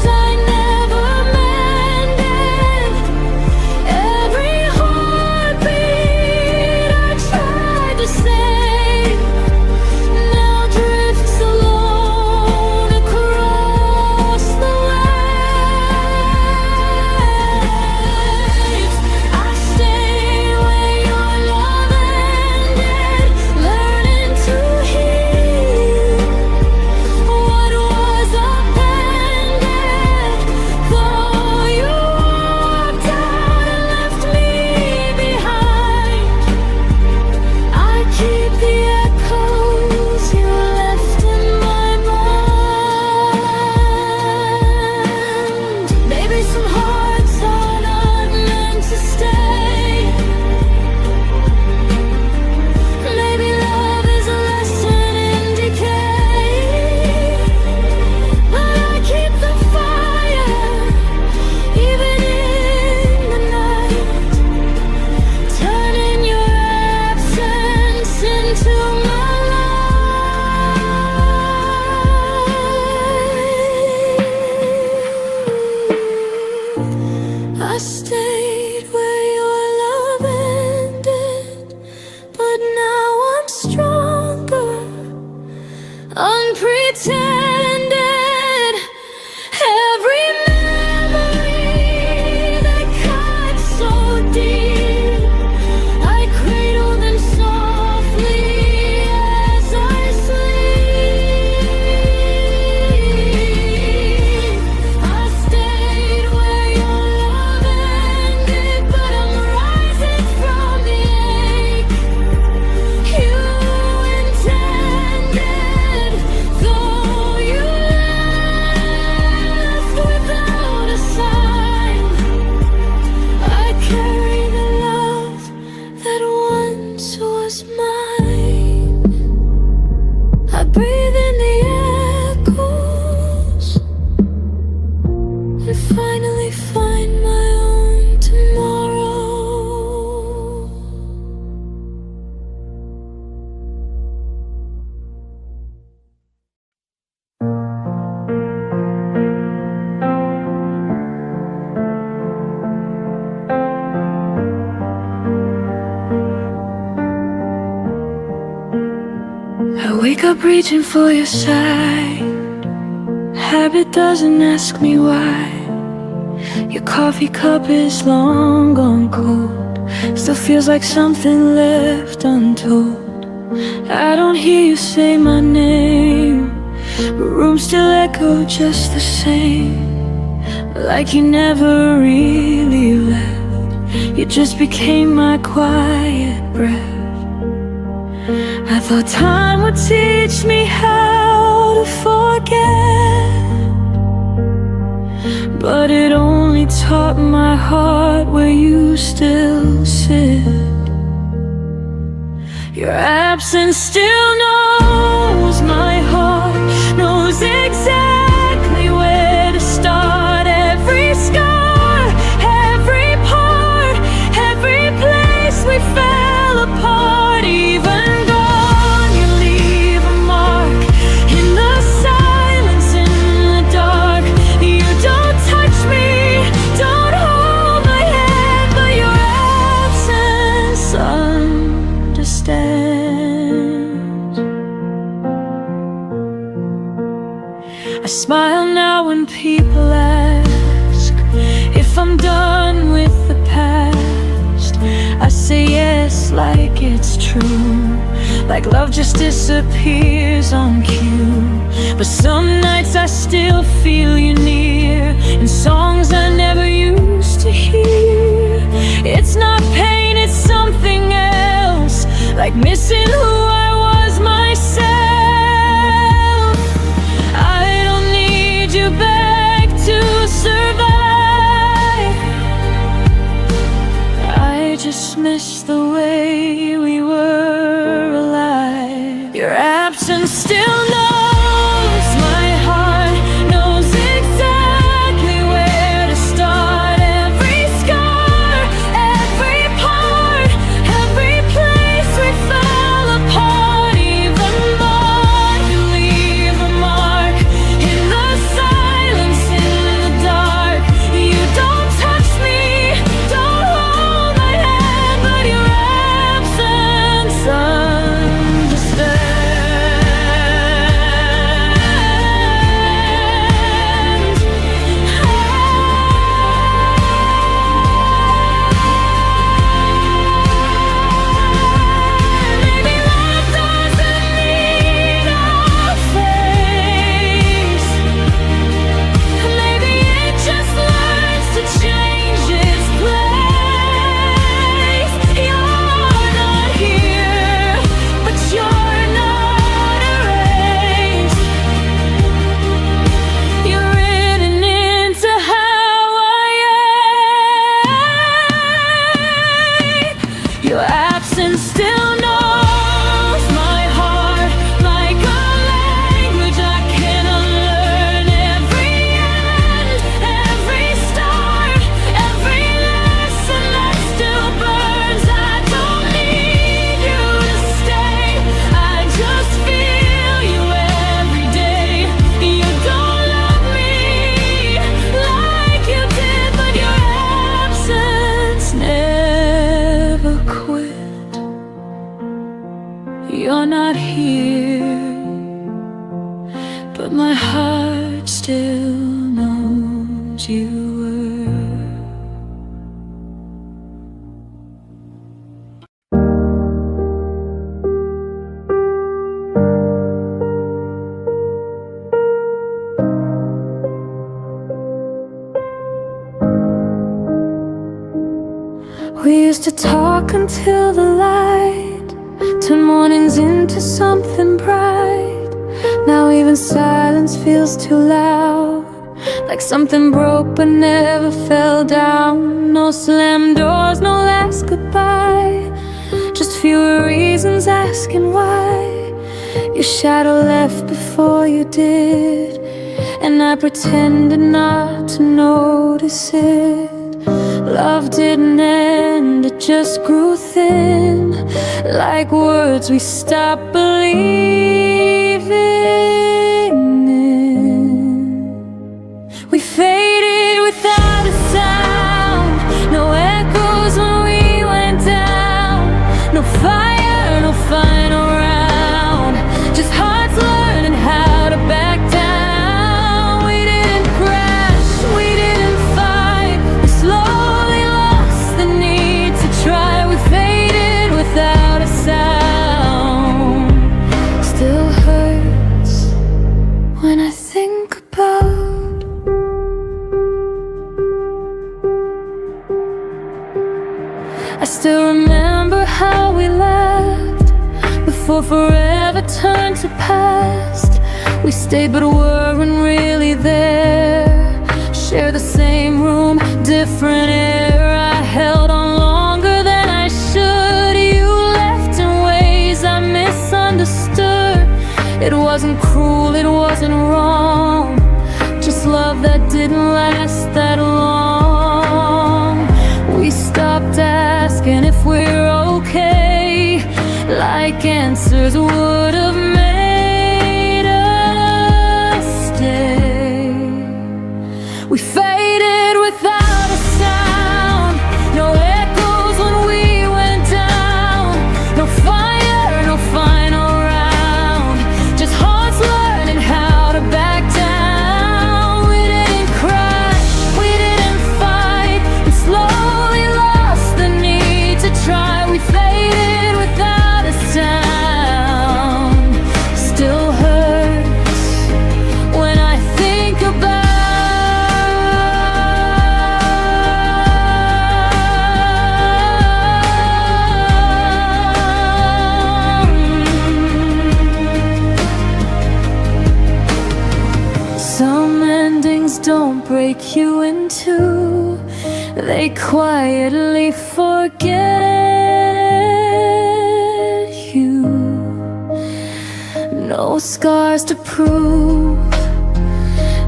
I never mended. Every heartbeat I tried to save now wake up reaching for your side. Habit doesn't ask me why. Your coffee cup is long gone cold. Still feels like something left untold. I don't hear you say my name, but rooms still echo just the same. Like you never really left. You just became my quiet breath. I thought time would teach me how to forget, but it only taught my heart where you still sit. Your absence still knows my heart, knows exactly where to start. Every scar, every part, every place we fell apart. Even gone, you leave a mark in the silence, in the dark. You don't touch me, don't hold my hand, but your absence understands. I smile now when people ask if I'm done with the past. I say yes like it's true, like love just disappears on cue. But some nights I still feel you near, in songs I never used to hear. It's not pain, it's something else, like missing who I was myself. I don't need you back to survive. I just miss the way we were alive. Your absence still knows my heart, knows exactly where to start. Every scar, every part, every place we fell apart. Even more, you leave a mark in the silence, in the dark. You don't touch me, don't hold my hand, but your absence understands. Maybe love doesn't need a face. Maybe it just learns to change its place. You're not here, but you're not erased. You're written into how I am. Your absence still knows my heart, like a language I can unlearn. Every end, every start, every lesson that still burns. I don't need you to stay, I just feel you every day. You don't love me like you did, but your absence never quit. You're not here, but my heart still knows you were. We used to talk until the light turn mornings into something bright. Now even silence feels too loud, like something broke but never fell down. No slammed doors, no last goodbye, just fewer reasons asking why. Your shadow left before you did, and I pretended not to notice it. Love didn't end, it just grew thin, like words we stopped believing in. We faded without a sound, no echoes when we went down. No fire, no final round, just still remember how we laughed before forever turned to past. We stayed but weren't really there. Share the same room, different air. I held on longer than I should. You left in ways I misunderstood. It wasn't cruel, it wasn't wrong, just love that didn't last that long. We stopped asking if we're okay, like answers would have made us stay. We faded without a sound, no echoes when we went down, no fire, no final round, just hearts learning how to back down. We didn't crash, we didn't fight, we slowly lost the need to try. We faded without a sound, still hurts when I think about. Some endings don't break you in two, they quietly forget you. No scars to prove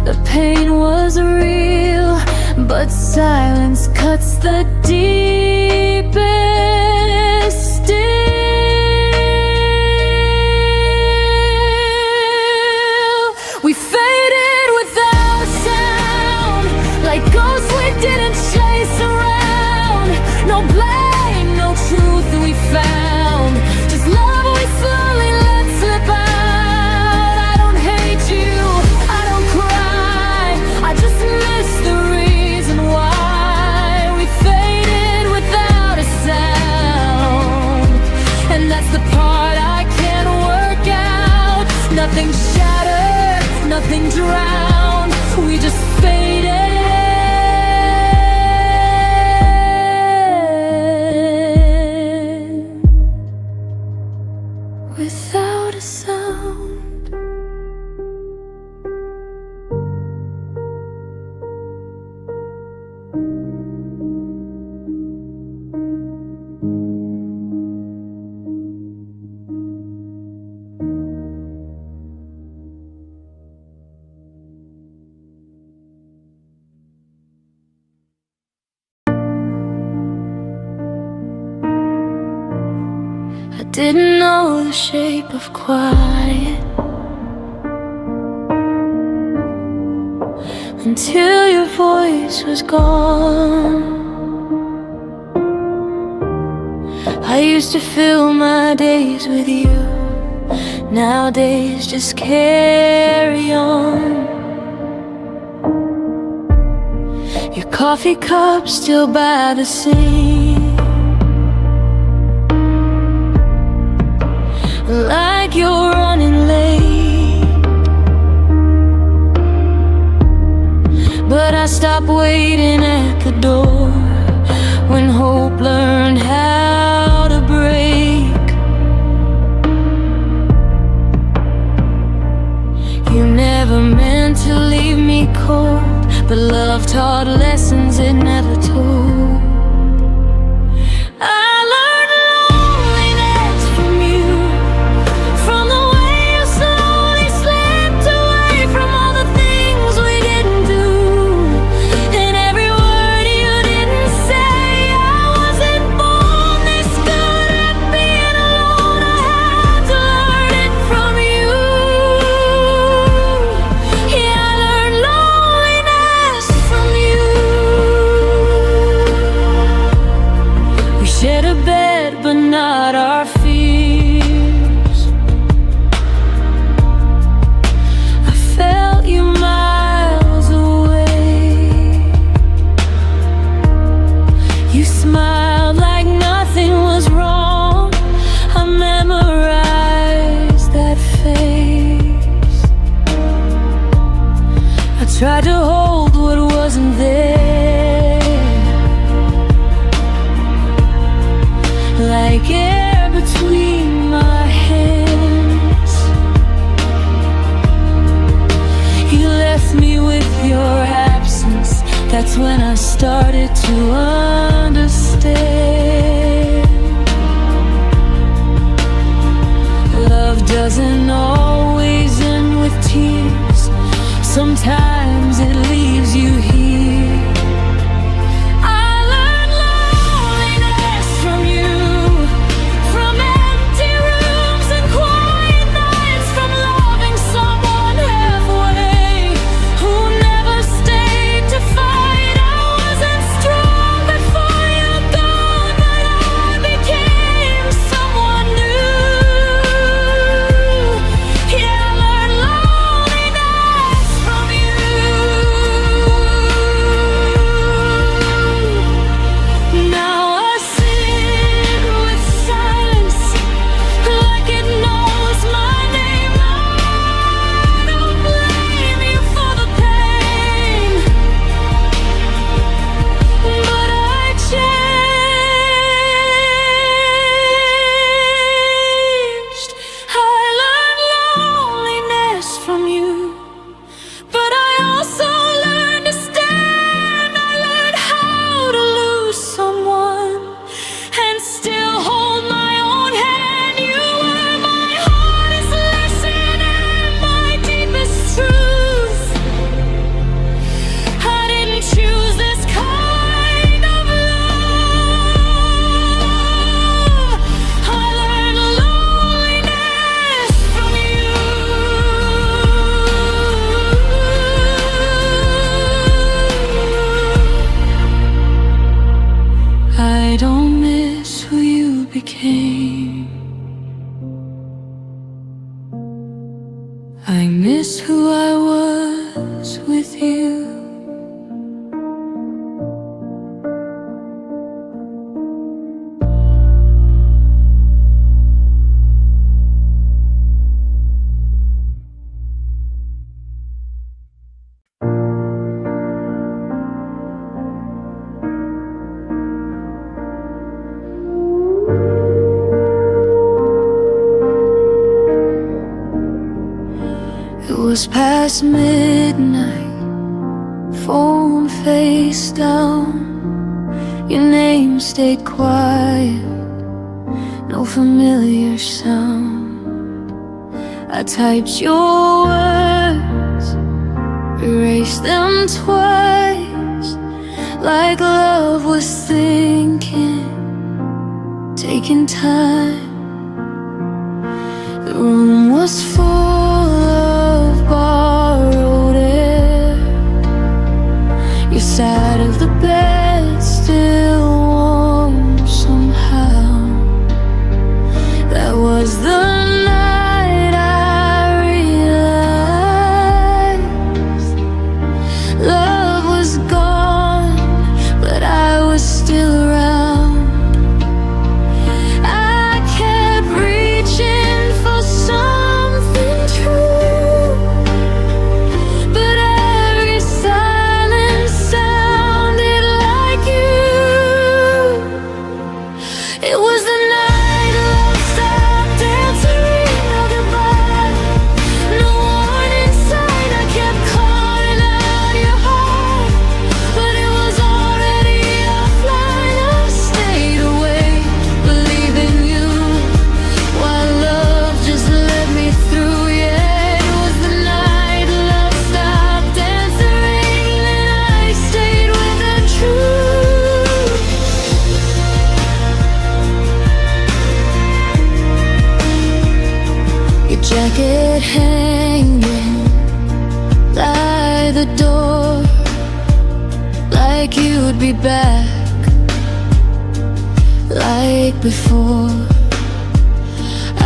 the pain was real, but silence cuts the deepest still. We faded without a sound, like ghosts we didn't chase around. No blame, no truth we found, just love we slowly let slip out. I don't hate you, I don't cry, I just miss the reason why. We faded without a sound, and that's the part I can't work out. Nothing shattered, nothing drowned, we just faded without a sound. I didn't know the shape of quiet until your voice was gone. I used to fill my days with you, nowadays just carry on. Your coffee cup still by the sink, like you're running late, but I stopped waiting at the door when hope learned how to break. You never meant to leave me cold, but love taught lessons it never told. Tried to hold what wasn't there, like air between my hands. You left me with your absence. That's when I started to understand. Love doesn't always end with tears. Sometimes it leaves you here. I learned loneliness from you, from empty rooms and quiet nights, from loving someone halfway who never stayed to fight. I wasn't strong before you gone, but I became someone new. Yeah, I learned loneliness from you. Now I sit with silence like it knows my name. I don't blame you for the pain, but I changed. I learned loneliness from you, but I also learned to stand. I learned how to lose someone and still hold my own hand. You were my hardest lesson and my deepest truth. I didn't choose this kind of love. I learned loneliness from you. I don't miss who you became. I miss who I was with you. It was past midnight, phone face down. Your name stayed quiet, no familiar sound. I typed your words, erased them twice, like love was thinking, taking time. The room was full of borrowed air. Your side of the bed still warm somehow. That was the night I realized love was gone, but I was still around. I kept reaching for something true, but every silence sounded like you. It was the night love stopped answering our goodbye. No warning sign, I kept calling out your heart, but it was already offline. I stayed awake, believing you, while love just let me through. Yeah, it was the night love stopped answering, and I stayed with the truth. Your jacket hanging by the door, like you'd be back, like before.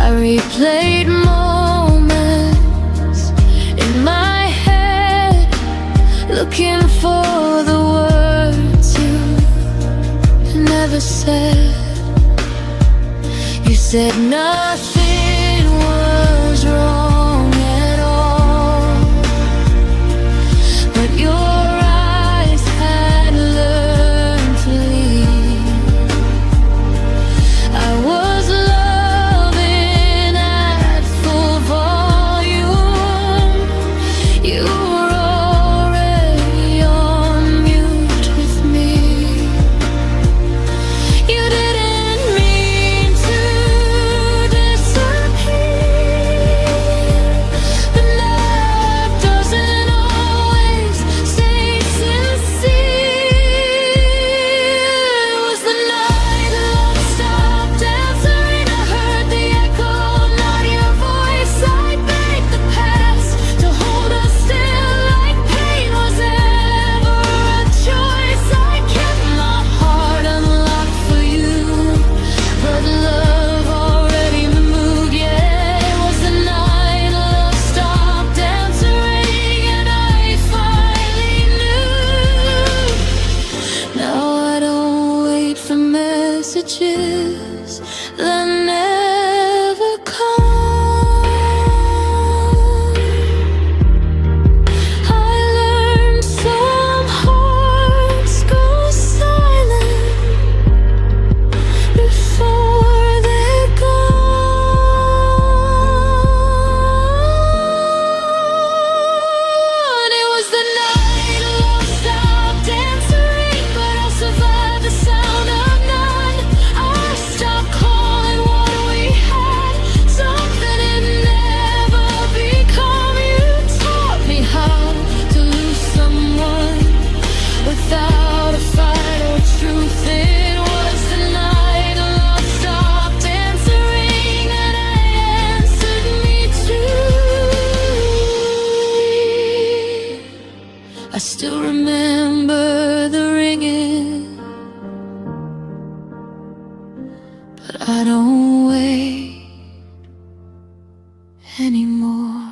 I replayed moments in my head, looking for the words you never said. You said nothing was wrong at all, but your eyes had learned to leave. I that never come. I learned some hearts go silent before they're gone. It was the night love stopped answering, but I survived the sound of none. I stopped calling what we had, something it never become. You taught me how to lose someone without a fight or truth. It was the night love stopped answering, and I answered me too. I still remember the ringing, but I don't wait anymore.